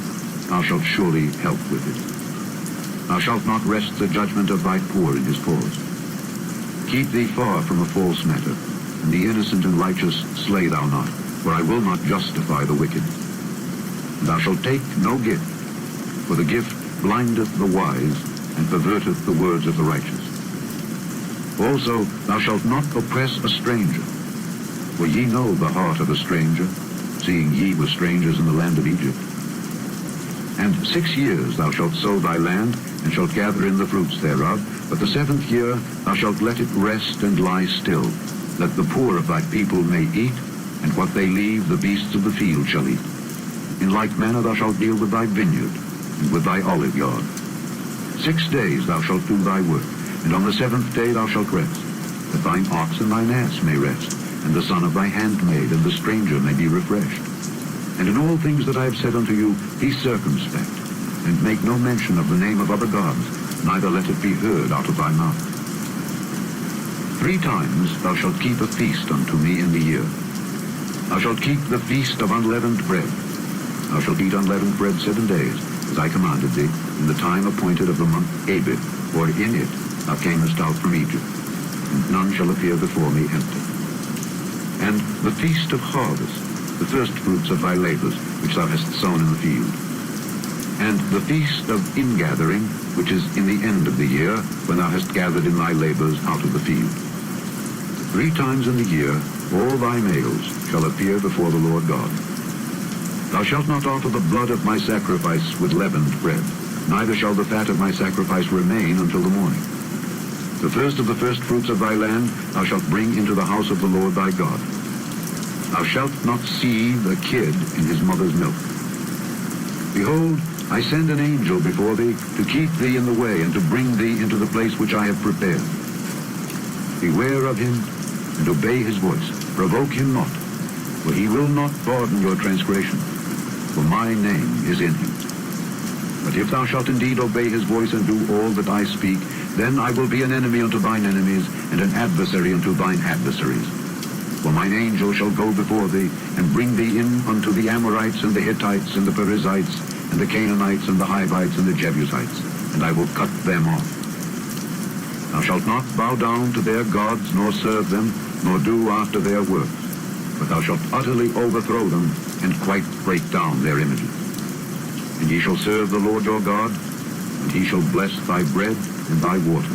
thou shalt surely help with it. Thou shalt not wrest the judgment of thy poor in his cause. Keep thee far from a false matter, and the innocent and righteous slay thou not, for I will not justify the wicked. Thou shalt take no gift, for the gift blindeth the wise, and perverteth the words of the righteous. Also, thou shalt not oppress a stranger, for ye know the heart of a stranger, seeing ye were strangers in the land of Egypt. And 6 years thou shalt sow thy land, and shalt gather in the fruits thereof, but the 7th year thou shalt let it rest and lie still, that the poor of thy people may eat, and what they leave the beasts of the field shall eat. In like manner thou shalt deal with thy vineyard, and with thy olive yard. 6 days thou shalt do thy work, and on the 7th day thou shalt rest, that thine ox and thine ass may rest, and the son of thy handmaid and the stranger may be refreshed. And in all things that I have said unto you, be circumspect, and make no mention of the name of other gods, neither let it be heard out of thy mouth. 3 times thou shalt keep a feast unto me in the year. Thou shalt keep the feast of unleavened bread. Thou shalt eat unleavened bread 7 days, as I commanded thee, in the time appointed of the month Abib, for in it thou camest out from Egypt, and none shall appear before me empty. And the feast of harvest, the first fruits of thy labors, which thou hast sown in the field. And the feast of ingathering, which is in the end of the year, when thou hast gathered in thy labors out of the field. 3 times in the year all thy males shall appear before the Lord God. Thou shalt not offer the blood of my sacrifice with leavened bread, neither shall the fat of my sacrifice remain until the morning. The first of the first fruits of thy land thou shalt bring into the house of the Lord thy God. Thou shalt not seethe a kid in his mother's milk. Behold, I send an angel before thee to keep thee in the way and to bring thee into the place which I have prepared. Beware of him and obey his voice. Provoke him not, for he will not pardon your transgression, for my name is in him. But if thou shalt indeed obey his voice and do all that I speak, then I will be an enemy unto thine enemies, and an adversary unto thine adversaries. For mine angel shall go before thee, and bring thee in unto the Amorites, and the Hittites, and the Perizzites, and the Canaanites, and the Hivites, and the Jebusites, and I will cut them off. Thou shalt not bow down to their gods, nor serve them, nor do after their works, but thou shalt utterly overthrow them, and quite break down their images. And ye shall serve the Lord your God, and he shall bless thy bread and thy water,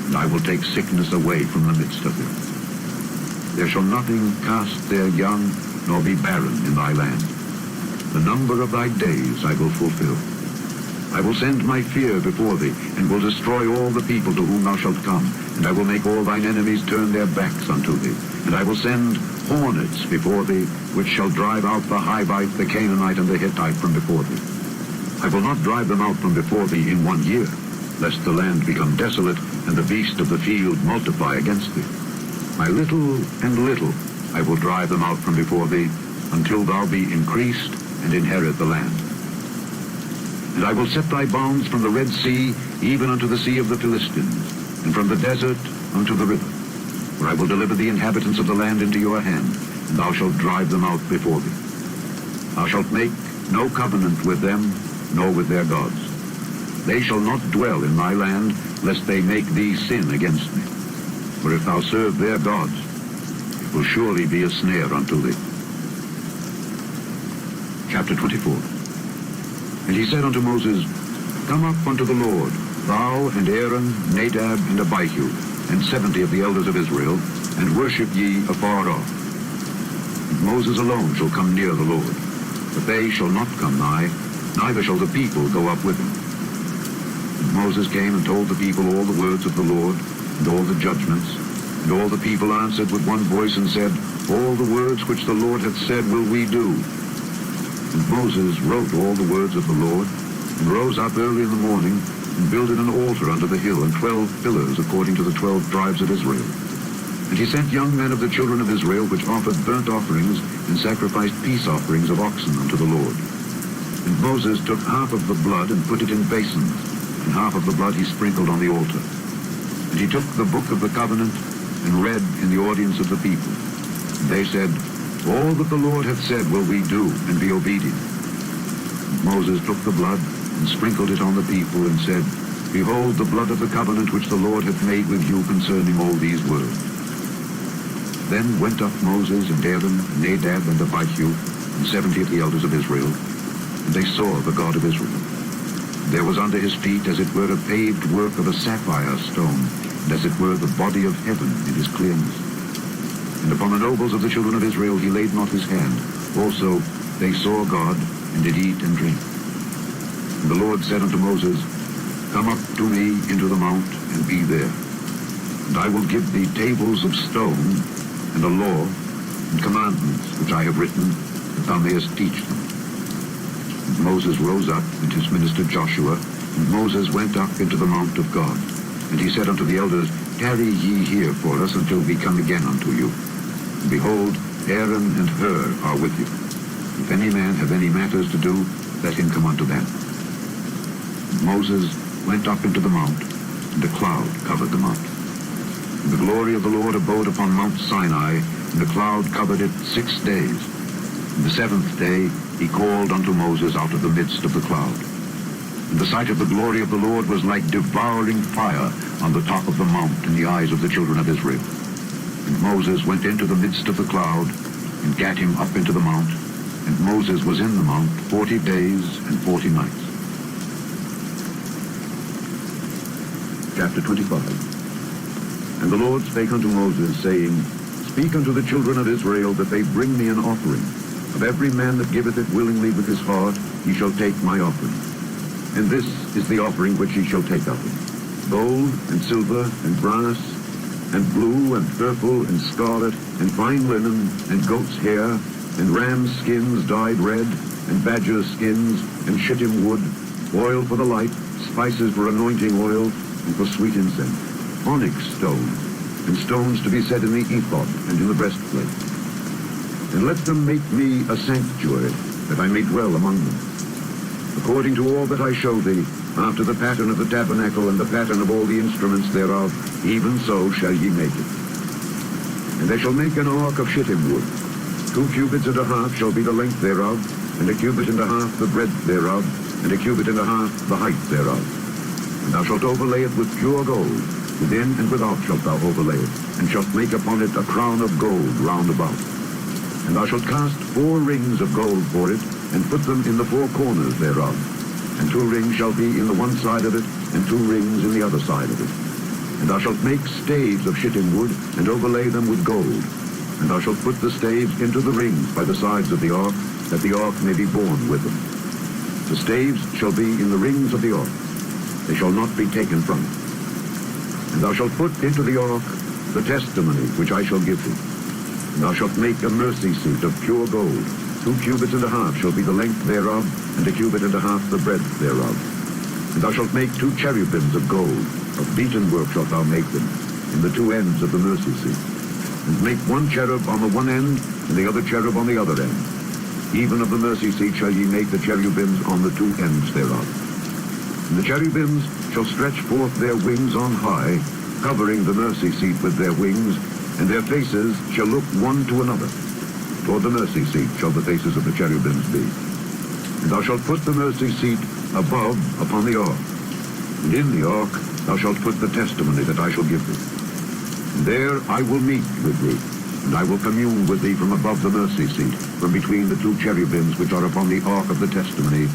and I will take sickness away from the midst of thee. There shall nothing cast their young, nor be barren in thy land. The number of thy days I will fulfill. I will send my fear before thee, and will destroy all the people to whom thou shalt come, and I will make all thine enemies turn their backs unto thee. And I will send hornets before thee, which shall drive out the Hivite, the Canaanite, and the Hittite from before thee. I will not drive them out from before thee in 1 year, lest the land become desolate, and the beast of the field multiply against thee. By little and little I will drive them out from before thee, until thou be increased, and inherit the land. And I will set thy bounds from the Red Sea, even unto the sea of the Philistines, and from the desert unto the river. For I will deliver the inhabitants of the land into your hand, and thou shalt drive them out before thee. Thou shalt make no covenant with them, nor with their gods. They shall not dwell in thy land, lest they make thee sin against me. For if thou serve their gods, it will surely be a snare unto thee. Chapter 24. And he said unto Moses, Come up unto the Lord, thou and Aaron, Nadab, and Abihu, and 70 of the elders of Israel, and worship ye afar off. And Moses alone shall come near the Lord, but they shall not come nigh, neither shall the people go up with him. And Moses came and told the people all the words of the Lord, and all the judgments. And all the people answered with one voice and said, All the words which the Lord hath said will we do. And Moses wrote all the words of the Lord, and rose up early in the morning, and builded an altar under the hill, and 12 pillars according to the 12 tribes of Israel. And he sent young men of the children of Israel, which offered burnt offerings, and sacrificed peace offerings of oxen unto the Lord. And Moses took half of the blood, and put it in basins, and half of the blood he sprinkled on the altar. And he took the book of the covenant, and read in the audience of the people. And they said, All that the Lord hath said will we do, and be obedient. And Moses took the blood, and sprinkled it on the people, and said, Behold the blood of the covenant which the Lord hath made with you concerning all these words. Then went up Moses and Aaron, and Nadab, and Abihu, and 70 of the elders of Israel, and they saw the God of Israel. There was under his feet as it were a paved work of a sapphire stone, and as it were the body of heaven in his clearness. And upon the nobles of the children of Israel he laid not his hand. Also they saw God, and did eat and drink. And the Lord said unto Moses, Come up to me into the mount, and be there. And I will give thee tables of stone, and a law, and commandments which I have written, that thou mayest teach them. And Moses rose up, and his minister Joshua, and Moses went up into the mount of God. And he said unto the elders, Tarry ye here for us until we come again unto you. And behold, Aaron and Hur are with you. If any man have any matters to do, let him come unto them. And Moses went up into the mount, and a cloud covered the mount. And the glory of the Lord abode upon Mount Sinai, and the cloud covered it 6 days. And the 7th day he called unto Moses out of the midst of the cloud. And the sight of the glory of the Lord was like devouring fire on the top of the mount in the eyes of the children of Israel. And Moses went into the midst of the cloud, and gat him up into the mount. And Moses was in the mount 40 days and 40 nights. Chapter 25. And the Lord spake unto Moses, saying, Speak unto the children of Israel, that they bring me an offering. Of every man that giveth it willingly with his heart, he shall take my offering. And this is the offering which he shall take of it: gold, and silver, and brass, and blue, and purple, and scarlet, and fine linen, and goat's hair, and ram's skins dyed red, and badger's skins, and shittim wood, oil for the light, spices for anointing oil, and for sweet incense, onyx stones, and stones to be set in the ephod and in the breastplate. And let them make me a sanctuary, that I may dwell among them. According to all that I show thee, after the pattern of the tabernacle and the pattern of all the instruments thereof, even so shall ye make it. And they shall make an ark of shittim wood. 2 cubits and a half shall be the length thereof, and 1 cubit and a half the breadth thereof, and 1 cubit and a half the height thereof. And thou shalt overlay it with pure gold. Within and without shalt thou overlay it, and shalt make upon it a crown of gold round about. And thou shalt cast 4 rings of gold for it, and put them in the 4 corners thereof. And 2 rings shall be in the one side of it, and 2 rings in the other side of it. And thou shalt make staves of shittim wood, and overlay them with gold. And thou shalt put the staves into the rings by the sides of the ark, that the ark may be borne with them. The staves shall be in the rings of the ark. They shall not be taken from it. And thou shalt put into the ark the testimony which I shall give thee. And thou shalt make a mercy seat of pure gold. 2 cubits and a half shall be the length thereof, and 1 cubit and a half the breadth thereof. And thou shalt make 2 cherubims of gold. Of beaten work shalt thou make them, in the 2 ends of the mercy seat. And make 1 cherub on the one end, and the other cherub on the other end. Even of the mercy seat shall ye make the cherubims on the 2 ends thereof. And the cherubims shall stretch forth their wings on high, covering the mercy seat with their wings, and their faces shall look one to another. Toward the mercy seat shall the faces of the cherubims be. And thou shalt put the mercy seat above upon the ark. And in the ark thou shalt put the testimony that I shall give thee. And there I will meet with thee, and I will commune with thee from above the mercy seat, from between the 2 cherubims which are upon the ark of the testimony,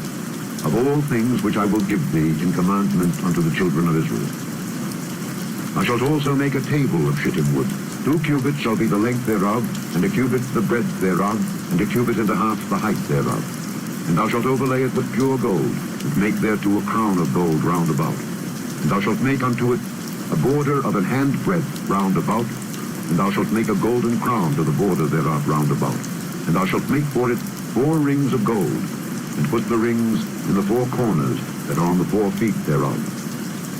of all things which I will give thee in commandment unto the children of Israel. Thou shalt also make a table of shittim wood. 2 cubits shall be the length thereof, and 1 cubit the breadth thereof, and 1 cubit and a half the height thereof. And thou shalt overlay it with pure gold, and make thereto a crown of gold round about. And thou shalt make unto it a border of an handbreadth round about, and thou shalt make a golden crown to the border thereof round about. And thou shalt make for it 4 rings of gold, and put the rings in the 4 corners that are on the 4 feet thereof.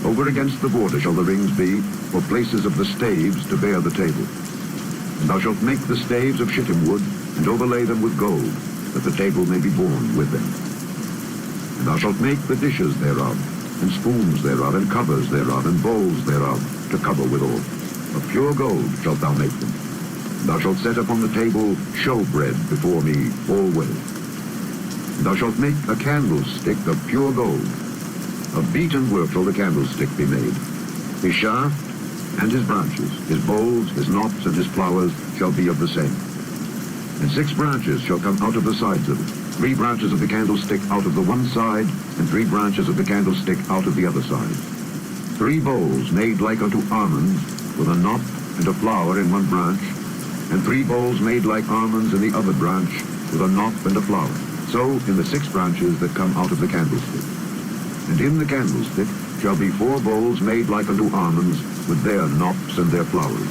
Over against the border shall the rings be for places of the staves to bear the table. And thou shalt make the staves of shittim wood, and overlay them with gold, that the table may be borne with them. And thou shalt make the dishes thereof, and spoons thereof, and covers thereof, and bowls thereof, to cover withal. Of pure gold shalt thou make them. And thou shalt set upon the table showbread before me always. And thou shalt make a candlestick of pure gold. Of beaten work shall the candlestick be made. His shaft and his branches, his bowls, his knops, and his flowers shall be of the same. And 6 branches shall come out of the sides of it, 3 branches of the candlestick out of the one side, and 3 branches of the candlestick out of the other side. 3 bowls made like unto almonds, with a knop and a flower in one branch, and 3 bowls made like almonds in the other branch, with a knop and a flower. So in the 6 branches that come out of the candlestick. And in the candlestick shall be 4 bowls made like unto almonds, with their knops and their flowers.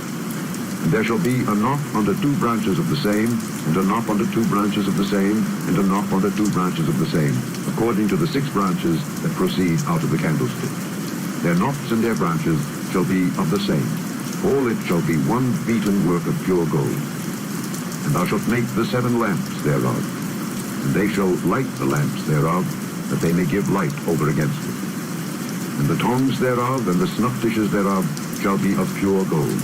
And there shall be a knop unto 2 branches of the same, and a knop unto 2 branches of the same, and a knop unto 2 branches of the same, according to the 6 branches that proceed out of the candlestick. Their knops and their branches shall be of the same. All it shall be one beaten work of pure gold. And thou shalt make the 7 lamps thereof, and they shall light the lamps thereof, that they may give light over against it. And the tongs thereof and the snuff dishes thereof shall be of pure gold.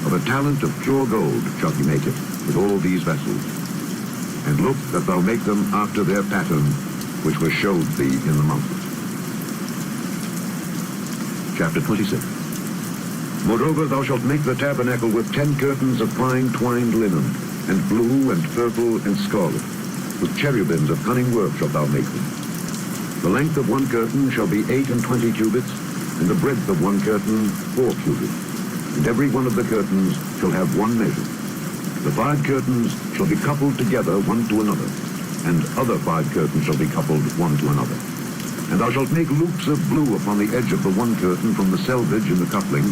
Of a talent of pure gold shall he make it, with all these vessels. And look that thou make them after their pattern, which was showed thee in the mountain. Chapter 26. Moreover, thou shalt make the tabernacle with 10 curtains of fine twined linen, and blue and purple and scarlet. With cherubims of cunning work shalt thou make them. The length of one curtain shall be 28 cubits, and the breadth of one curtain 4 cubits. And every one of the curtains shall have one measure. The 5 curtains shall be coupled together one to another, and other 5 curtains shall be coupled one to another. And thou shalt make loops of blue upon the edge of the one curtain from the selvage in the coupling,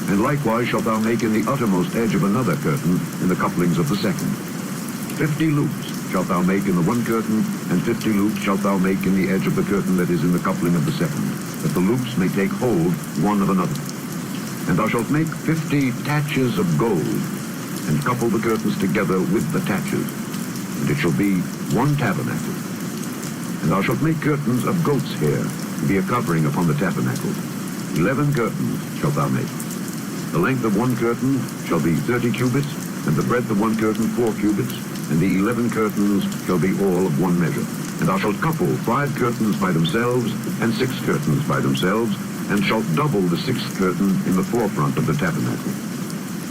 and likewise shalt thou make in the uttermost edge of another curtain in the couplings of the second. 50 loops shalt thou make in the one curtain, and 50 loops shalt thou make in the edge of the curtain that is in the coupling of the second, that the loops may take hold one of another. And thou shalt make 50 taches of gold, and couple the curtains together with the taches, and it shall be one tabernacle. And thou shalt make curtains of goat's hair, to be a covering upon the tabernacle. 11 curtains shalt thou make. The length of one curtain shall be 30 cubits, and the breadth of one curtain 4 cubits, and the 11 curtains shall be all of one measure. And thou shalt couple 5 curtains by themselves, and 6 curtains by themselves, and shalt double the 6th curtain in the forefront of the tabernacle.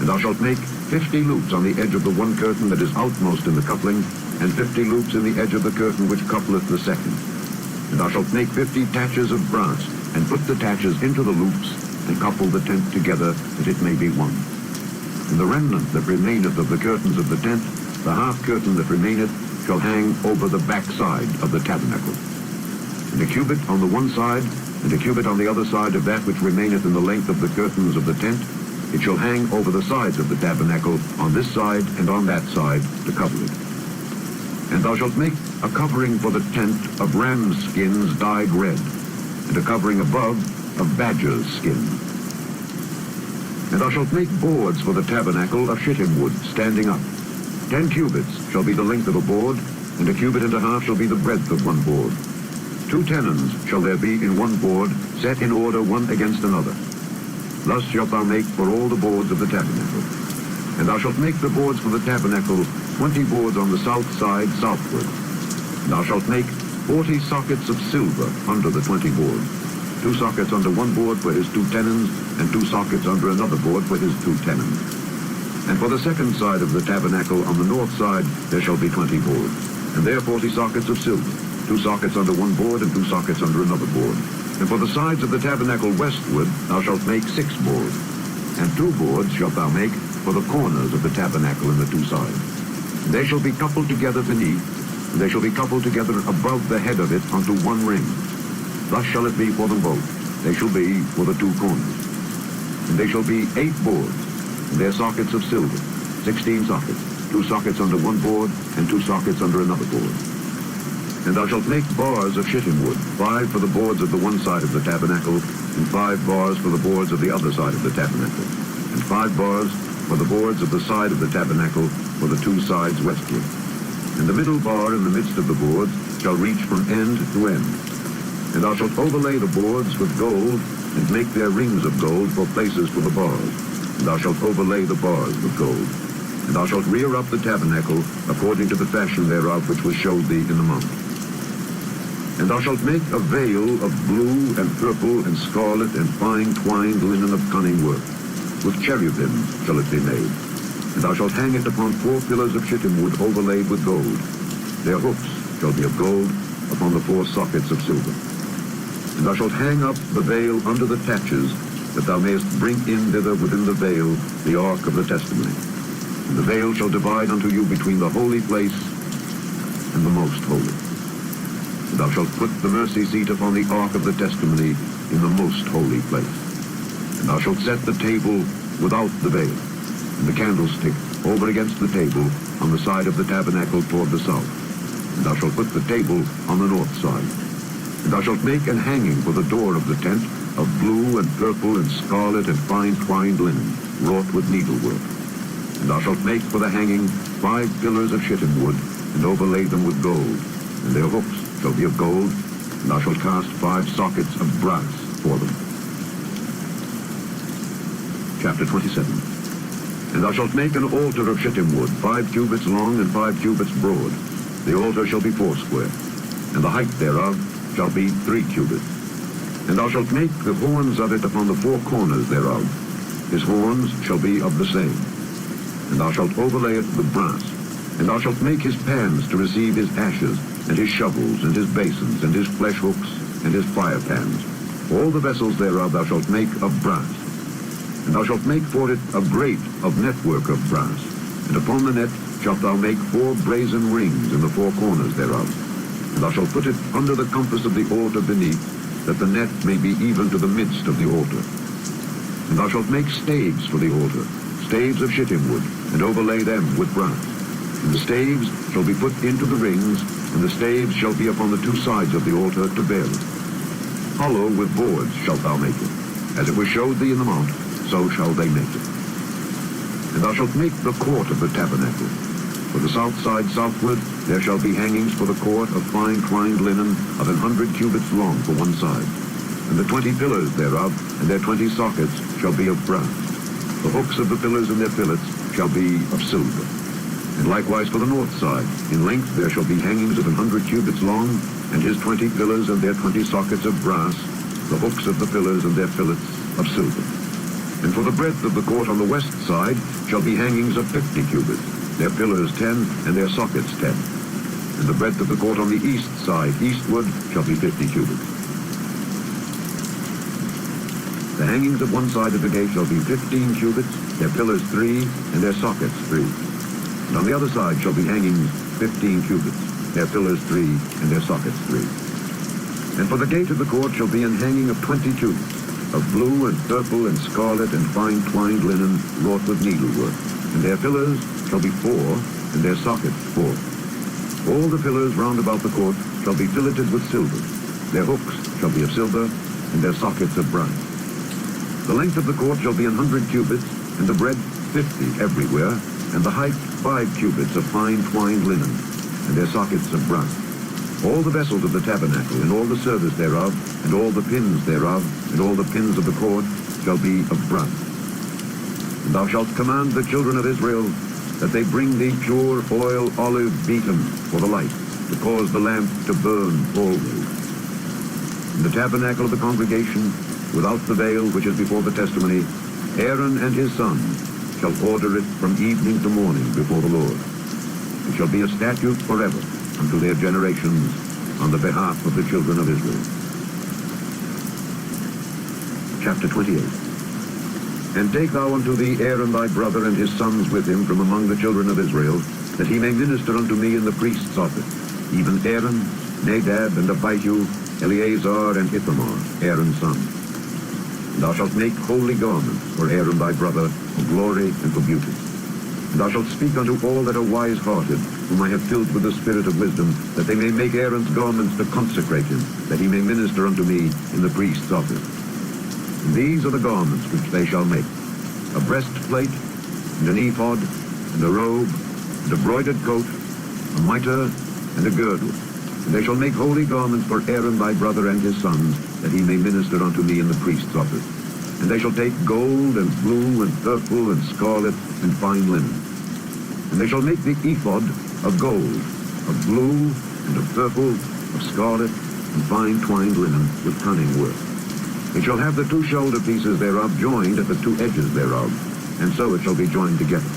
And thou shalt make 50 loops on the edge of the one curtain that is outmost in the coupling, and 50 loops in the edge of the curtain which coupleth the second. And thou shalt make 50 taches of brass, and put the taches into the loops, and couple the tent together, that it may be one. And the remnant that remaineth of the curtains of the tent, the half curtain that remaineth, shall hang over the back side of the tabernacle. And a cubit on the one side, and a cubit on the other side of that which remaineth in the length of the curtains of the tent, it shall hang over the sides of the tabernacle, on this side and on that side, to cover it. And thou shalt make a covering for the tent of ram's skins dyed red, and a covering above of badger's skin. And thou shalt make boards for the tabernacle of shittim wood, standing up. 10 cubits shall be the length of a board, and a cubit and a half shall be the breadth of one board. 2 tenons shall there be in one board, set in order one against another. Thus shalt thou make for all the boards of the tabernacle. And thou shalt make the boards for the tabernacle 20 boards on the south side southward. And thou shalt make 40 sockets of silver under the 20 boards. 2 sockets under one board for his 2 tenons, and 2 sockets under another board for his 2 tenons. And for the second side of the tabernacle on the north side there shall be 20 boards, and there 40 sockets of silver, 2 sockets under one board and 2 sockets under another board. And for the sides of the tabernacle westward thou shalt make 6 boards, and 2 boards shalt thou make for the corners of the tabernacle in the 2 sides. And they shall be coupled together beneath, and they shall be coupled together above the head of it unto one ring. Thus shall it be for them both. They shall be for the 2 corners. And they shall be 8 boards, and their sockets of silver, 16 sockets, 2 sockets under one board, and 2 sockets under another board. And thou shalt make bars of shittim wood, 5 for the boards of the one side of the tabernacle, and 5 bars for the boards of the other side of the tabernacle, and 5 bars for the boards of the side of the tabernacle for the 2 sides westward. And the middle bar in the midst of the boards shall reach from end to end. And thou shalt overlay the boards with gold, and make their rings of gold for places for the bars. And thou shalt overlay the bars with gold. And thou shalt rear up the tabernacle according to the fashion thereof which was showed thee in the mount. And thou shalt make a veil of blue and purple and scarlet and fine twined linen of cunning work. With cherubim shall it be made. And thou shalt hang it upon 4 pillars of shittim wood overlaid with gold. Their hooks shall be of gold upon the 4 sockets of silver. And thou shalt hang up the veil under the taches, that thou mayest bring in thither within the veil the ark of the testimony. And the veil shall divide unto you between the holy place and the most holy. And thou shalt put the mercy seat upon the ark of the testimony in the most holy place. And thou shalt set the table without the veil, and the candlestick over against the table on the side of the tabernacle toward the south. And thou shalt put the table on the north side. And thou shalt make an hanging for the door of the tent of blue and purple and scarlet and fine twined linen, wrought with needlework. And thou shalt make for the hanging 5 pillars of shittim wood, and overlay them with gold, and their hooks shall be of gold, and thou shalt cast 5 sockets of brass for them. Chapter 27. And thou shalt make an altar of shittim wood, 5 cubits long and 5 cubits broad. The altar shall be 4 square, and the height thereof shall be 3 cubits. And thou shalt make the horns of it upon the 4 corners thereof. His horns shall be of the same. And thou shalt overlay it with brass. And thou shalt make his pans to receive his ashes, and his shovels, and his basins, and his flesh hooks, and his fire pans. All the vessels thereof thou shalt make of brass. And thou shalt make for it a grate of network of brass. And upon the net shalt thou make 4 brazen rings in the 4 corners thereof. And thou shalt put it under the compass of the altar beneath, that the net may be even to the midst of the altar. And thou shalt make staves for the altar, staves of shittim wood, and overlay them with brass. And the staves shall be put into the rings, and the staves shall be upon the 2 sides of the altar to bear it. Hollow with boards shalt thou make it. As it was showed thee in the mount, so shall they make it. And thou shalt make the court of the tabernacle. For the south side southward there shall be hangings for the court of fine twined linen of 100 cubits long for one side. And the 20 pillars thereof, and their 20 sockets, shall be of brass. The hooks of the pillars and their fillets shall be of silver. And likewise for the north side, in length there shall be hangings of 100 cubits long, and his 20 pillars and their 20 sockets of brass, the hooks of the pillars and their fillets of silver. And for the breadth of the court on the west side shall be hangings of 50 cubits, their pillars 10, and their sockets 10. And the breadth of the court on the east side, eastward, shall be 50 cubits. The hangings of one side of the gate shall be 15 cubits, their pillars 3, and their sockets 3. And on the other side shall be hangings 15 cubits, their pillars 3, and their sockets 3. And for the gate of the court shall be an hanging of 20 cubits, of blue and purple and scarlet and fine twined linen wrought with needlework. And their pillars shall be 4, and their sockets 4. All the pillars round about the court shall be filleted with silver. Their hooks shall be of silver, and their sockets of brass. The length of the court shall be 100 cubits, and the breadth 50 everywhere, and the height 5 cubits of fine twined linen, and their sockets of brass. All the vessels of the tabernacle, and all the service thereof, and all the pins thereof, and all the pins of the cord, shall be of brass. And thou shalt command the children of Israel that they bring thee pure oil olive beaten for the light, to cause the lamp to burn always. In the tabernacle of the congregation, without the veil which is before the testimony, Aaron and his sons shall order it from evening to morning before the Lord. It shall be a statute forever unto their generations on the behalf of the children of Israel. Chapter 28. And take thou unto thee Aaron thy brother and his sons with him from among the children of Israel, that he may minister unto me in the priest's office, even Aaron, Nadab, and Abihu, Eleazar, and Ithamar, Aaron's sons. And thou shalt make holy garments for Aaron thy brother, for glory and for beauty. And thou shalt speak unto all that are wise-hearted, whom I have filled with the spirit of wisdom, that they may make Aaron's garments to consecrate him, that he may minister unto me in the priest's office. And these are the garments which they shall make: a breastplate, and an ephod, and a robe, and a broidered coat, a mitre, and a girdle. And they shall make holy garments for Aaron thy brother and his sons, that he may minister unto me in the priest's office. And they shall take gold, and blue, and purple, and scarlet, and fine linen. And they shall make the ephod of gold, of blue, and of purple, of scarlet, and fine twined linen with cunning work. It shall have the 2 shoulder pieces thereof joined at the 2 edges thereof, and so it shall be joined together.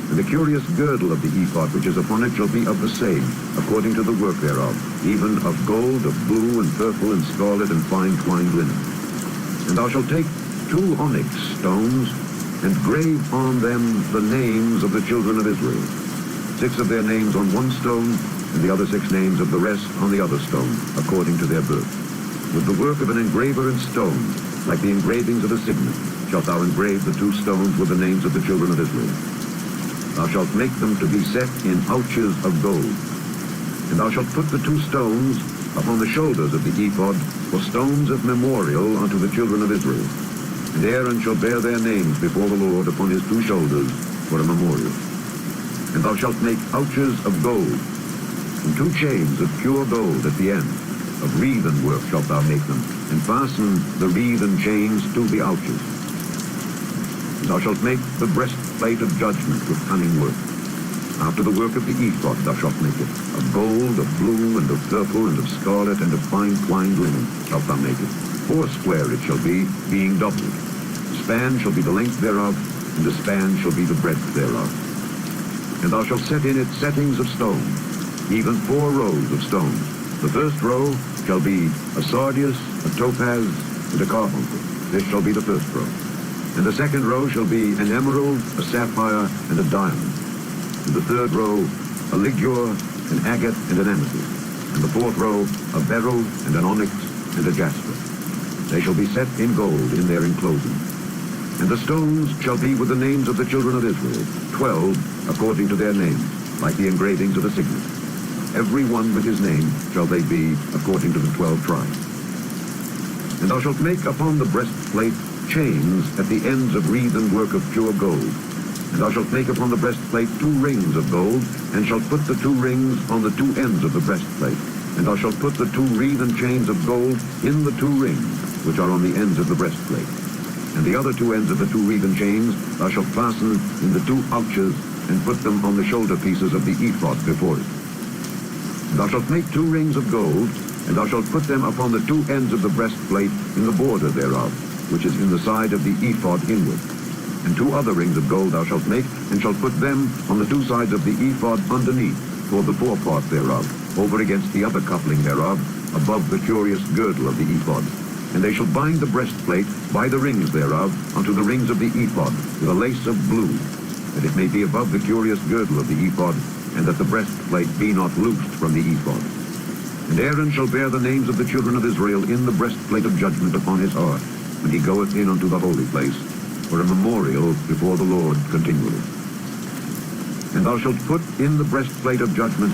And the curious girdle of the ephod which is upon it shall be of the same, according to the work thereof, even of gold, of blue, and purple, and scarlet, and fine twined linen. And thou shalt take 2 onyx stones, and grave on them the names of the children of Israel, 6 of their names on one stone, and the other 6 names of the rest on the other stone, according to their birth. With the work of an engraver in stone, like the engravings of a signet, shalt thou engrave the 2 stones with the names of the children of Israel. Thou shalt make them to be set in ouches of gold. And thou shalt put the 2 stones upon the shoulders of the ephod for stones of memorial unto the children of Israel. And Aaron shall bear their names before the Lord upon his 2 shoulders for a memorial. And thou shalt make ouches of gold, and 2 chains of pure gold at the end. Of wreathen work shalt thou make them, and fasten the wreathen chains to the ouches. And thou shalt make the breastplate of judgment with cunning work. After the work of the ephod thou shalt make it. Of gold, of blue, and of purple, and of scarlet, and of fine twined linen shalt thou make it. 4 square it shall be, being doubled. The span shall be the length thereof, and the span shall be the breadth thereof. And thou shalt set in it settings of stone, even 4 rows of stones. The first row shall be a sardius, a topaz, and a carbuncle. This shall be the first row. And the second row shall be an emerald, a sapphire, and a diamond. And the third row, a ligure, an agate, and an amethyst. And the fourth row, a beryl, and an onyx, and a jasper. They shall be set in gold in their enclosing. And the stones shall be with the names of the children of Israel, 12 according to their names, like the engravings of a signet. Every one with his name shall they be according to the 12 tribes. And thou shalt make upon the breastplate chains at the ends of wreathen work of pure gold. And thou shalt make upon the breastplate 2 rings of gold, and shalt put the 2 rings on the 2 ends of the breastplate. And thou shalt put the 2 wreathen chains of gold in the 2 rings, which are on the ends of the breastplate. And the other 2 ends of the 2 wreathen chains thou shalt fasten in the 2 ouches, and put them on the shoulder pieces of the ephod before it. And thou shalt make 2 rings of gold, and thou shalt put them upon the 2 ends of the breastplate in the border thereof, which is in the side of the ephod inward. And 2 other rings of gold thou shalt make, and shalt put them on the 2 sides of the ephod underneath, toward the forepart thereof, over against the other coupling thereof, above the curious girdle of the ephod. And they shall bind the breastplate by the rings thereof unto the rings of the ephod, with a lace of blue, that it may be above the curious girdle of the ephod, and that the breastplate be not loosed from the ephod. And Aaron shall bear the names of the children of Israel in the breastplate of judgment upon his heart, when he goeth in unto the holy place, for a memorial before the Lord continually. And thou shalt put in the breastplate of judgment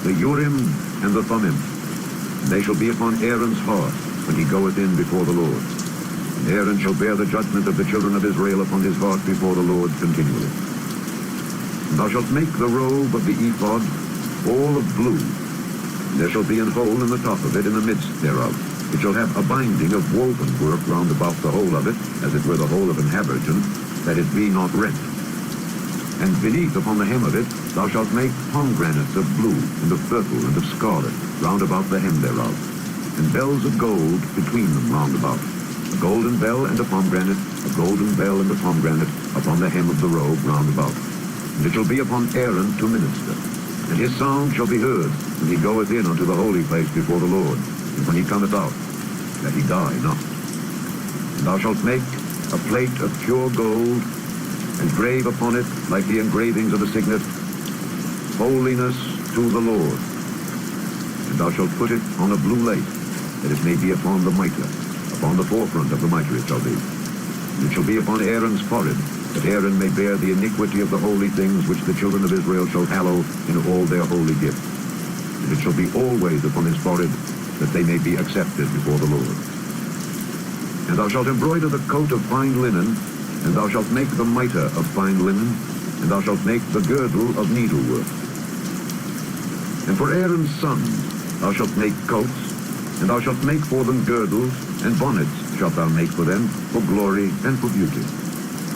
the Urim and the Thummim, and they shall be upon Aaron's heart when he goeth in before the Lord. And Aaron shall bear the judgment of the children of Israel upon his heart before the Lord continually. And thou shalt make the robe of the ephod all of blue, and there shall be an hole in the top of it in the midst thereof. It shall have a binding of woven work round about the whole of it, as it were the whole of an habergeon, that it be not rent. And beneath upon the hem of it thou shalt make pomegranates of blue, and of purple, and of scarlet, round about the hem thereof, and bells of gold between them round about, a golden bell and a pomegranate, a golden bell and a pomegranate, upon the hem of the robe round about. And it shall be upon Aaron to minister. And his sound shall be heard when he goeth in unto the holy place before the Lord, and when he cometh out, that he die not. And thou shalt make a plate of pure gold, and grave upon it, like the engravings of a signet, holiness to the Lord. And thou shalt put it on a blue lace, that it may be upon the mitre, upon the forefront of the mitre it shall be. And it shall be upon Aaron's forehead, that Aaron may bear the iniquity of the holy things which the children of Israel shall hallow in all their holy gifts. And it shall be always upon his forehead, that they may be accepted before the Lord. And thou shalt embroider the coat of fine linen, and thou shalt make the mitre of fine linen, and thou shalt make the girdle of needlework. And for Aaron's sons thou shalt make coats, and thou shalt make for them girdles, and bonnets shalt thou make for them, for glory and for beauty.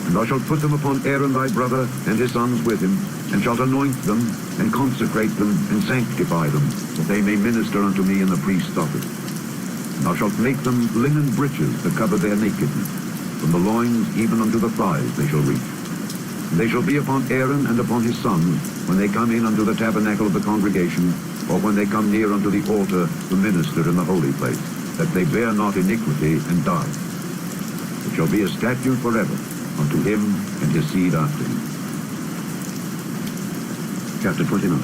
And thou shalt put them upon Aaron thy brother, and his sons with him, and shalt anoint them, and consecrate them, and sanctify them, that they may minister unto me in the priest's office. And thou shalt make them linen breeches to cover their nakedness. From the loins even unto the thighs they shall reach. And they shall be upon Aaron and upon his sons, when they come in unto the tabernacle of the congregation, or when they come near unto the altar to minister in the holy place, that they bear not iniquity and die. It shall be a statute forever unto him and his seed after him. Chapter 29.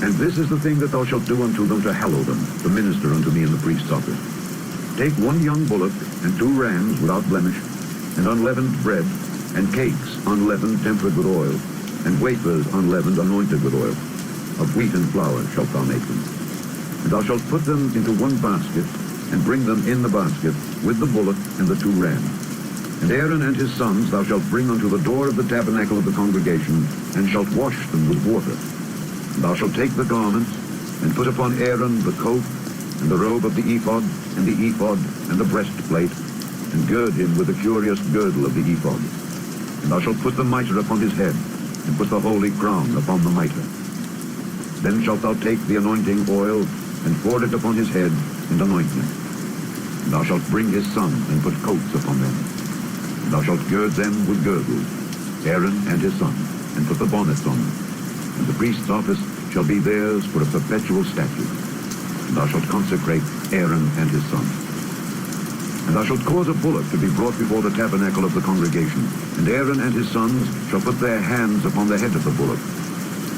And this is the thing that thou shalt do unto them to hallow them, to minister unto me in the priest's office. Take 1 young bullock, and 2 rams without blemish, and unleavened bread, and cakes unleavened tempered with oil, and wafers unleavened anointed with oil. Of wheat and flour shalt thou make them. And thou shalt put them into 1 basket, and bring them in the basket, with the bullock and the 2 rams. And Aaron and his sons thou shalt bring unto the door of the tabernacle of the congregation, and shalt wash them with water. And thou shalt take the garments, and put upon Aaron the coat, and the robe of the ephod, and the ephod, and the breastplate, and gird him with the curious girdle of the ephod. And thou shalt put the mitre upon his head, and put the holy crown upon the mitre. Then shalt thou take the anointing oil, and pour it upon his head, and anoint him. And thou shalt bring his sons, and put coats upon them. And thou shalt gird them with girdles, Aaron and his sons, and put the bonnets on them. And the priest's office shall be theirs for a perpetual statute. And thou shalt consecrate Aaron and his sons. And thou shalt cause a bullock to be brought before the tabernacle of the congregation. And Aaron and his sons shall put their hands upon the head of the bullock.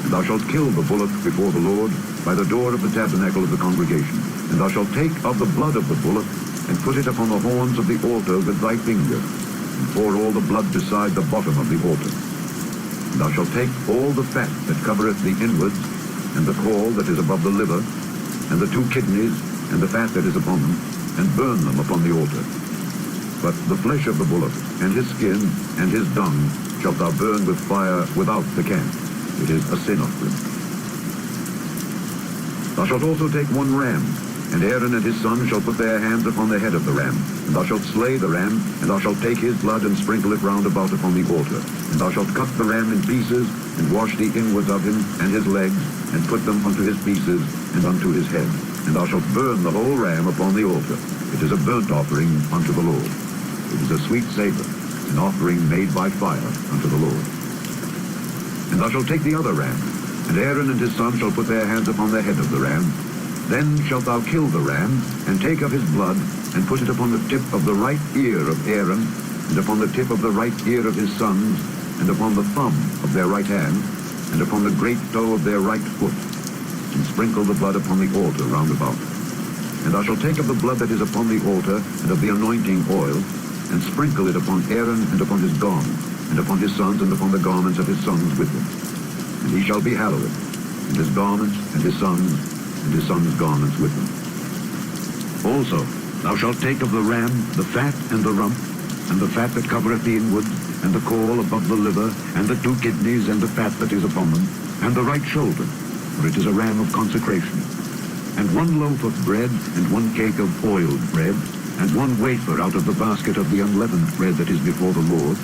And thou shalt kill the bullock before the Lord by the door of the tabernacle of the congregation. And thou shalt take of the blood of the bullock, and put it upon the horns of the altar with thy finger, and pour all the blood beside the bottom of the altar. And thou shalt take all the fat that covereth the inwards, and the caul that is above the liver, and the 2 kidneys, and the fat that is upon them, and burn them upon the altar. But the flesh of the bullock, and his skin, and his dung, shalt thou burn with fire without the camp. It is a sin offering. Thou shalt also take 1 ram, and Aaron and his sons shall put their hands upon the head of the ram. And thou shalt slay the ram, and thou shalt take his blood and sprinkle it round about upon the altar. And thou shalt cut the ram in pieces, and wash the inwards of him, and his legs, and put them unto his pieces, and unto his head. And thou shalt burn the whole ram upon the altar. It is a burnt offering unto the Lord. It is a sweet savor, an offering made by fire unto the Lord. And thou shalt take the other ram, and Aaron and his sons shall put their hands upon the head of the ram. Then shalt thou kill the ram, and take of his blood, and put it upon the tip of the right ear of Aaron, and upon the tip of the right ear of his sons, and upon the thumb of their right hand, and upon the great toe of their right foot, and sprinkle the blood upon the altar round about. And thou shalt take of the blood that is upon the altar, and of the anointing oil, and sprinkle it upon Aaron, and upon his garments, and upon his sons, and upon the garments of his sons with him. And he shall be hallowed, and his garments, and his sons' garments with them. Also, thou shalt take of the ram the fat and the rump, and the fat that covereth the inwards, and the caul above the liver, and the 2 kidneys, and the fat that is upon them, and the right shoulder, for it is a ram of consecration. And 1 loaf of bread, and 1 cake of oiled bread, and 1 wafer out of the basket of the unleavened bread that is before the Lord.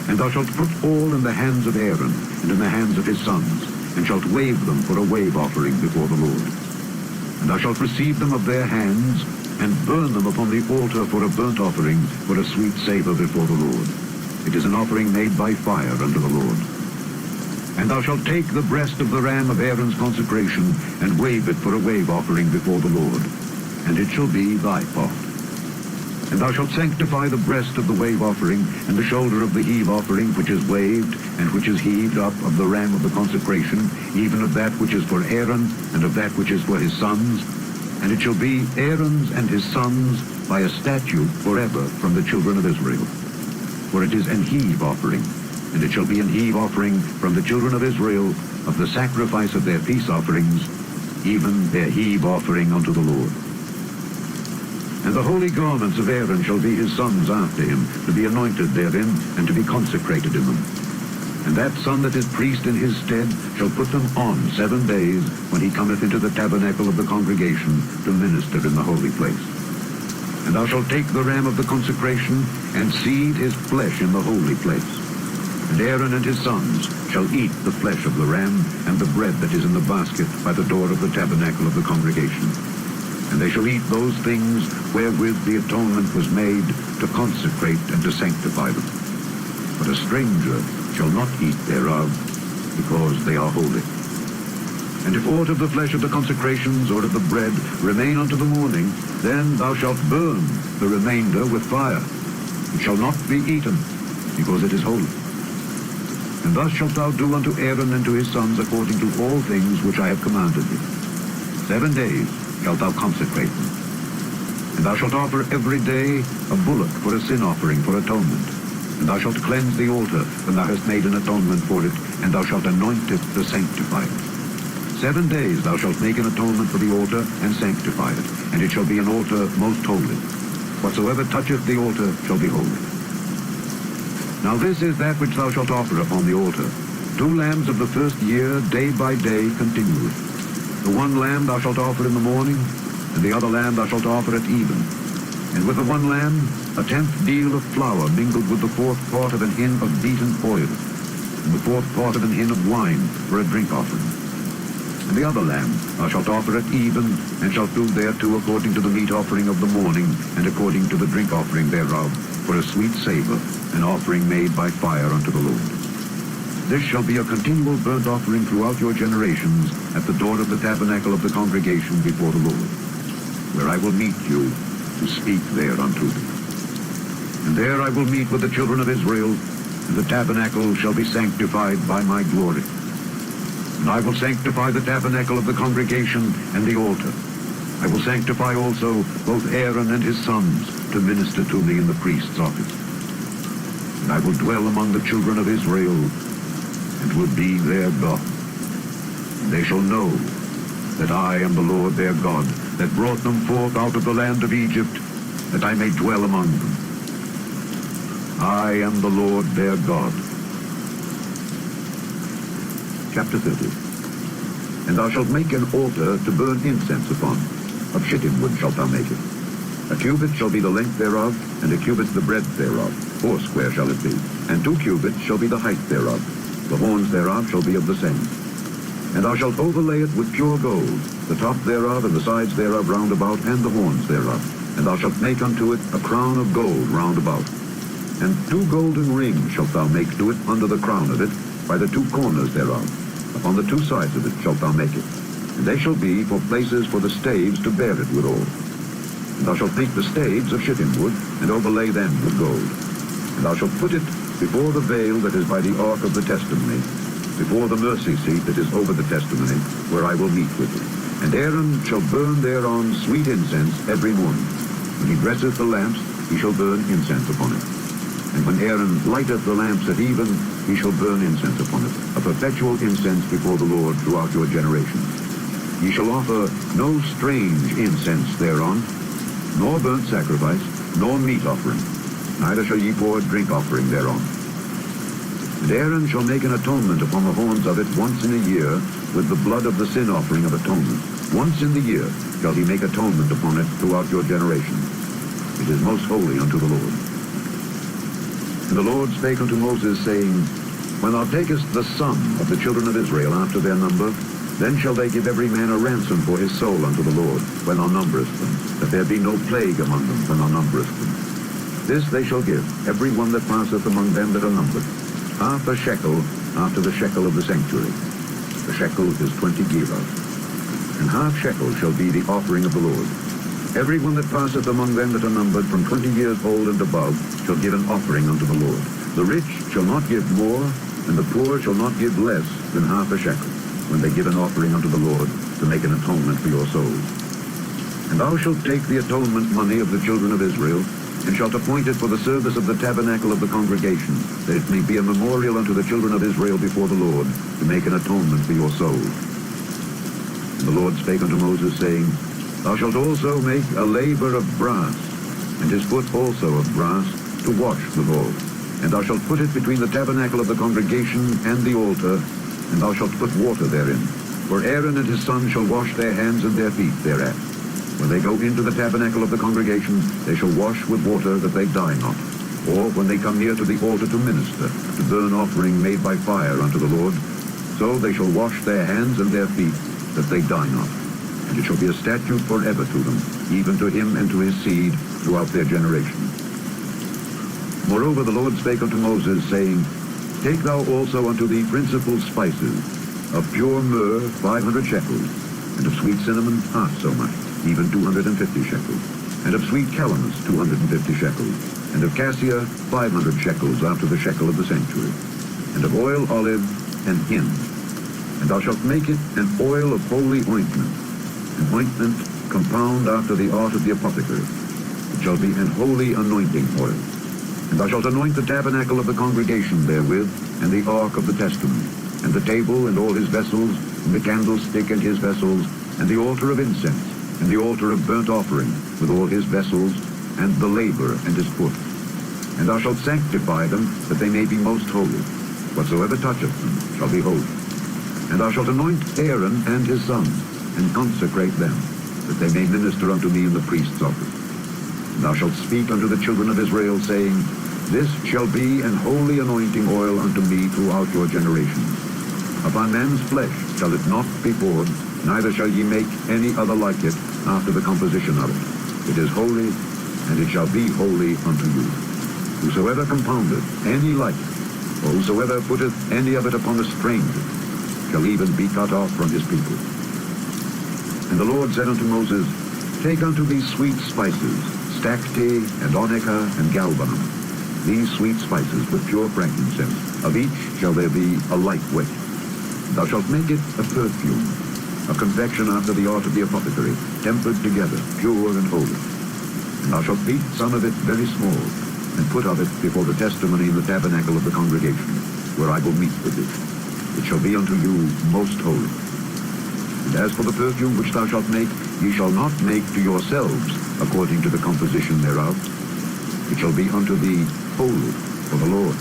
And thou shalt put all in the hands of Aaron, and in the hands of his sons, and shalt wave them for a wave offering before the Lord. And thou shalt receive them of their hands, and burn them upon the altar for a burnt offering, for a sweet savor before the Lord. It is an offering made by fire unto the Lord. And thou shalt take the breast of the ram of Aaron's consecration, and wave it for a wave offering before the Lord. And it shall be thy part. And thou shalt sanctify the breast of the wave offering, and the shoulder of the heave offering, which is waved, and which is heaved up of the ram of the consecration, even of that which is for Aaron, and of that which is for his sons. And it shall be Aaron's and his sons by a statute forever from the children of Israel. For it is an heave offering, and it shall be an heave offering from the children of Israel of the sacrifice of their peace offerings, even their heave offering unto the Lord. And the holy garments of Aaron shall be his sons after him, to be anointed therein, and to be consecrated in them. And that son that is priest in his stead shall put them on 7 days, when he cometh into the tabernacle of the congregation to minister in the holy place. And thou shalt take the ram of the consecration, and seethe his flesh in the holy place. And Aaron and his sons shall eat the flesh of the ram, and the bread that is in the basket by the door of the tabernacle of the congregation. And they shall eat those things wherewith the atonement was made, to consecrate and to sanctify them. But a stranger shall not eat thereof, because they are holy. And if aught of the flesh of the consecrations or of the bread remain unto the morning, then thou shalt burn the remainder with fire. It shall not be eaten, because it is holy. And thus shalt thou do unto Aaron and to his sons according to all things which I have commanded thee. 7 days shalt thou consecrate them. And thou shalt offer every day a bullock for a sin offering for atonement. And thou shalt cleanse the altar when thou hast made an atonement for it, and thou shalt anoint it to sanctify it. 7 days thou shalt make an atonement for the altar, and sanctify it, and it shall be an altar most holy. Whatsoever toucheth the altar shall be holy. Now this is that which thou shalt offer upon the altar: 2 lambs of the first year, day by day, continually. The 1 lamb thou shalt offer in the morning, and the other lamb thou shalt offer at even. And with the 1 lamb, 1/10 deal of flour mingled with the 4th part of an hin of beaten oil, and the 4th part of an hin of wine for a drink offering. And the other lamb thou shalt offer at even, and shalt do thereto according to the meat offering of the morning, and according to the drink offering thereof, for a sweet savor, an offering made by fire unto the Lord. This shall be a continual burnt offering throughout your generations at the door of the tabernacle of the congregation before the Lord, where I will meet you to speak thereunto. And there I will meet with the children of Israel, and the tabernacle shall be sanctified by my glory. And I will sanctify the tabernacle of the congregation and the altar. I will sanctify also both Aaron and his sons to minister to me in the priest's office. And I will dwell among the children of Israel, and will be their God. And they shall know that I am the Lord their God, that brought them forth out of the land of Egypt, that I may dwell among them. I am the Lord their God. Chapter 30. And thou shalt make an altar to burn incense upon. Of shittim wood shalt thou make it. A cubit shall be the length thereof, and a cubit the breadth thereof. 4 square shall it be. And 2 cubits shall be the height thereof. The horns thereof shall be of the same. And thou shalt overlay it with pure gold, the top thereof and the sides thereof round about, and the horns thereof. And thou shalt make unto it a crown of gold round about. And 2 golden rings shalt thou make to it under the crown of it, by the 2 corners thereof. Upon the 2 sides of it shalt thou make it. And they shall be for places for the staves to bear it withal. And thou shalt take the staves of shittim wood, and overlay them with gold. And thou shalt put it before the veil that is by the ark of the testimony, before the mercy seat that is over the testimony, where I will meet with it. And Aaron shall burn thereon sweet incense every morning. When he dresseth the lamps, he shall burn incense upon it. And when Aaron lighteth the lamps at even, he shall burn incense upon it, a perpetual incense before the Lord throughout your generations. Ye shall offer no strange incense thereon, nor burnt sacrifice, nor meat offering, neither shall ye pour drink offering thereon. And Aaron shall make an atonement upon the horns of it once in a year with the blood of the sin offering of atonement. Once in the year shall he make atonement upon it throughout your generations. It is most holy unto the Lord. And the Lord spake unto Moses, saying, When thou takest the sum of the children of Israel after their number, then shall they give every man a ransom for his soul unto the Lord, when thou numberest them, that there be no plague among them when thou numberest them. This they shall give, every one that passeth among them that are numbered, half a shekel after the shekel of the sanctuary. The shekel is 20 gerahs. And half shekel shall be the offering of the Lord. Every one that passeth among them that are numbered from 20 years old and above shall give an offering unto the Lord. The rich shall not give more, and the poor shall not give less than half a shekel, when they give an offering unto the Lord to make an atonement for your souls. And thou shalt take the atonement money of the children of Israel, and shalt appoint it for the service of the tabernacle of the congregation, that it may be a memorial unto the children of Israel before the Lord, to make an atonement for your souls. And the Lord spake unto Moses, saying, Thou shalt also make a laver of brass, and his foot also of brass, to wash withal. And thou shalt put it between the tabernacle of the congregation and the altar, and thou shalt put water therein. For Aaron and his sons shall wash their hands and their feet thereat. When they go into the tabernacle of the congregation, they shall wash with water, that they die not. Or when they come near to the altar to minister, to burn offering made by fire unto the Lord, so they shall wash their hands and their feet, that they die not. And it shall be a statute forever to them, even to him and to his seed throughout their generations. Moreover, the Lord spake unto Moses, saying, Take thou also unto thee principal spices, of pure myrrh 500 shekels, and of sweet cinnamon half so much, even 250 shekels, and of sweet calamus 250 shekels, and of cassia 500 shekels after the shekel of the sanctuary, and of oil olive and hin. And thou shalt make it an oil of holy ointment, an ointment compound after the art of the apothecary. It shall be an holy anointing oil. And thou shalt anoint the tabernacle of the congregation therewith, and the ark of the testimony, and the table and all his vessels, and the candlestick and his vessels, and the altar of incense, and the altar of burnt offering, with all his vessels, and the laver and his foot. And thou shalt sanctify them, that they may be most holy. Whatsoever toucheth them shall be holy. And thou shalt anoint Aaron and his sons, and consecrate them, that they may minister unto me in the priest's office. And thou shalt speak unto the children of Israel, saying, This shall be an holy anointing oil unto me throughout your generations. Upon man's flesh shall it not be poured, neither shall ye make any other like it after the composition of it. It is holy, and it shall be holy unto you. Whosoever compoundeth any like it, or whosoever putteth any of it upon a stranger, shall even be cut off from his people. And the Lord said unto Moses, Take unto these sweet spices, stacte, and onycha, and galbanum, these sweet spices with pure frankincense. Of each shall there be a light weight. Thou shalt make it a perfume, a confection after the art of the apothecary, tempered together, pure and holy. And thou shalt beat some of it very small, and put of it before the testimony in the tabernacle of the congregation, where I will meet with thee. It shall be unto you most holy. And as for the perfume which thou shalt make, ye shall not make to yourselves according to the composition thereof. It shall be unto thee holy for the Lord.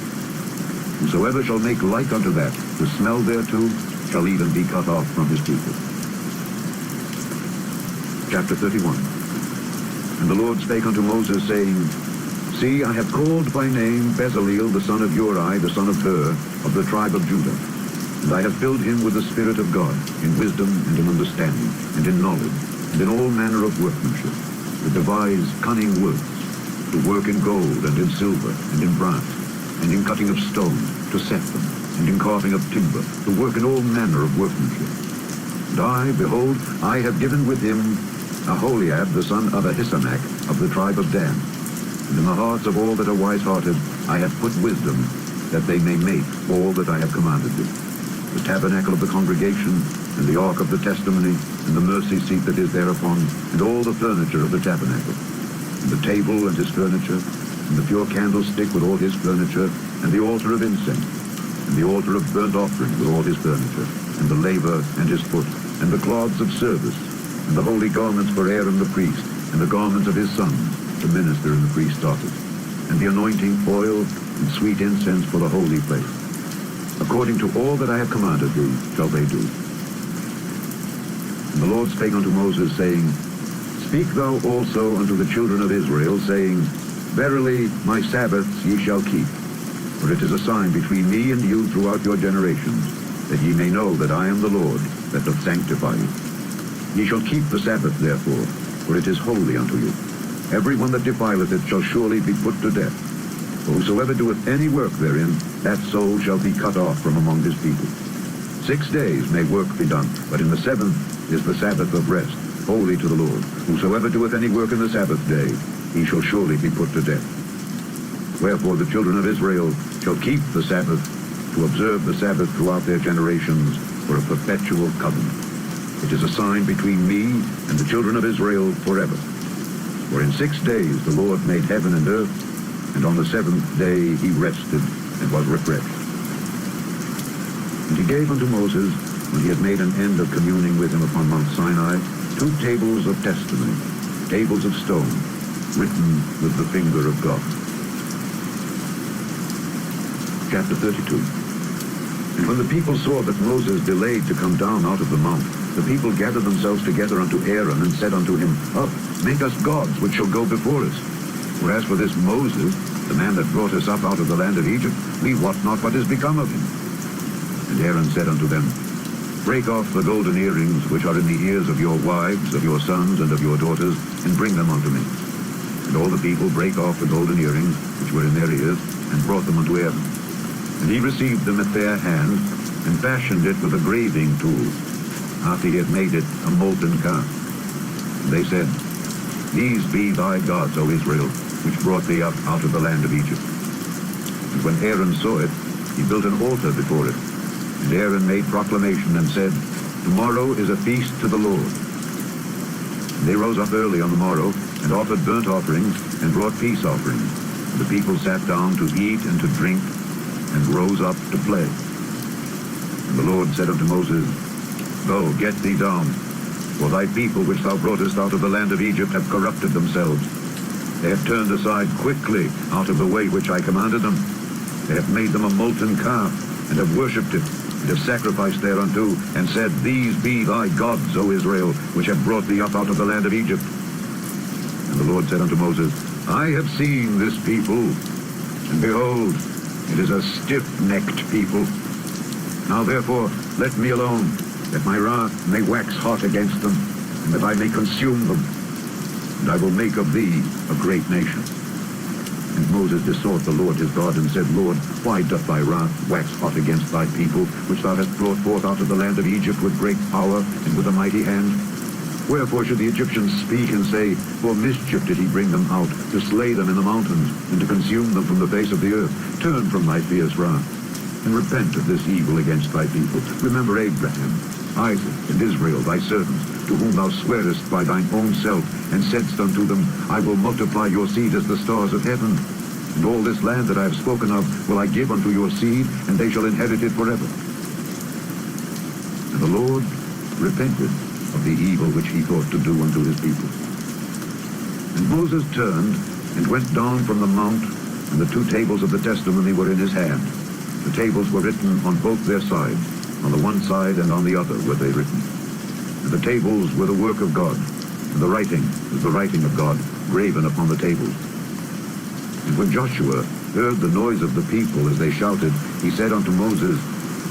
Whosoever shall make like unto that, the smell thereto, shall even be cut off from his people. Chapter 31. And the Lord spake unto Moses, saying, See, I have called by name Bezaleel the son of Uri, the son of Hur, of the tribe of Judah. And I have filled him with the Spirit of God, in wisdom and in understanding, and in knowledge, and in all manner of workmanship, to devise cunning works, to work in gold, and in silver, and in brass, and in cutting of stone, to set them, and in carving of timber, to work in all manner of workmanship. And I, behold, I have given with him Aholiab the son of Ahisamach, of the tribe of Dan. And in the hearts of all that are wise-hearted I have put wisdom, that they may make all that I have commanded thee. The tabernacle of the congregation, and the ark of the testimony, and the mercy seat that is thereupon, and all the furniture of the tabernacle, and the table and his furniture, and the pure candlestick with all his furniture, and the altar of incense, and the altar of burnt offering with all his furniture, and the laver and his foot, and the cloths of service, and the holy garments for Aaron the priest, and the garments of his sons, to minister in the priest's office, and the anointing oil and sweet incense for the holy place. According to all that I have commanded thee shall they do. And the Lord spake unto Moses, saying, Speak thou also unto the children of Israel, saying, Verily my Sabbaths ye shall keep, for it is a sign between me and you throughout your generations, that ye may know that I am the Lord that doth sanctify you. Ye shall keep the Sabbath therefore, for it is holy unto you. Every one that defileth it shall surely be put to death. For whosoever doeth any work therein, that soul shall be cut off from among his people. 6 days may work be done, but in the seventh is the Sabbath of rest, holy to the Lord. Whosoever doeth any work in the Sabbath day, he shall surely be put to death. Wherefore the children of Israel shall keep the Sabbath, to observe the Sabbath throughout their generations, for a perpetual covenant. It is a sign between me and the children of Israel forever. For in 6 days the Lord made heaven and earth, and on the seventh day he rested and was refreshed. And he gave unto Moses, when he had made an end of communing with him upon Mount Sinai, 2 tables of testimony, tables of stone, written with the finger of God. Chapter 32. And when the people saw that Moses delayed to come down out of the mount, the people gathered themselves together unto Aaron, and said unto him, Up, make us gods which shall go before us. For as for this Moses, the man that brought us up out of the land of Egypt, we wot not what is become of him. And Aaron said unto them, Break off the golden earrings which are in the ears of your wives, of your sons, and of your daughters, and bring them unto me. And all the people brake off the golden earrings which were in their ears, and brought them unto Aaron. And he received them at their hand, and fashioned it with a graving tool, after he had made it a molten calf. And they said, These be thy gods, O Israel, which brought thee up out of the land of Egypt. And when Aaron saw it, he built an altar before it. And Aaron made proclamation and said, Tomorrow is a feast to the Lord. And they rose up early on the morrow, and offered burnt offerings, and brought peace offerings. And the people sat down to eat and to drink, and rose up to play. And the Lord said unto Moses, Go, get thee down, for thy people which thou broughtest out of the land of Egypt have corrupted themselves. They have turned aside quickly out of the way which I commanded them. They have made them a molten calf, and have worshipped it, and have sacrificed thereunto, and said, These be thy gods, O Israel, which have brought thee up out of the land of Egypt. And the Lord said unto Moses, I have seen this people, and behold, it is a stiff-necked people. Now therefore, let me alone, that my wrath may wax hot against them, and that I may consume them. And I will make of thee a great nation. And Moses besought the Lord his God, and said, Lord, why doth thy wrath wax hot against thy people, which thou hast brought forth out of the land of Egypt with great power and with a mighty hand? Wherefore should the Egyptians speak and say, For mischief did he bring them out, to slay them in the mountains, and to consume them from the face of the earth? Turn from thy fierce wrath, and repent of this evil against thy people. Remember Abraham, Isaac, and Israel, thy servants, to whom thou swearest by thine own self, and saidst unto them, I will multiply your seed as the stars of heaven. And all this land that I have spoken of will I give unto your seed, and they shall inherit it forever. And the Lord repented of the evil which he thought to do unto his people. And Moses turned and went down from the mount, and the 2 tables of the testimony were in his hand. The tables were written on both their sides. On the one side and on the other were they written. And the tables were the work of God, and the writing was the writing of God, graven upon the tables. And when Joshua heard the noise of the people as they shouted, he said unto Moses,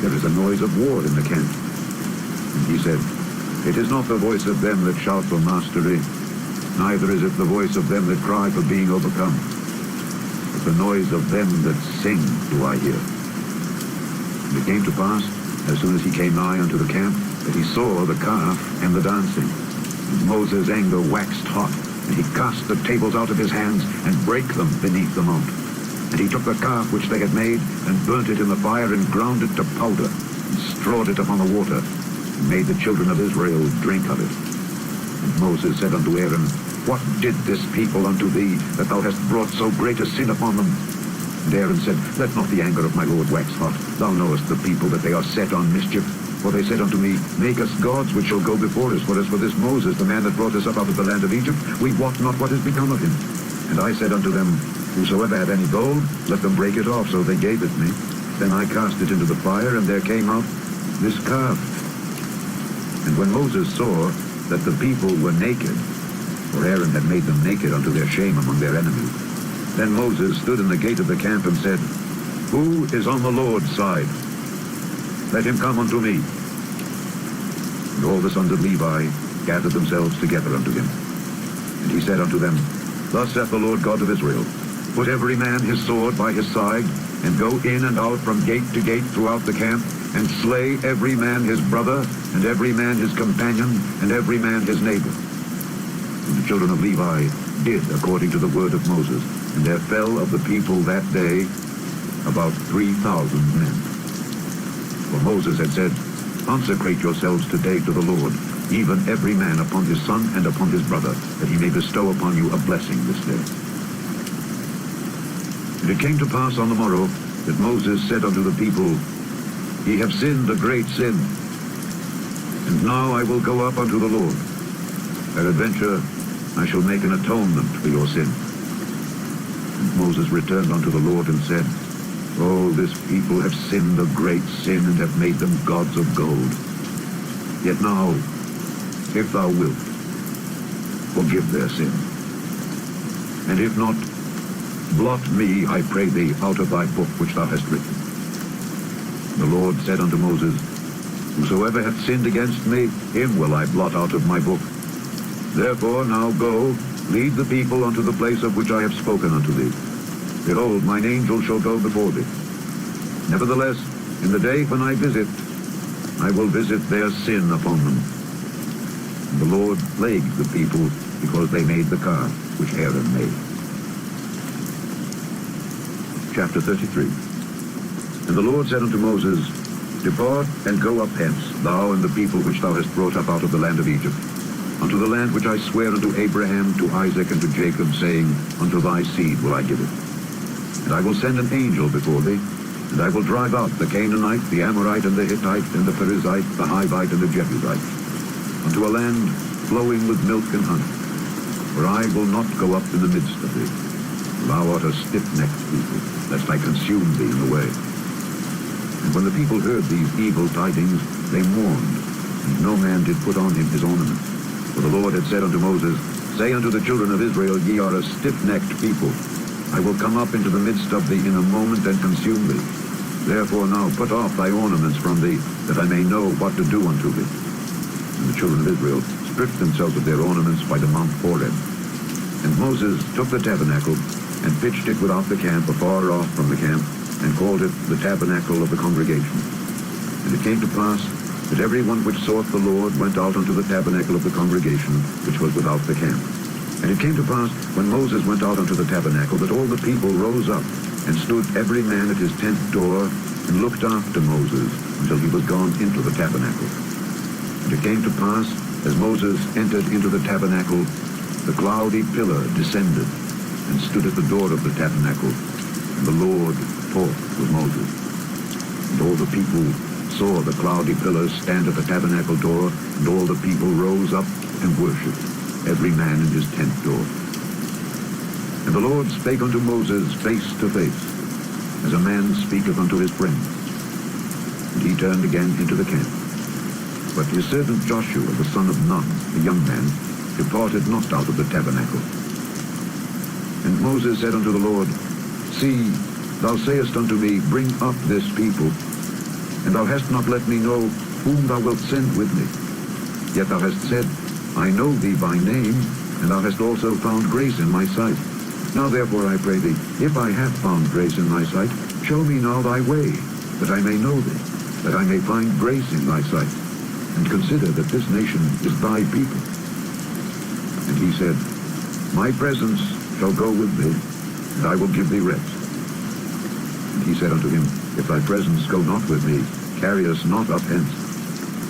There is a noise of war in the camp. And he said, It is not the voice of them that shout for mastery, neither is it the voice of them that cry for being overcome, but the noise of them that sing do I hear. And it came to pass, as soon as he came nigh unto the camp, that he saw the calf and the dancing. And Moses' anger waxed hot, and he cast the tables out of his hands, and brake them beneath the mount. And he took the calf which they had made, and burnt it in the fire, and ground it to powder, and strawed it upon the water, and made the children of Israel drink of it. And Moses said unto Aaron, What did this people unto thee, that thou hast brought so great a sin upon them? And Aaron said, Let not the anger of my Lord wax hot. Thou knowest the people that they are set on mischief. For they said unto me, Make us gods which shall go before us. For as for this Moses, the man that brought us up out of the land of Egypt, we wot not what is become of him. And I said unto them, Whosoever had any gold, let them break it off. So they gave it me. Then I cast it into the fire, and there came out this calf. And when Moses saw that the people were naked, for Aaron had made them naked unto their shame among their enemies, then Moses stood in the gate of the camp and said, Who is on the Lord's side? Let him come unto me. And all the sons of Levi gathered themselves together unto him. And he said unto them, Thus saith the Lord God of Israel, Put every man his sword by his side, and go in and out from gate to gate throughout the camp, and slay every man his brother, and every man his companion, and every man his neighbor. And the children of Levi did according to the word of Moses, and there fell of the people that day about 3,000 men. For Moses had said, Consecrate yourselves today to the Lord, even every man upon his son and upon his brother, that he may bestow upon you a blessing this day. And it came to pass on the morrow that Moses said unto the people, Ye have sinned a great sin, and now I will go up unto the Lord. Peradventure I shall make an atonement for your sin. And Moses returned unto the Lord and said, Oh, this people have sinned a great sin, and have made them gods of gold. Yet now, if thou wilt, forgive their sin. And if not, blot me, I pray thee, out of thy book which thou hast written. The Lord said unto Moses, Whosoever hath sinned against me, him will I blot out of my book. Therefore now go, lead the people unto the place of which I have spoken unto thee. Behold, mine angel shall go before thee. Nevertheless, in the day when I visit, I will visit their sin upon them. And the Lord plagued the people because they made the calf which Aaron made. Chapter 33. And the Lord said unto Moses, Depart and go up hence, thou and the people which thou hast brought up out of the land of Egypt, unto the land which I swear unto Abraham, to Isaac, and to Jacob, saying, Unto thy seed will I give it. And I will send an angel before thee, and I will drive out the Canaanite, the Amorite, and the Hittite, and the Perizzite, the Hivite, and the Jebusite, unto a land flowing with milk and honey. For I will not go up in the midst of thee. Thou art a stiff-necked people, lest I consume thee in the way. And when the people heard these evil tidings, they mourned, and no man did put on him his ornament. For the Lord had said unto Moses, Say unto the children of Israel, Ye are a stiff-necked people. I will come up into the midst of thee in a moment and consume thee. Therefore now put off thy ornaments from thee, that I may know what to do unto thee. And the children of Israel stripped themselves of their ornaments by the Mount Horeb. And Moses took the tabernacle, and pitched it without the camp, afar off from the camp, and called it the tabernacle of the congregation. And it came to pass, that every one which sought the Lord went out unto the tabernacle of the congregation, which was without the camp. And it came to pass, when Moses went out unto the tabernacle, that all the people rose up, and stood every man at his tent door, and looked after Moses, until he was gone into the tabernacle. And it came to pass, as Moses entered into the tabernacle, the cloudy pillar descended, and stood at the door of the tabernacle, and the Lord talked with Moses. And all the people saw the cloudy pillar stand at the tabernacle door, and all the people rose up and worshipped, every man in his tent door. And the Lord spake unto Moses face to face, as a man speaketh unto his friend. And he turned again into the camp. But his servant Joshua, the son of Nun, the young man, departed not out of the tabernacle. And Moses said unto the Lord, See, thou sayest unto me, Bring up this people, and thou hast not let me know whom thou wilt send with me. Yet thou hast said, I know thee by name, and thou hast also found grace in my sight. Now therefore I pray thee, if I have found grace in thy sight, show me now thy way, that I may know thee, that I may find grace in thy sight, and consider that this nation is thy people. And he said, My presence shall go with thee, and I will give thee rest. And he said unto him, If thy presence go not with me, carry us not up hence.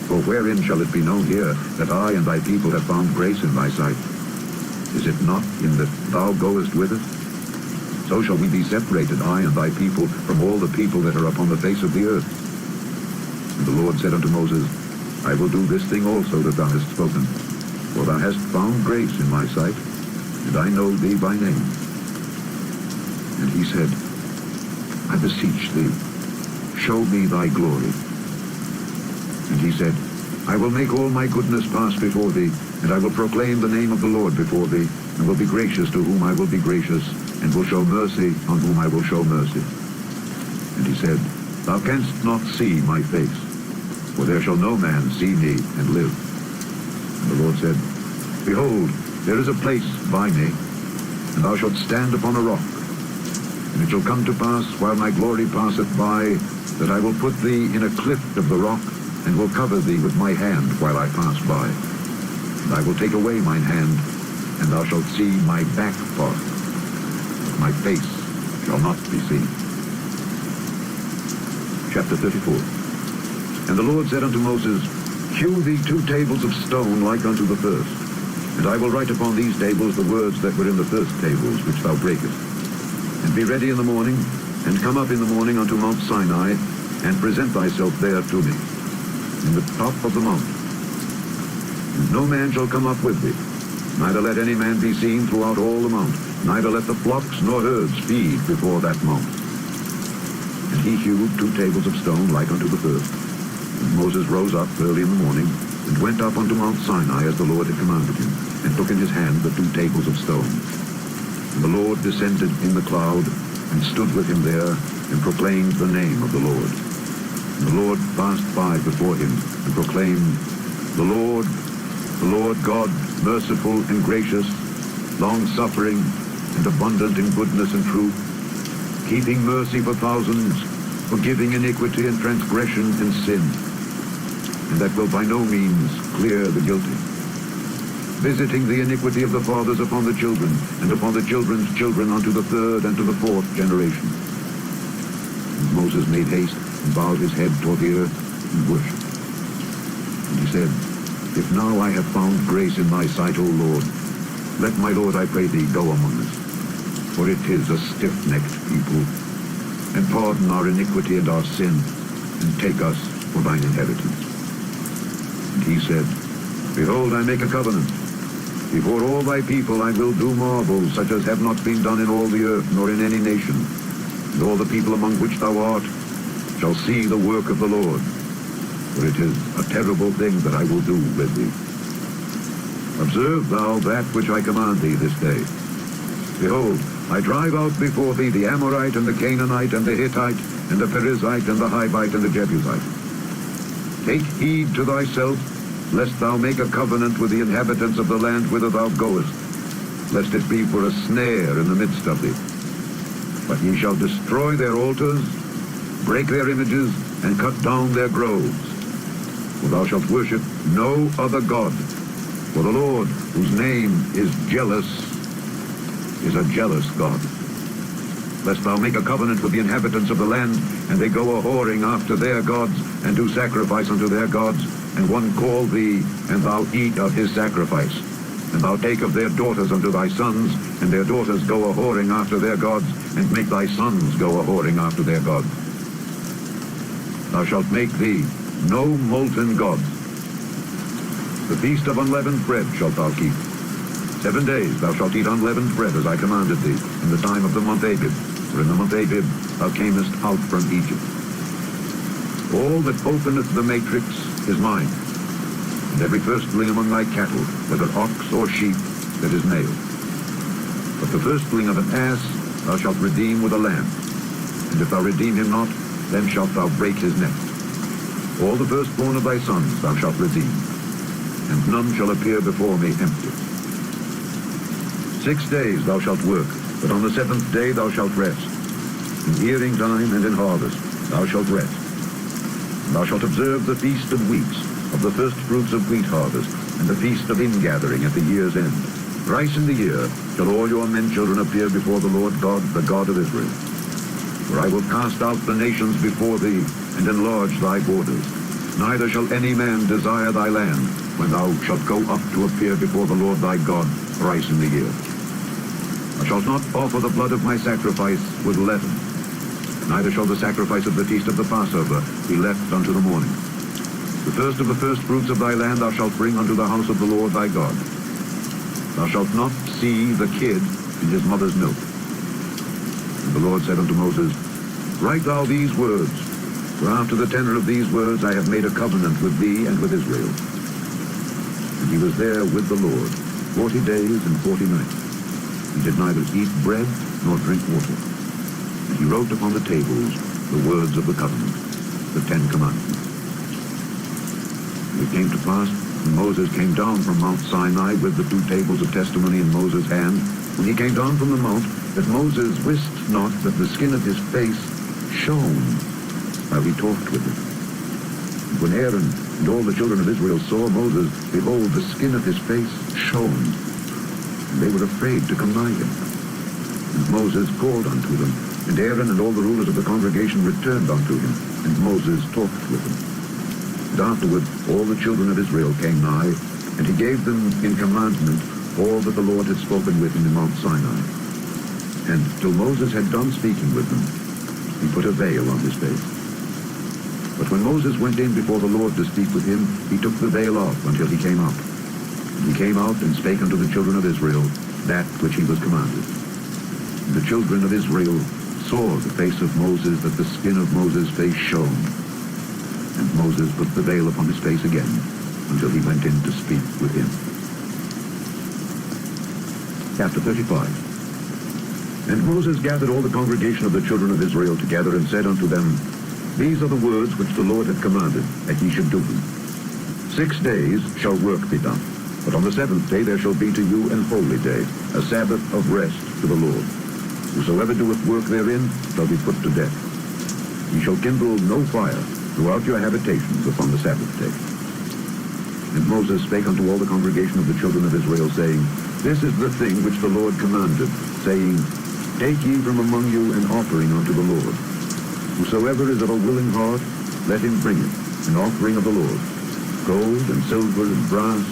For wherein shall it be known here that I and thy people have found grace in thy sight? Is it not in that thou goest with us? So shall we be separated, I and thy people, from all the people that are upon the face of the earth. And the Lord said unto Moses, I will do this thing also that thou hast spoken, for thou hast found grace in my sight, and I know thee by name. And he said, I beseech thee, show me thy glory. And he said, I will make all my goodness pass before thee, and I will proclaim the name of the Lord before thee, and will be gracious to whom I will be gracious, and will show mercy on whom I will show mercy. And he said, Thou canst not see my face, for there shall no man see me and live. And the Lord said, Behold, there is a place by me, and thou shalt stand upon a rock. And it shall come to pass, while my glory passeth by, that I will put thee in a cleft of the rock, and will cover thee with my hand while I pass by. And I will take away mine hand, and thou shalt see my back part, but my face shall not be seen. Chapter 34. And the Lord said unto Moses, Hew thee 2 tables of stone like unto the first, and I will write upon these tables the words that were in the first tables which thou breakest. And be ready in the morning, and come up in the morning unto Mount Sinai, and present thyself there to me, in the top of the mount. And no man shall come up with thee, neither let any man be seen throughout all the mount, neither let the flocks nor herds feed before that mount. And he hewed 2 tables of stone like unto the first. And Moses rose up early in the morning, and went up unto Mount Sinai as the Lord had commanded him, and took in his hand the 2 tables of stone. And the Lord descended in the cloud, and stood with him there, and proclaimed the name of the Lord. And the Lord passed by before him, and proclaimed, The Lord God, merciful and gracious, long-suffering, and abundant in goodness and truth, keeping mercy for thousands, forgiving iniquity and transgression and sin, and that will by no means clear the guilty, visiting the iniquity of the fathers upon the children, and upon the children's children unto the 3rd and to the 4th generation. And Moses made haste, and bowed his head toward the earth, and worshipped. And he said, If now I have found grace in thy sight, O Lord, let my Lord, I pray thee, go among us. For it is a stiff-necked people. And pardon our iniquity and our sin, and take us for thine inheritance. And he said, Behold, I make a covenant. Before all thy people I will do marvels, such as have not been done in all the earth, nor in any nation. And all the people among which thou art shall see the work of the Lord. For it is a terrible thing that I will do with thee. Observe thou that which I command thee this day. Behold, I drive out before thee the Amorite, and the Canaanite, and the Hittite, and the Perizzite, and the Hivite, and the Jebusite. Take heed to thyself, lest thou make a covenant with the inhabitants of the land whither thou goest, lest it be for a snare in the midst of thee. But ye shall destroy their altars, break their images, and cut down their groves. For thou shalt worship no other God. For the Lord, whose name is jealous, is a jealous God. Lest thou make a covenant with the inhabitants of the land, and they go a-whoring after their gods, and do sacrifice unto their gods, and one call thee, and thou eat of his sacrifice. And thou take of their daughters unto thy sons, and their daughters go a-whoring after their gods, and make thy sons go a-whoring after their gods. Thou shalt make thee no molten gods. The feast of unleavened bread shalt thou keep. 7 days thou shalt eat unleavened bread, as I commanded thee, in the time of the month Abib, for in the month Abib thou camest out from Egypt. All that openeth the matrix is mine, and every firstling among thy cattle, whether ox or sheep, that is male. But the firstling of an ass thou shalt redeem with a lamb, and if thou redeem him not, then shalt thou break his neck. All the firstborn of thy sons thou shalt redeem, and none shall appear before me empty. 6 days thou shalt work, but on the 7th day thou shalt rest. In earing time and in harvest thou shalt rest. And thou shalt observe the feast of weeks, of the first fruits of wheat harvest, and the feast of ingathering at the year's end. Thrice in the year shall all your men children appear before the Lord God, the God of Israel. For I will cast out the nations before thee, and enlarge thy borders. Neither shall any man desire thy land, when thou shalt go up to appear before the Lord thy God thrice in the year. Thou shalt not offer the blood of my sacrifice with leaven, neither shall the sacrifice of the feast of the Passover be left unto the morning. The first of the first fruits of thy land thou shalt bring unto the house of the Lord thy God. Thou shalt not see the kid in his mother's milk. And the Lord said unto Moses, Write thou these words, for after the tenor of these words I have made a covenant with thee and with Israel. And he was there with the Lord 40 days and 40 nights. He did neither eat bread nor drink water. And he wrote upon the tables the words of the covenant, the 10 commandments. And it came to pass, when Moses came down from Mount Sinai with the 2 tables of testimony in Moses' hand, when he came down from the mount, that Moses wist not that the skin of his face shone while he talked with him. And when Aaron and all the children of Israel saw Moses, behold, the skin of his face shone, and they were afraid to come nigh him. And Moses called unto them, and Aaron and all the rulers of the congregation returned unto him, and Moses talked with them. And afterward all the children of Israel came nigh, and he gave them in commandment all that the Lord had spoken with him in Mount Sinai. And till Moses had done speaking with them, he put a veil on his face. But when Moses went in before the Lord to speak with him, he took the veil off until he came out. And he came out and spake unto the children of Israel that which he was commanded. And the children of Israel saw the face of Moses, that the skin of Moses' face shone. And Moses put the veil upon his face again until he went in to speak with him. Chapter 35. And Moses gathered all the congregation of the children of Israel together, and said unto them, These are the words which the Lord hath commanded, that ye should do them. 6 days shall work be done, but on the 7th day there shall be to you an holy day, a Sabbath of rest to the Lord. Whosoever doeth work therein shall be put to death. Ye shall kindle no fire throughout your habitations upon the Sabbath day. And Moses spake unto all the congregation of the children of Israel, saying, This is the thing which the Lord commanded, saying, Take ye from among you an offering unto the Lord. Whosoever is of a willing heart, let him bring it, an offering of the Lord, gold and silver and brass,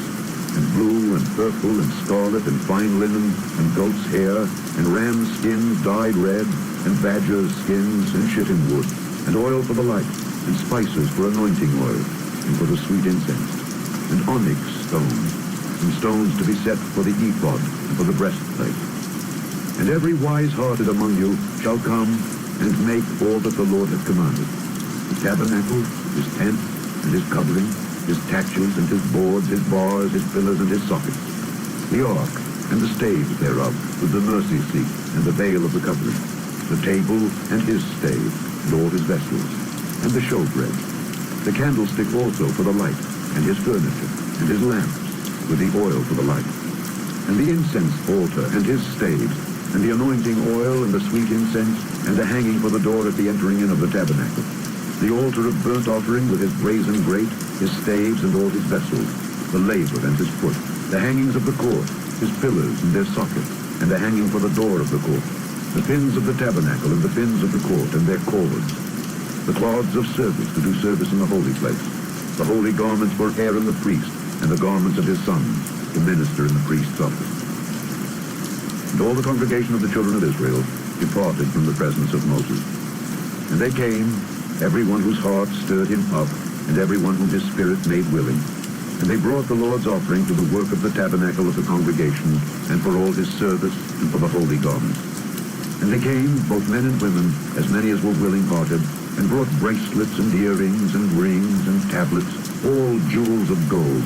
and blue and purple and scarlet and fine linen, and goat's hair, and ram's skins dyed red, and badger's skins, and shittim wood, and oil for the light, and spices for anointing oil, and for the sweet incense, and onyx stones, and stones to be set for the ephod, and for the breastplate. And every wise-hearted among you shall come and make all that the Lord hath commanded: the tabernacle, his tent, and his covering, his taches, and his boards, his bars, his pillars, and his sockets, the ark, and the staves thereof, with the mercy seat, and the veil of the covering, the table, and his stave, and all his vessels, and the showbread, the candlestick also for the light, and his furniture, and his lamps, with the oil for the light, and the incense altar, and his staves, and the anointing oil, and the sweet incense, and the hanging for the door at the entering in of the tabernacle, the altar of burnt offering with his brazen grate, his staves and all his vessels, the laver and his foot, the hangings of the court, his pillars and their sockets, and the hanging for the door of the court, the pins of the tabernacle and the pins of the court and their cords, the cloths of service to do service in the holy place, the holy garments for Aaron the priest, and the garments of his sons to minister in the priest's office. And all the congregation of the children of Israel departed from the presence of Moses. And they came, everyone whose heart stirred him up, and everyone whom his spirit made willing. And they brought the Lord's offering to the work of the tabernacle of the congregation, and for all his service, and for the holy garments. And they came, both men and women, as many as were willing-hearted, and brought bracelets and earrings and rings and tablets, all jewels of gold.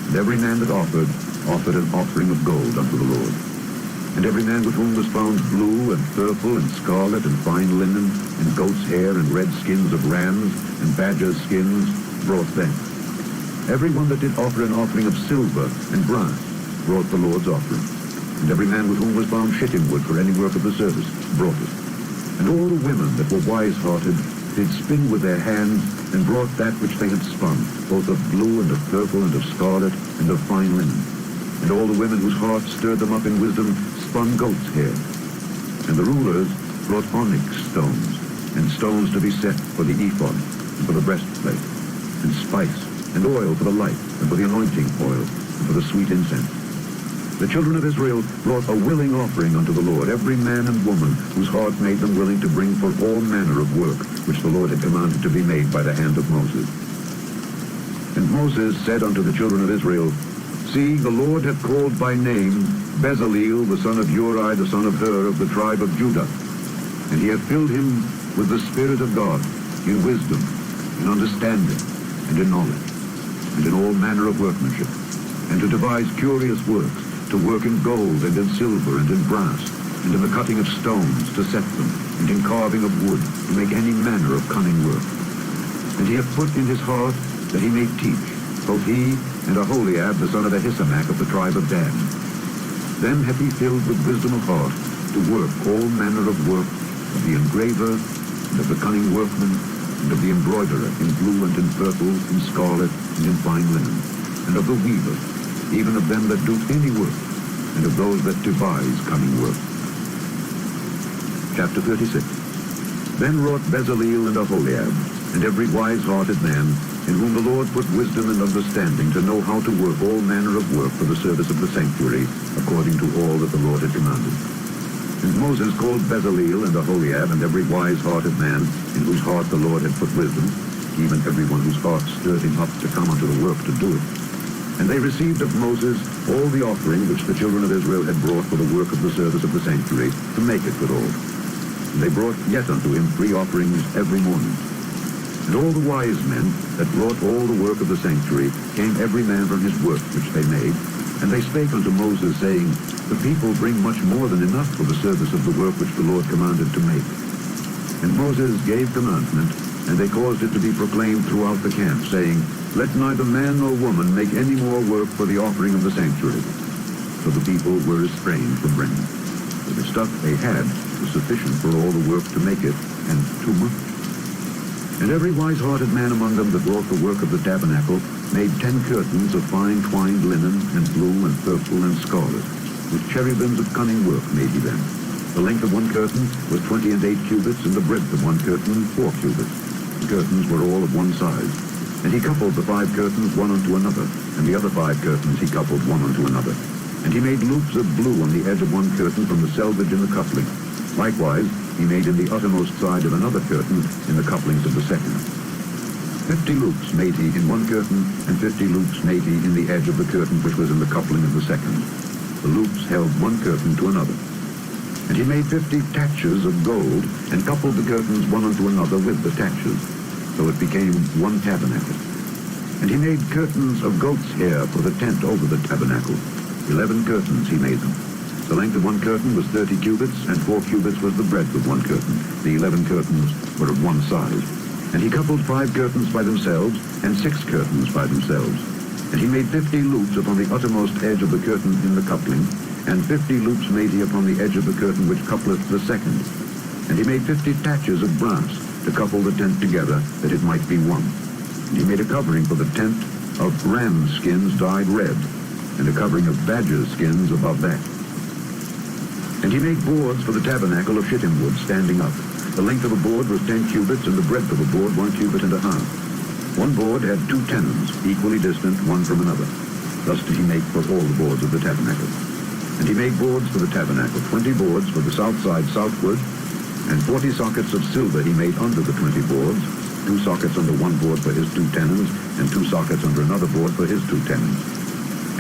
And every man that offered an offering of gold unto the Lord. And every man with whom was found blue and purple and scarlet and fine linen and goat's hair and red skins of rams and badgers' skins brought them. Every one that did offer an offering of silver and brass brought the Lord's offering. And every man with whom was found shittim wood for any work of the service brought it. And all the women that were wise-hearted did spin with their hands, and brought that which they had spun, both of blue and of purple and of scarlet and of fine linen. And all the women whose hearts stirred them up in wisdom spun goat's hair. And the rulers brought onyx stones, and stones to be set for the ephod, and for the breastplate, and spice, and oil for the light, and for the anointing oil, and for the sweet incense. The children of Israel brought a willing offering unto the Lord, every man and woman whose heart made them willing to bring for all manner of work, which the Lord had commanded to be made by the hand of Moses. And Moses said unto the children of Israel, See, the Lord hath called by name Bezaleel, the son of Uri, the son of Hur, of the tribe of Judah. And he hath filled him with the Spirit of God, in wisdom, in understanding, and in knowledge, and in all manner of workmanship, and to devise curious works, to work in gold, and in silver, and in brass, and in the cutting of stones, to set them, and in carving of wood, to make any manner of cunning work. And he hath put in his heart that he may teach, both he and Aholiab, the son of Ahisamach, of the tribe of Dan. Them hath he filled with wisdom of heart, to work all manner of work, of the engraver, and of the cunning workman, and of the embroiderer, in blue and in purple, in scarlet, and in fine linen, and of the weaver, even of them that do any work, and of those that devise cunning work. Chapter 36. Then wrought Bezaleel and Aholiab, and every wise-hearted man, in whom the Lord put wisdom and understanding to know how to work all manner of work for the service of the sanctuary, according to all that the Lord had commanded. And Moses called Bezaleel and Aholiab, and every wise-hearted man, in whose heart the Lord had put wisdom, even every one whose heart stirred him up to come unto the work to do it. And they received of Moses all the offering which the children of Israel had brought for the work of the service of the sanctuary, to make it withal. And they brought yet unto him 3 offerings every morning. And all the wise men that brought all the work of the sanctuary came every man from his work which they made. And they spake unto Moses, saying, The people bring much more than enough for the service of the work which the Lord commanded to make. And Moses gave commandment, and they caused it to be proclaimed throughout the camp, saying, Let neither man nor woman make any more work for the offering of the sanctuary. So the people were restrained from bringing. For the stuff they had was sufficient for all the work to make it, and too much. And every wise-hearted man among them that wrought the work of the tabernacle made 10 curtains of fine twined linen, and blue, and purple, and scarlet. With cherubims of cunning work made he them. The length of one curtain was 28 cubits, and the breadth of one curtain 4 cubits. The curtains were all of one size. And he coupled the 5 curtains one unto another, and the other 5 curtains he coupled one unto another. And he made loops of blue on the edge of one curtain from the selvage in the coupling. Likewise, he made in the uttermost side of another curtain in the couplings of the second. 50 loops made he in one curtain, and 50 loops made he in the edge of the curtain which was in the coupling of the second. The loops held one curtain to another. And he made 50 taches of gold, and coupled the curtains one unto another with the taches. So it became one tabernacle. And he made curtains of goat's hair for the tent over the tabernacle. 11 curtains he made them. The length of one curtain was 30 cubits, and 4 cubits was the breadth of one curtain. The 11 curtains were of one size. And he coupled 5 curtains by themselves, and 6 curtains by themselves. And he made 50 loops upon the uttermost edge of the curtain in the coupling, and 50 loops made he upon the edge of the curtain which coupleth the second. And he made 50 taches of brass, to couple the tent together, that it might be one. And he made a covering for the tent of ram skins dyed red, and a covering of badger skins above that. And he made boards for the tabernacle of shittim wood standing up. The length of a board was 10 cubits, and the breadth of a board 1 cubit and a half. One board had 2 tenons, equally distant one from another. Thus did he make for all the boards of the tabernacle. And he made boards for the tabernacle, 20 boards for the south side southward, and 40 sockets of silver he made under the 20 boards, 2 sockets under one board for his 2 tenons, and 2 sockets under another board for his 2 tenons.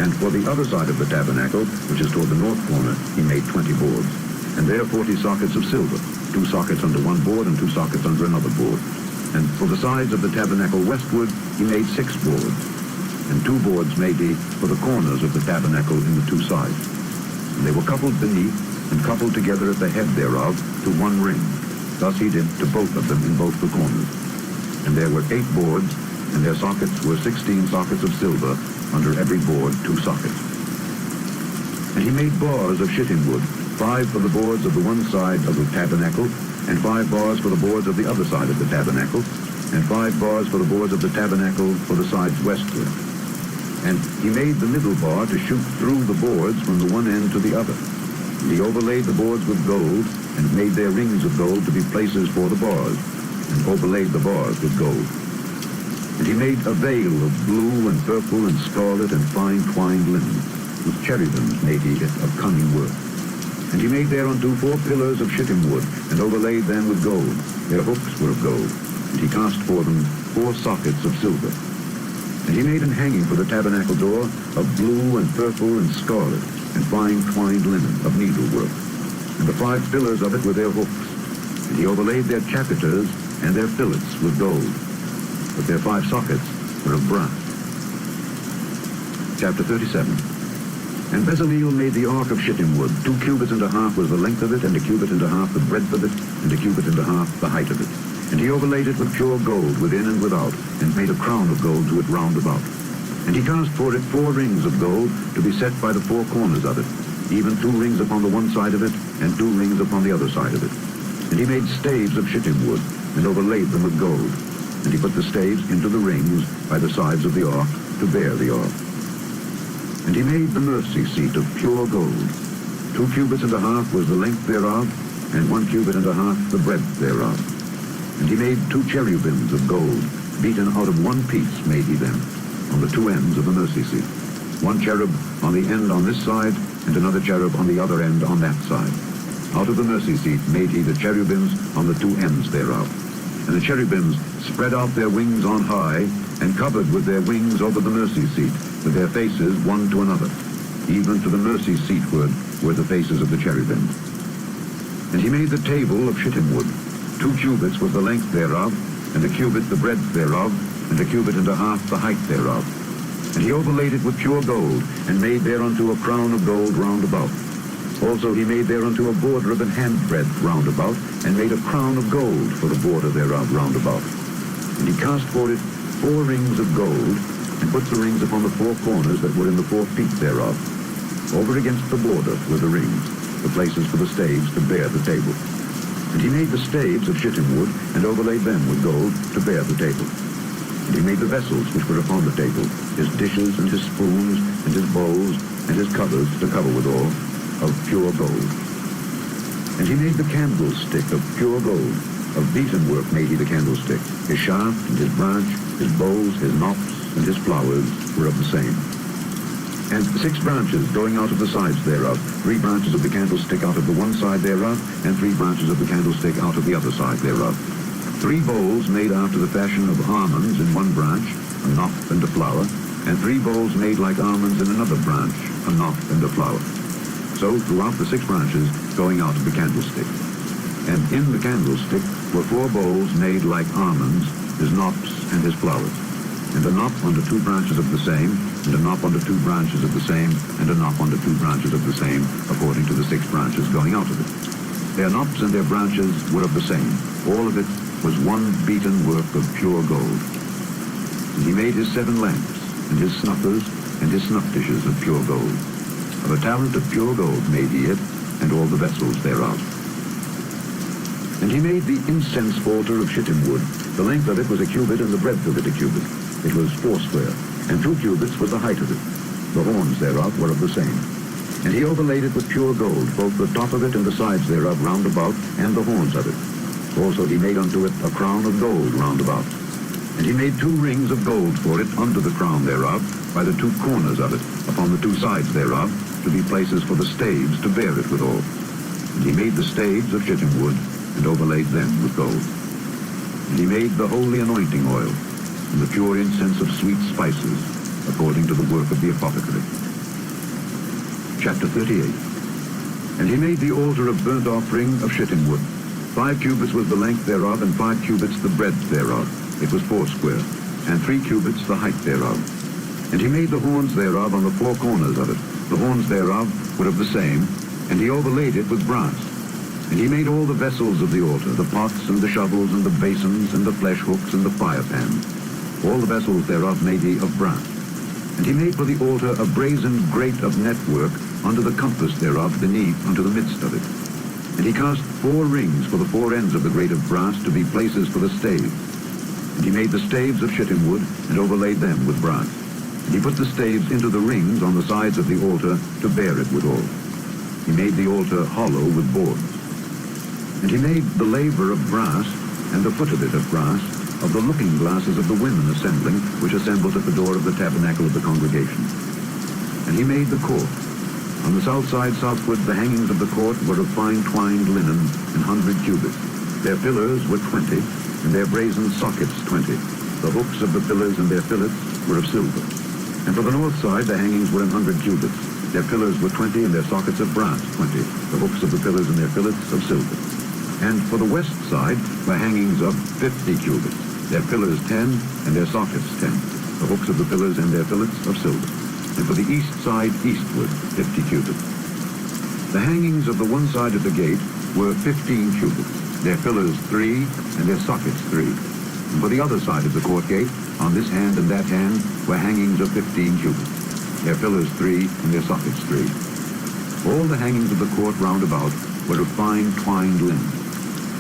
And for the other side of the tabernacle, which is toward the north corner, he made 20 boards, and there 40 sockets of silver, 2 sockets under one board and 2 sockets under another board. And for the sides of the tabernacle westward, he made 6 boards, and 2 boards made he for the corners of the tabernacle in the 2 sides. And they were coupled beneath, and coupled together at the head thereof to 1 ring. Thus he did to both of them in both the corners. And there were 8 boards, and their sockets were 16 sockets of silver, under every board 2 sockets. And he made bars of shittim wood, 5 for the boards of the one side of the tabernacle, and 5 bars for the boards of the other side of the tabernacle, and 5 bars for the boards of the tabernacle for the sides westward. And he made the middle bar to shoot through the boards from the one end to the other. And he overlaid the boards with gold, and made their rings of gold to be places for the bars, and overlaid the bars with gold. And he made a veil of blue and purple and scarlet and fine twined linen. With cherubims made he it of cunning work. And he made thereunto 4 pillars of shittim wood, and overlaid them with gold. Their hooks were of gold. And he cast for them 4 sockets of silver. And he made an hanging for the tabernacle door of blue and purple and scarlet, and fine twined linen of needlework. And the 5 pillars of it were their hooks. And he overlaid their chapiters and their fillets with gold. But their 5 sockets were of brass. Chapter 37. And Bezaleel made the ark of shittim wood. 2 cubits and a half was the length of it, and 1 cubit and a half the breadth of it, and 1 cubit and a half the height of it. And he overlaid it with pure gold within and without, and made a crown of gold to it round about. And he cast for it 4 rings of gold to be set by the 4 corners of it, even 2 rings upon the one side of it, and 2 rings upon the other side of it. And he made staves of shittim wood, and overlaid them with gold. And he put the staves into the rings by the sides of the ark to bear the ark. And he made the mercy seat of pure gold. 2 cubits and a half was the length thereof, and 1 cubit and a half the breadth thereof. And he made 2 cherubims of gold, beaten out of 1 piece made he them, on the 2 ends of the mercy seat. 1 cherub on the end on this side, and another cherub on the other end on that side. Out of the mercy seat made he the cherubims on the 2 ends thereof. And the cherubims spread out their wings on high, and covered with their wings over the mercy seat, with their faces one to another. Even to the mercy seatward were the faces of the cherubims. And he made the table of shittim wood. 2 cubits was the length thereof, and 1 cubit the breadth thereof, and 1 cubit and a half the height thereof. And he overlaid it with pure gold, and made thereunto a crown of gold round about. Also he made thereunto a border of an handbreadth round about, and made a crown of gold for the border thereof round about. And he cast for it 4 rings of gold, and put the rings upon the 4 corners that were in the 4 feet thereof. Over against the border were the rings, the places for the staves to bear the table. And he made the staves of shittim wood, and overlaid them with gold to bear the table. And he made the vessels which were upon the table, his dishes and his spoons, and his bowls, and his covers to cover withal, of pure gold. And he made the candlestick of pure gold. Of beaten work made he the candlestick. His shaft and his branch, his bowls, his knops, and his flowers were of the same. And 6 branches going out of the sides thereof, 3 branches of the candlestick out of the one side thereof, and 3 branches of the candlestick out of the other side thereof. 3 bowls made after the fashion of almonds in one branch, a knop and a flower, and 3 bowls made like almonds in another branch, a knop and a flower. So throughout the 6 branches going out of the candlestick. And in the candlestick were 4 bowls made like almonds, his knops and his flowers. And a knop under 2 branches of the same, and a knop under 2 branches of the same, and a knop under 2 branches of the same, according to the 6 branches going out of it. Their knops and their branches were of the same. All of it was one beaten work of pure gold. And he made his 7 lamps, and his snuffers, and his snuff dishes of pure gold. Of a talent of pure gold made he it, and all the vessels thereof. And he made the incense altar of shittim wood. The length of it was a cubit, and the breadth of it a cubit. It was foursquare, and 2 cubits was the height of it. The horns thereof were of the same. And he overlaid it with pure gold, both the top of it and the sides thereof round about, and the horns of it. Also he made unto it a crown of gold round about. And he made 2 rings of gold for it under the crown thereof, by the 2 corners of it, upon the 2 sides thereof, to be places for the staves to bear it withal. And he made the staves of shittim wood, and overlaid them with gold. And he made the holy anointing oil, and the pure incense of sweet spices, according to the work of the apothecary. Chapter 38. And he made the altar of burnt offering of shittim wood. 5 cubits was the length thereof, and 5 cubits the breadth thereof. It was foursquare, and 3 cubits the height thereof. And he made the horns thereof on the 4 corners of it. The horns thereof were of the same, and he overlaid it with brass. And he made all the vessels of the altar, the pots and the shovels and the basins and the flesh hooks and the fire pans. All the vessels thereof made he of brass. And he made for the altar a brazen grate of network under the compass thereof beneath unto the midst of it. And he cast 4 rings for the 4 ends of the grate of brass to be places for the staves. And he made the staves of shittim wood and overlaid them with brass. And he put the staves into the rings on the sides of the altar to bear it withal. He made the altar hollow with boards. And he made the laver of brass, and the foot of it of brass, of the looking glasses of the women assembling, which assembled at the door of the tabernacle of the congregation. And he made the court. On the south side southward the hangings of the court were of fine twined linen, 100 cubits. Their pillars were 20, and their brazen sockets 20. The hooks of the pillars and their fillets were of silver. And for the north side the hangings were 100 cubits. Their pillars were 20, and their sockets of brass 20. The hooks of the pillars and their fillets of silver. And for the west side were hangings of 50 cubits, their pillars 10, and their sockets 10, the hooks of the pillars and their fillets of silver. And for the east side eastward 50 cubits. The hangings of the one side of the gate were 15 cubits, their pillars 3, and their sockets 3. And for the other side of the court gate, on this hand and that hand, were hangings of 15 cubits, their pillars 3, and their sockets 3. All the hangings of the court round about were of fine twined linen.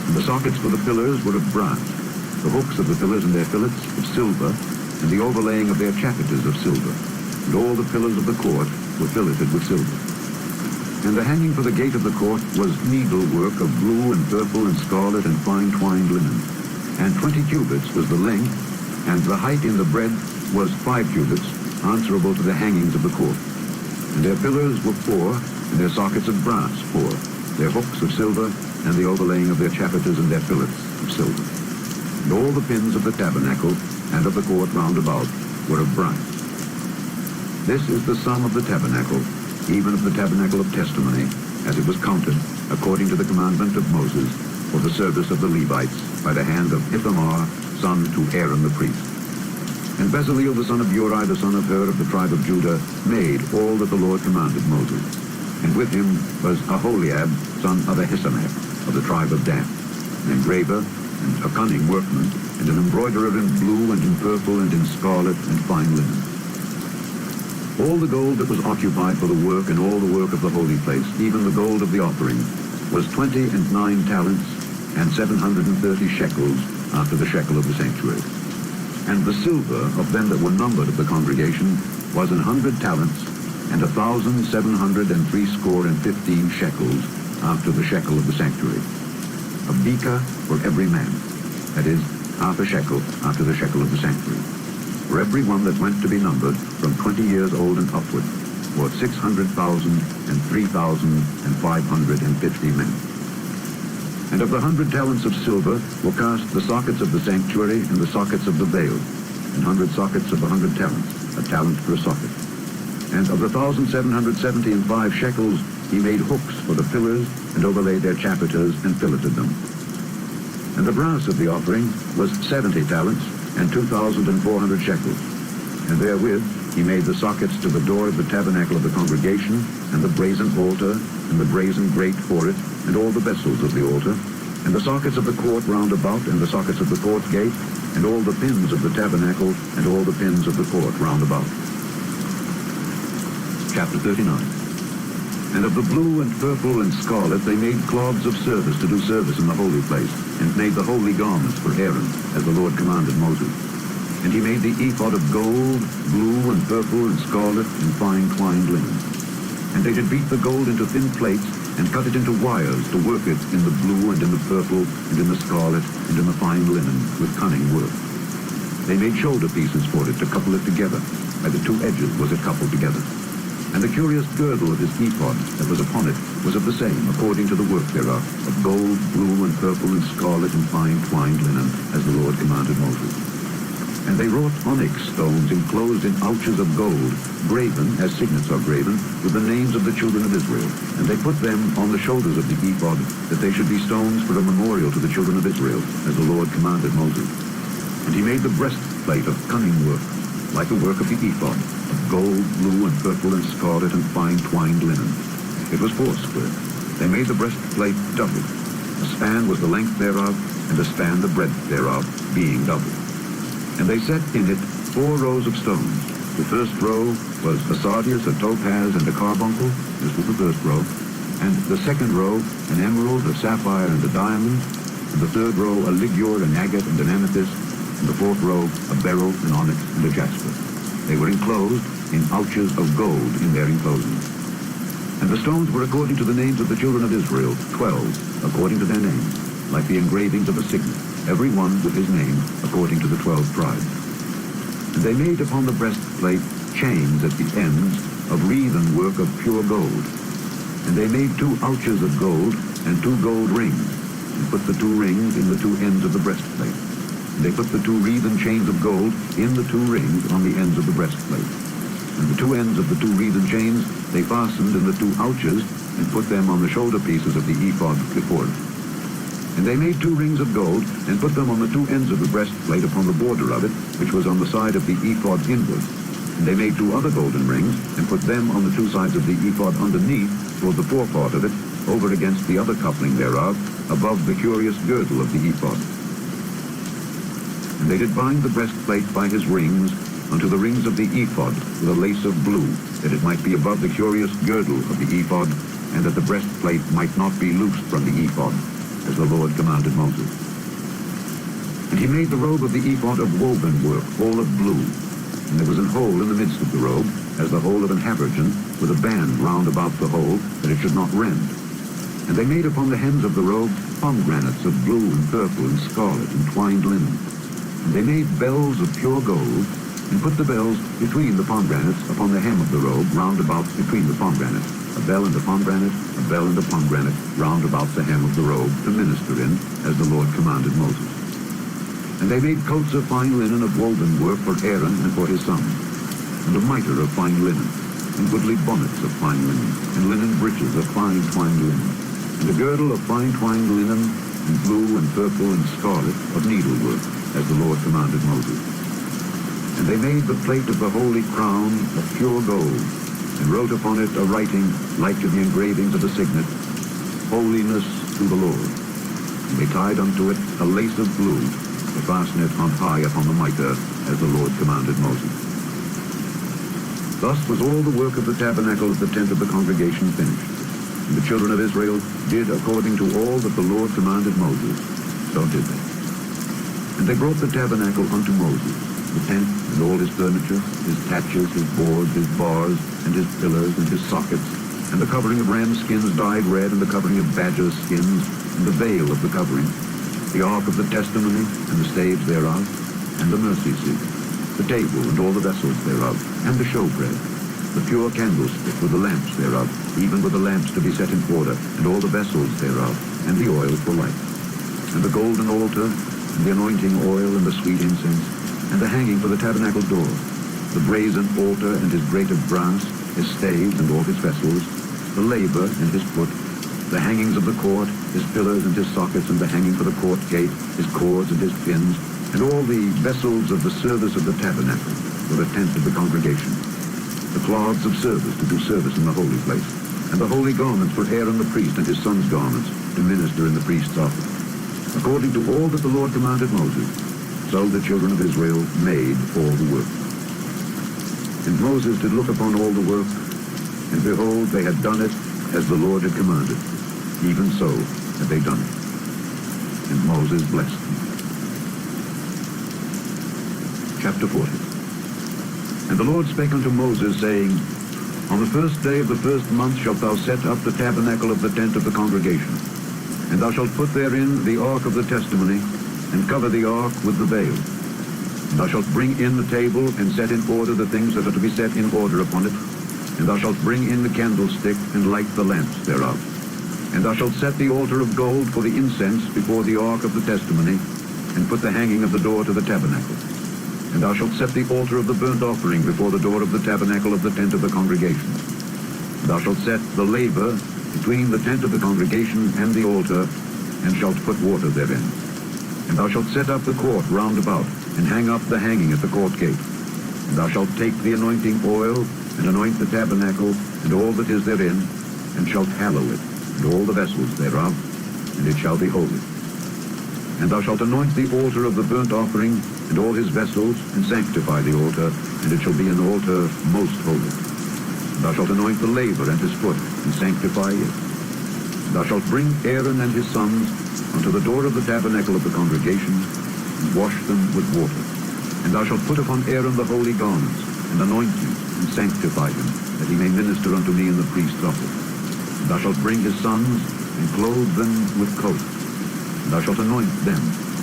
And the sockets for the pillars were of brass, the hooks of the pillars and their fillets of silver, and the overlaying of their chapiters of silver. And all the pillars of the court were filleted with silver. And the hanging for the gate of the court was needlework of blue and purple and scarlet and fine twined linen. And 20 cubits was the length, and the height in the breadth was 5 cubits, answerable to the hangings of the court. And their pillars were 4, and their sockets of brass 4, their hooks of silver, and the overlaying of their chapiters and their fillets of silver. And all the pins of the tabernacle and of the court round about were of brass. This is the sum of the tabernacle, even of the tabernacle of testimony, as it was counted, according to the commandment of Moses, for the service of the Levites, by the hand of Ithamar, son to Aaron the priest. And Bezaleel the son of Uri, the son of Hur of the tribe of Judah, made all that the Lord commanded Moses. And with him was Aholiab, son of Ahisamach, of the tribe of Dan, an engraver, and a cunning workman, and an embroiderer in blue, and in purple, and in scarlet, and fine linen. All the gold that was occupied for the work, and all the work of the holy place, even the gold of the offering, was 29 talents, and 730 shekels, after the shekel of the sanctuary. And the silver of them that were numbered of the congregation was 100 talents, and 1,715 shekels, after the shekel of the sanctuary. A beka for every man, that is, half a shekel after the shekel of the sanctuary. For every one that went to be numbered from 20 years old and upward, were 600,000 and 3,550 men. And of the 100 talents of silver were cast the sockets of the sanctuary and the sockets of the veil, and 100 sockets of 100 talents, a talent per socket. And of the 1,775 shekels he made hooks for the pillars, and overlaid their chapiters, and filleted them. And the brass of the offering was 70 talents, and 2,400 shekels. And therewith he made the sockets to the door of the tabernacle of the congregation, and the brazen altar, and the brazen grate for it, and all the vessels of the altar, and the sockets of the court round about, and the sockets of the court gate, and all the pins of the tabernacle, and all the pins of the court round about. Chapter 39. And of the blue and purple and scarlet they made cloths of service to do service in the holy place, and made the holy garments for Aaron, as the Lord commanded Moses. And he made the ephod of gold, blue and purple and scarlet, and fine twined linen. And they did beat the gold into thin plates, and cut it into wires to work it in the blue and in the purple and in the scarlet and in the fine linen with cunning work. They made shoulder pieces for it to couple it together. By the two edges was it coupled together. And the curious girdle of his ephod that was upon it was of the same, according to the work thereof, of gold, blue and purple and scarlet and fine twined linen, as the Lord commanded Moses. And they wrought onyx stones enclosed in ouches of gold, graven, as signets are graven, with the names of the children of Israel. And they put them on the shoulders of the ephod, that they should be stones for a memorial to the children of Israel, as the Lord commanded Moses. And he made the breastplate of cunning work, like the work of the ephod, of gold, blue and purple and scarlet and fine twined linen. It was foursquare. They made the breastplate double. A span was the length thereof, and a span the breadth thereof, being double. And they set in it 4 rows of stones. The first row was a sardius, a topaz, and a carbuncle. This was the first row. And the second row, an emerald, a sapphire, and a diamond. And the third row, a ligure, an agate, and an amethyst. And the fourth row, a beryl, an onyx, and a jasper. They were enclosed in ouches of gold in their enclosing. And the stones were according to the names of the children of Israel, 12, according to their names, like the engravings of a signet, every one with his name, according to the 12 tribes. And they made upon the breastplate chains at the ends of wreathen work of pure gold. And they made 2 ouches of gold and 2 gold rings, and put the 2 rings in the 2 ends of the breastplate. And they put the 2 wreathen chains of gold in the 2 rings on the ends of the breastplate. And the 2 ends of the 2 wreathen chains they fastened in the 2 ouches, and put them on the shoulder pieces of the ephod before it. And they made 2 rings of gold, and put them on the 2 ends of the breastplate upon the border of it, which was on the side of the ephod inward. And they made 2 other golden rings, and put them on the 2 sides of the ephod underneath, toward the forepart of it, over against the other coupling thereof, above the curious girdle of the ephod. And they did bind the breastplate by his rings unto the rings of the ephod with a lace of blue, that it might be above the curious girdle of the ephod, and that the breastplate might not be loosed from the ephod, as the Lord commanded Moses. And he made the robe of the ephod of woven work, all of blue. And there was an hole in the midst of the robe, as the hole of an habergeon, with a band round about the hole, that it should not rend. And they made upon the hems of the robe pomegranates of blue and purple and scarlet and twined linen. And they made bells of pure gold, and put the bells between the pomegranates upon the hem of the robe, round about between the pomegranates. A bell and a pomegranate, a bell and a pomegranate, round about the hem of the robe, to minister in, as the Lord commanded Moses. And they made coats of fine linen of woven work for Aaron and for his sons, and a mitre of fine linen, and goodly bonnets of fine linen, and linen breeches of fine twined linen, and a girdle of fine twined linen, and blue and purple and scarlet of needlework, as the Lord commanded Moses. And they made the plate of the holy crown of pure gold, and wrote upon it a writing like to the engravings of a signet, Holiness to the Lord. And they tied unto it a lace of blue, to fasten it on high upon the mitre, as the Lord commanded Moses. Thus was all the work of the tabernacle of the tent of the congregation finished. And the children of Israel did according to all that the Lord commanded Moses, so did they. And they brought the tabernacle unto Moses, the tent and all his furniture, his tatches, his boards, his bars, and his pillars, and his sockets, and the covering of ram skins dyed red, and the covering of badger skins, and the veil of the covering, the ark of the testimony, and the staves thereof, and the mercy seat, the table and all the vessels thereof, and the showbread, the pure candlestick with the lamps thereof, even with the lamps to be set in order, and all the vessels thereof, and the oil for light, and the golden altar, and the anointing oil, and the sweet incense, and the hanging for the tabernacle door, the brazen altar and his grate of brass, his staves and all his vessels, the laver and his foot, the hangings of the court, his pillars and his sockets, and the hanging for the court gate, his cords and his pins, and all the vessels of the service of the tabernacle, for the tent of the congregation, the cloths of service to do service in the holy place, and the holy garments for Aaron the priest and his sons' garments to minister in the priest's office, according to all that the Lord commanded Moses. So the children of Israel made all the work. And Moses did look upon all the work, and behold, they had done it as the Lord had commanded. Even so had they done it. And Moses blessed them. Chapter 40. And the Lord spake unto Moses, saying, On the first day of the first month shalt thou set up the tabernacle of the tent of the congregation. And thou shalt put therein the ark of the testimony, and cover the ark with the veil. And thou shalt bring in the table, and set in order the things that are to be set in order upon it. And thou shalt bring in the candlestick, and light the lamps thereof. And thou shalt set the altar of gold for the incense before the ark of the testimony, and put the hanging of the door to the tabernacle. And thou shalt set the altar of the burnt offering before the door of the tabernacle of the tent of the congregation. And thou shalt set the laver between the tent of the congregation and the altar, and shalt put water therein. And thou shalt set up the court round about, and hang up the hanging at the court gate. And thou shalt take the anointing oil, and anoint the tabernacle, and all that is therein, and shalt hallow it, and all the vessels thereof, and it shall be holy. And thou shalt anoint the altar of the burnt offering, and all his vessels, and sanctify the altar, and it shall be an altar most holy. And thou shalt anoint the laver and his foot, and sanctify it. And thou shalt bring Aaron and his sons unto the door of the tabernacle of the congregation, and wash them with water. And thou shalt put upon Aaron the holy garments, and anoint him, and sanctify him, that he may minister unto me in the priest's office. And thou shalt bring his sons, and clothe them with coats. And thou shalt anoint them,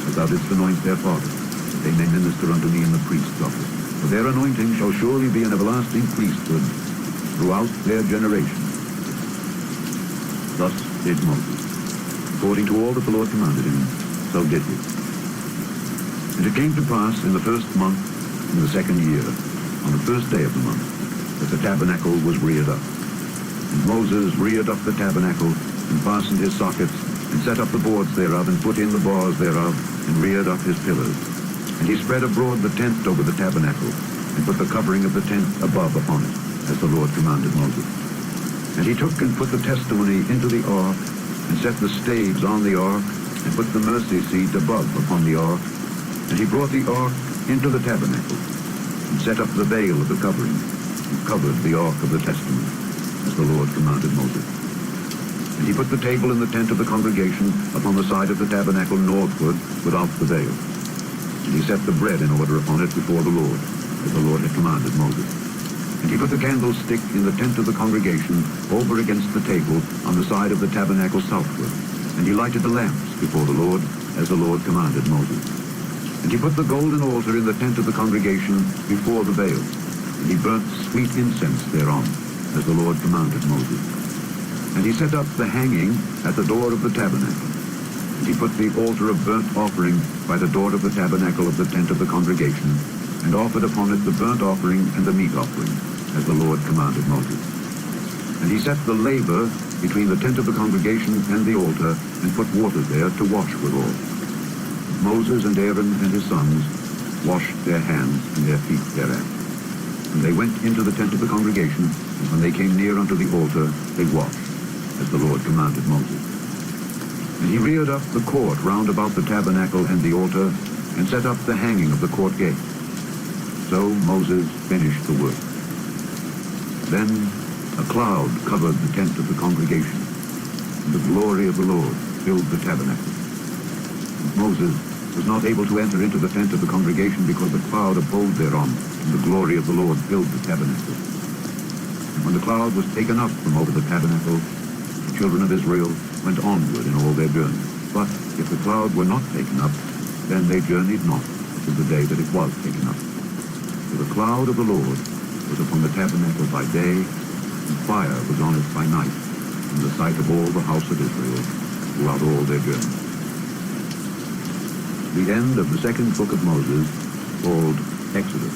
as thou didst anoint their father, that they may minister unto me in the priest's office. For their anointing shall surely be an everlasting priesthood throughout their generations. Thus did Moses. According to all that the Lord commanded him, so did he. And it came to pass in the first month, in the second year, on the first day of the month, that the tabernacle was reared up. And Moses reared up the tabernacle, and fastened his sockets, and set up the boards thereof, and put in the bars thereof, and reared up his pillars. And he spread abroad the tent over the tabernacle, and put the covering of the tent above upon it, as the Lord commanded Moses. And he took and put the testimony into the ark, and set the staves on the ark, and put the mercy seat above upon the ark. And he brought the ark into the tabernacle, and set up the veil of the covering, and covered the ark of the testimony, as the Lord commanded Moses. And he put the table in the tent of the congregation upon the side of the tabernacle northward, without the veil. And he set the bread in order upon it before the Lord, as the Lord had commanded Moses. And he put the candlestick in the tent of the congregation over against the table on the side of the tabernacle southward. And he lighted the lamps before the Lord, as the Lord commanded Moses. And he put the golden altar in the tent of the congregation before the veil. And he burnt sweet incense thereon, as the Lord commanded Moses. And he set up the hanging at the door of the tabernacle. And he put the altar of burnt offering by the door of the tabernacle of the tent of the congregation, and offered upon it the burnt offering and the meat offering, as the Lord commanded Moses. And he set the laver between the tent of the congregation and the altar, and put water there to wash withal. Moses and Aaron and his sons washed their hands and their feet thereat. And they went into the tent of the congregation, and when they came near unto the altar, they washed, as the Lord commanded Moses. And he reared up the court round about the tabernacle and the altar, and set up the hanging of the court gate. So Moses finished the work. Then a cloud covered the tent of the congregation, and the glory of the Lord filled the tabernacle. And Moses was not able to enter into the tent of the congregation, because the cloud abode thereon, and the glory of the Lord filled the tabernacle. And when the cloud was taken up from over the tabernacle, the children of Israel went onward in all their journey. But if the cloud were not taken up, then they journeyed not until the day that it was taken up. For the cloud of the Lord was upon the tabernacle by day, and fire was on it by night, in the sight of all the house of Israel, throughout all their journey. The end of the second book of Moses, called Exodus.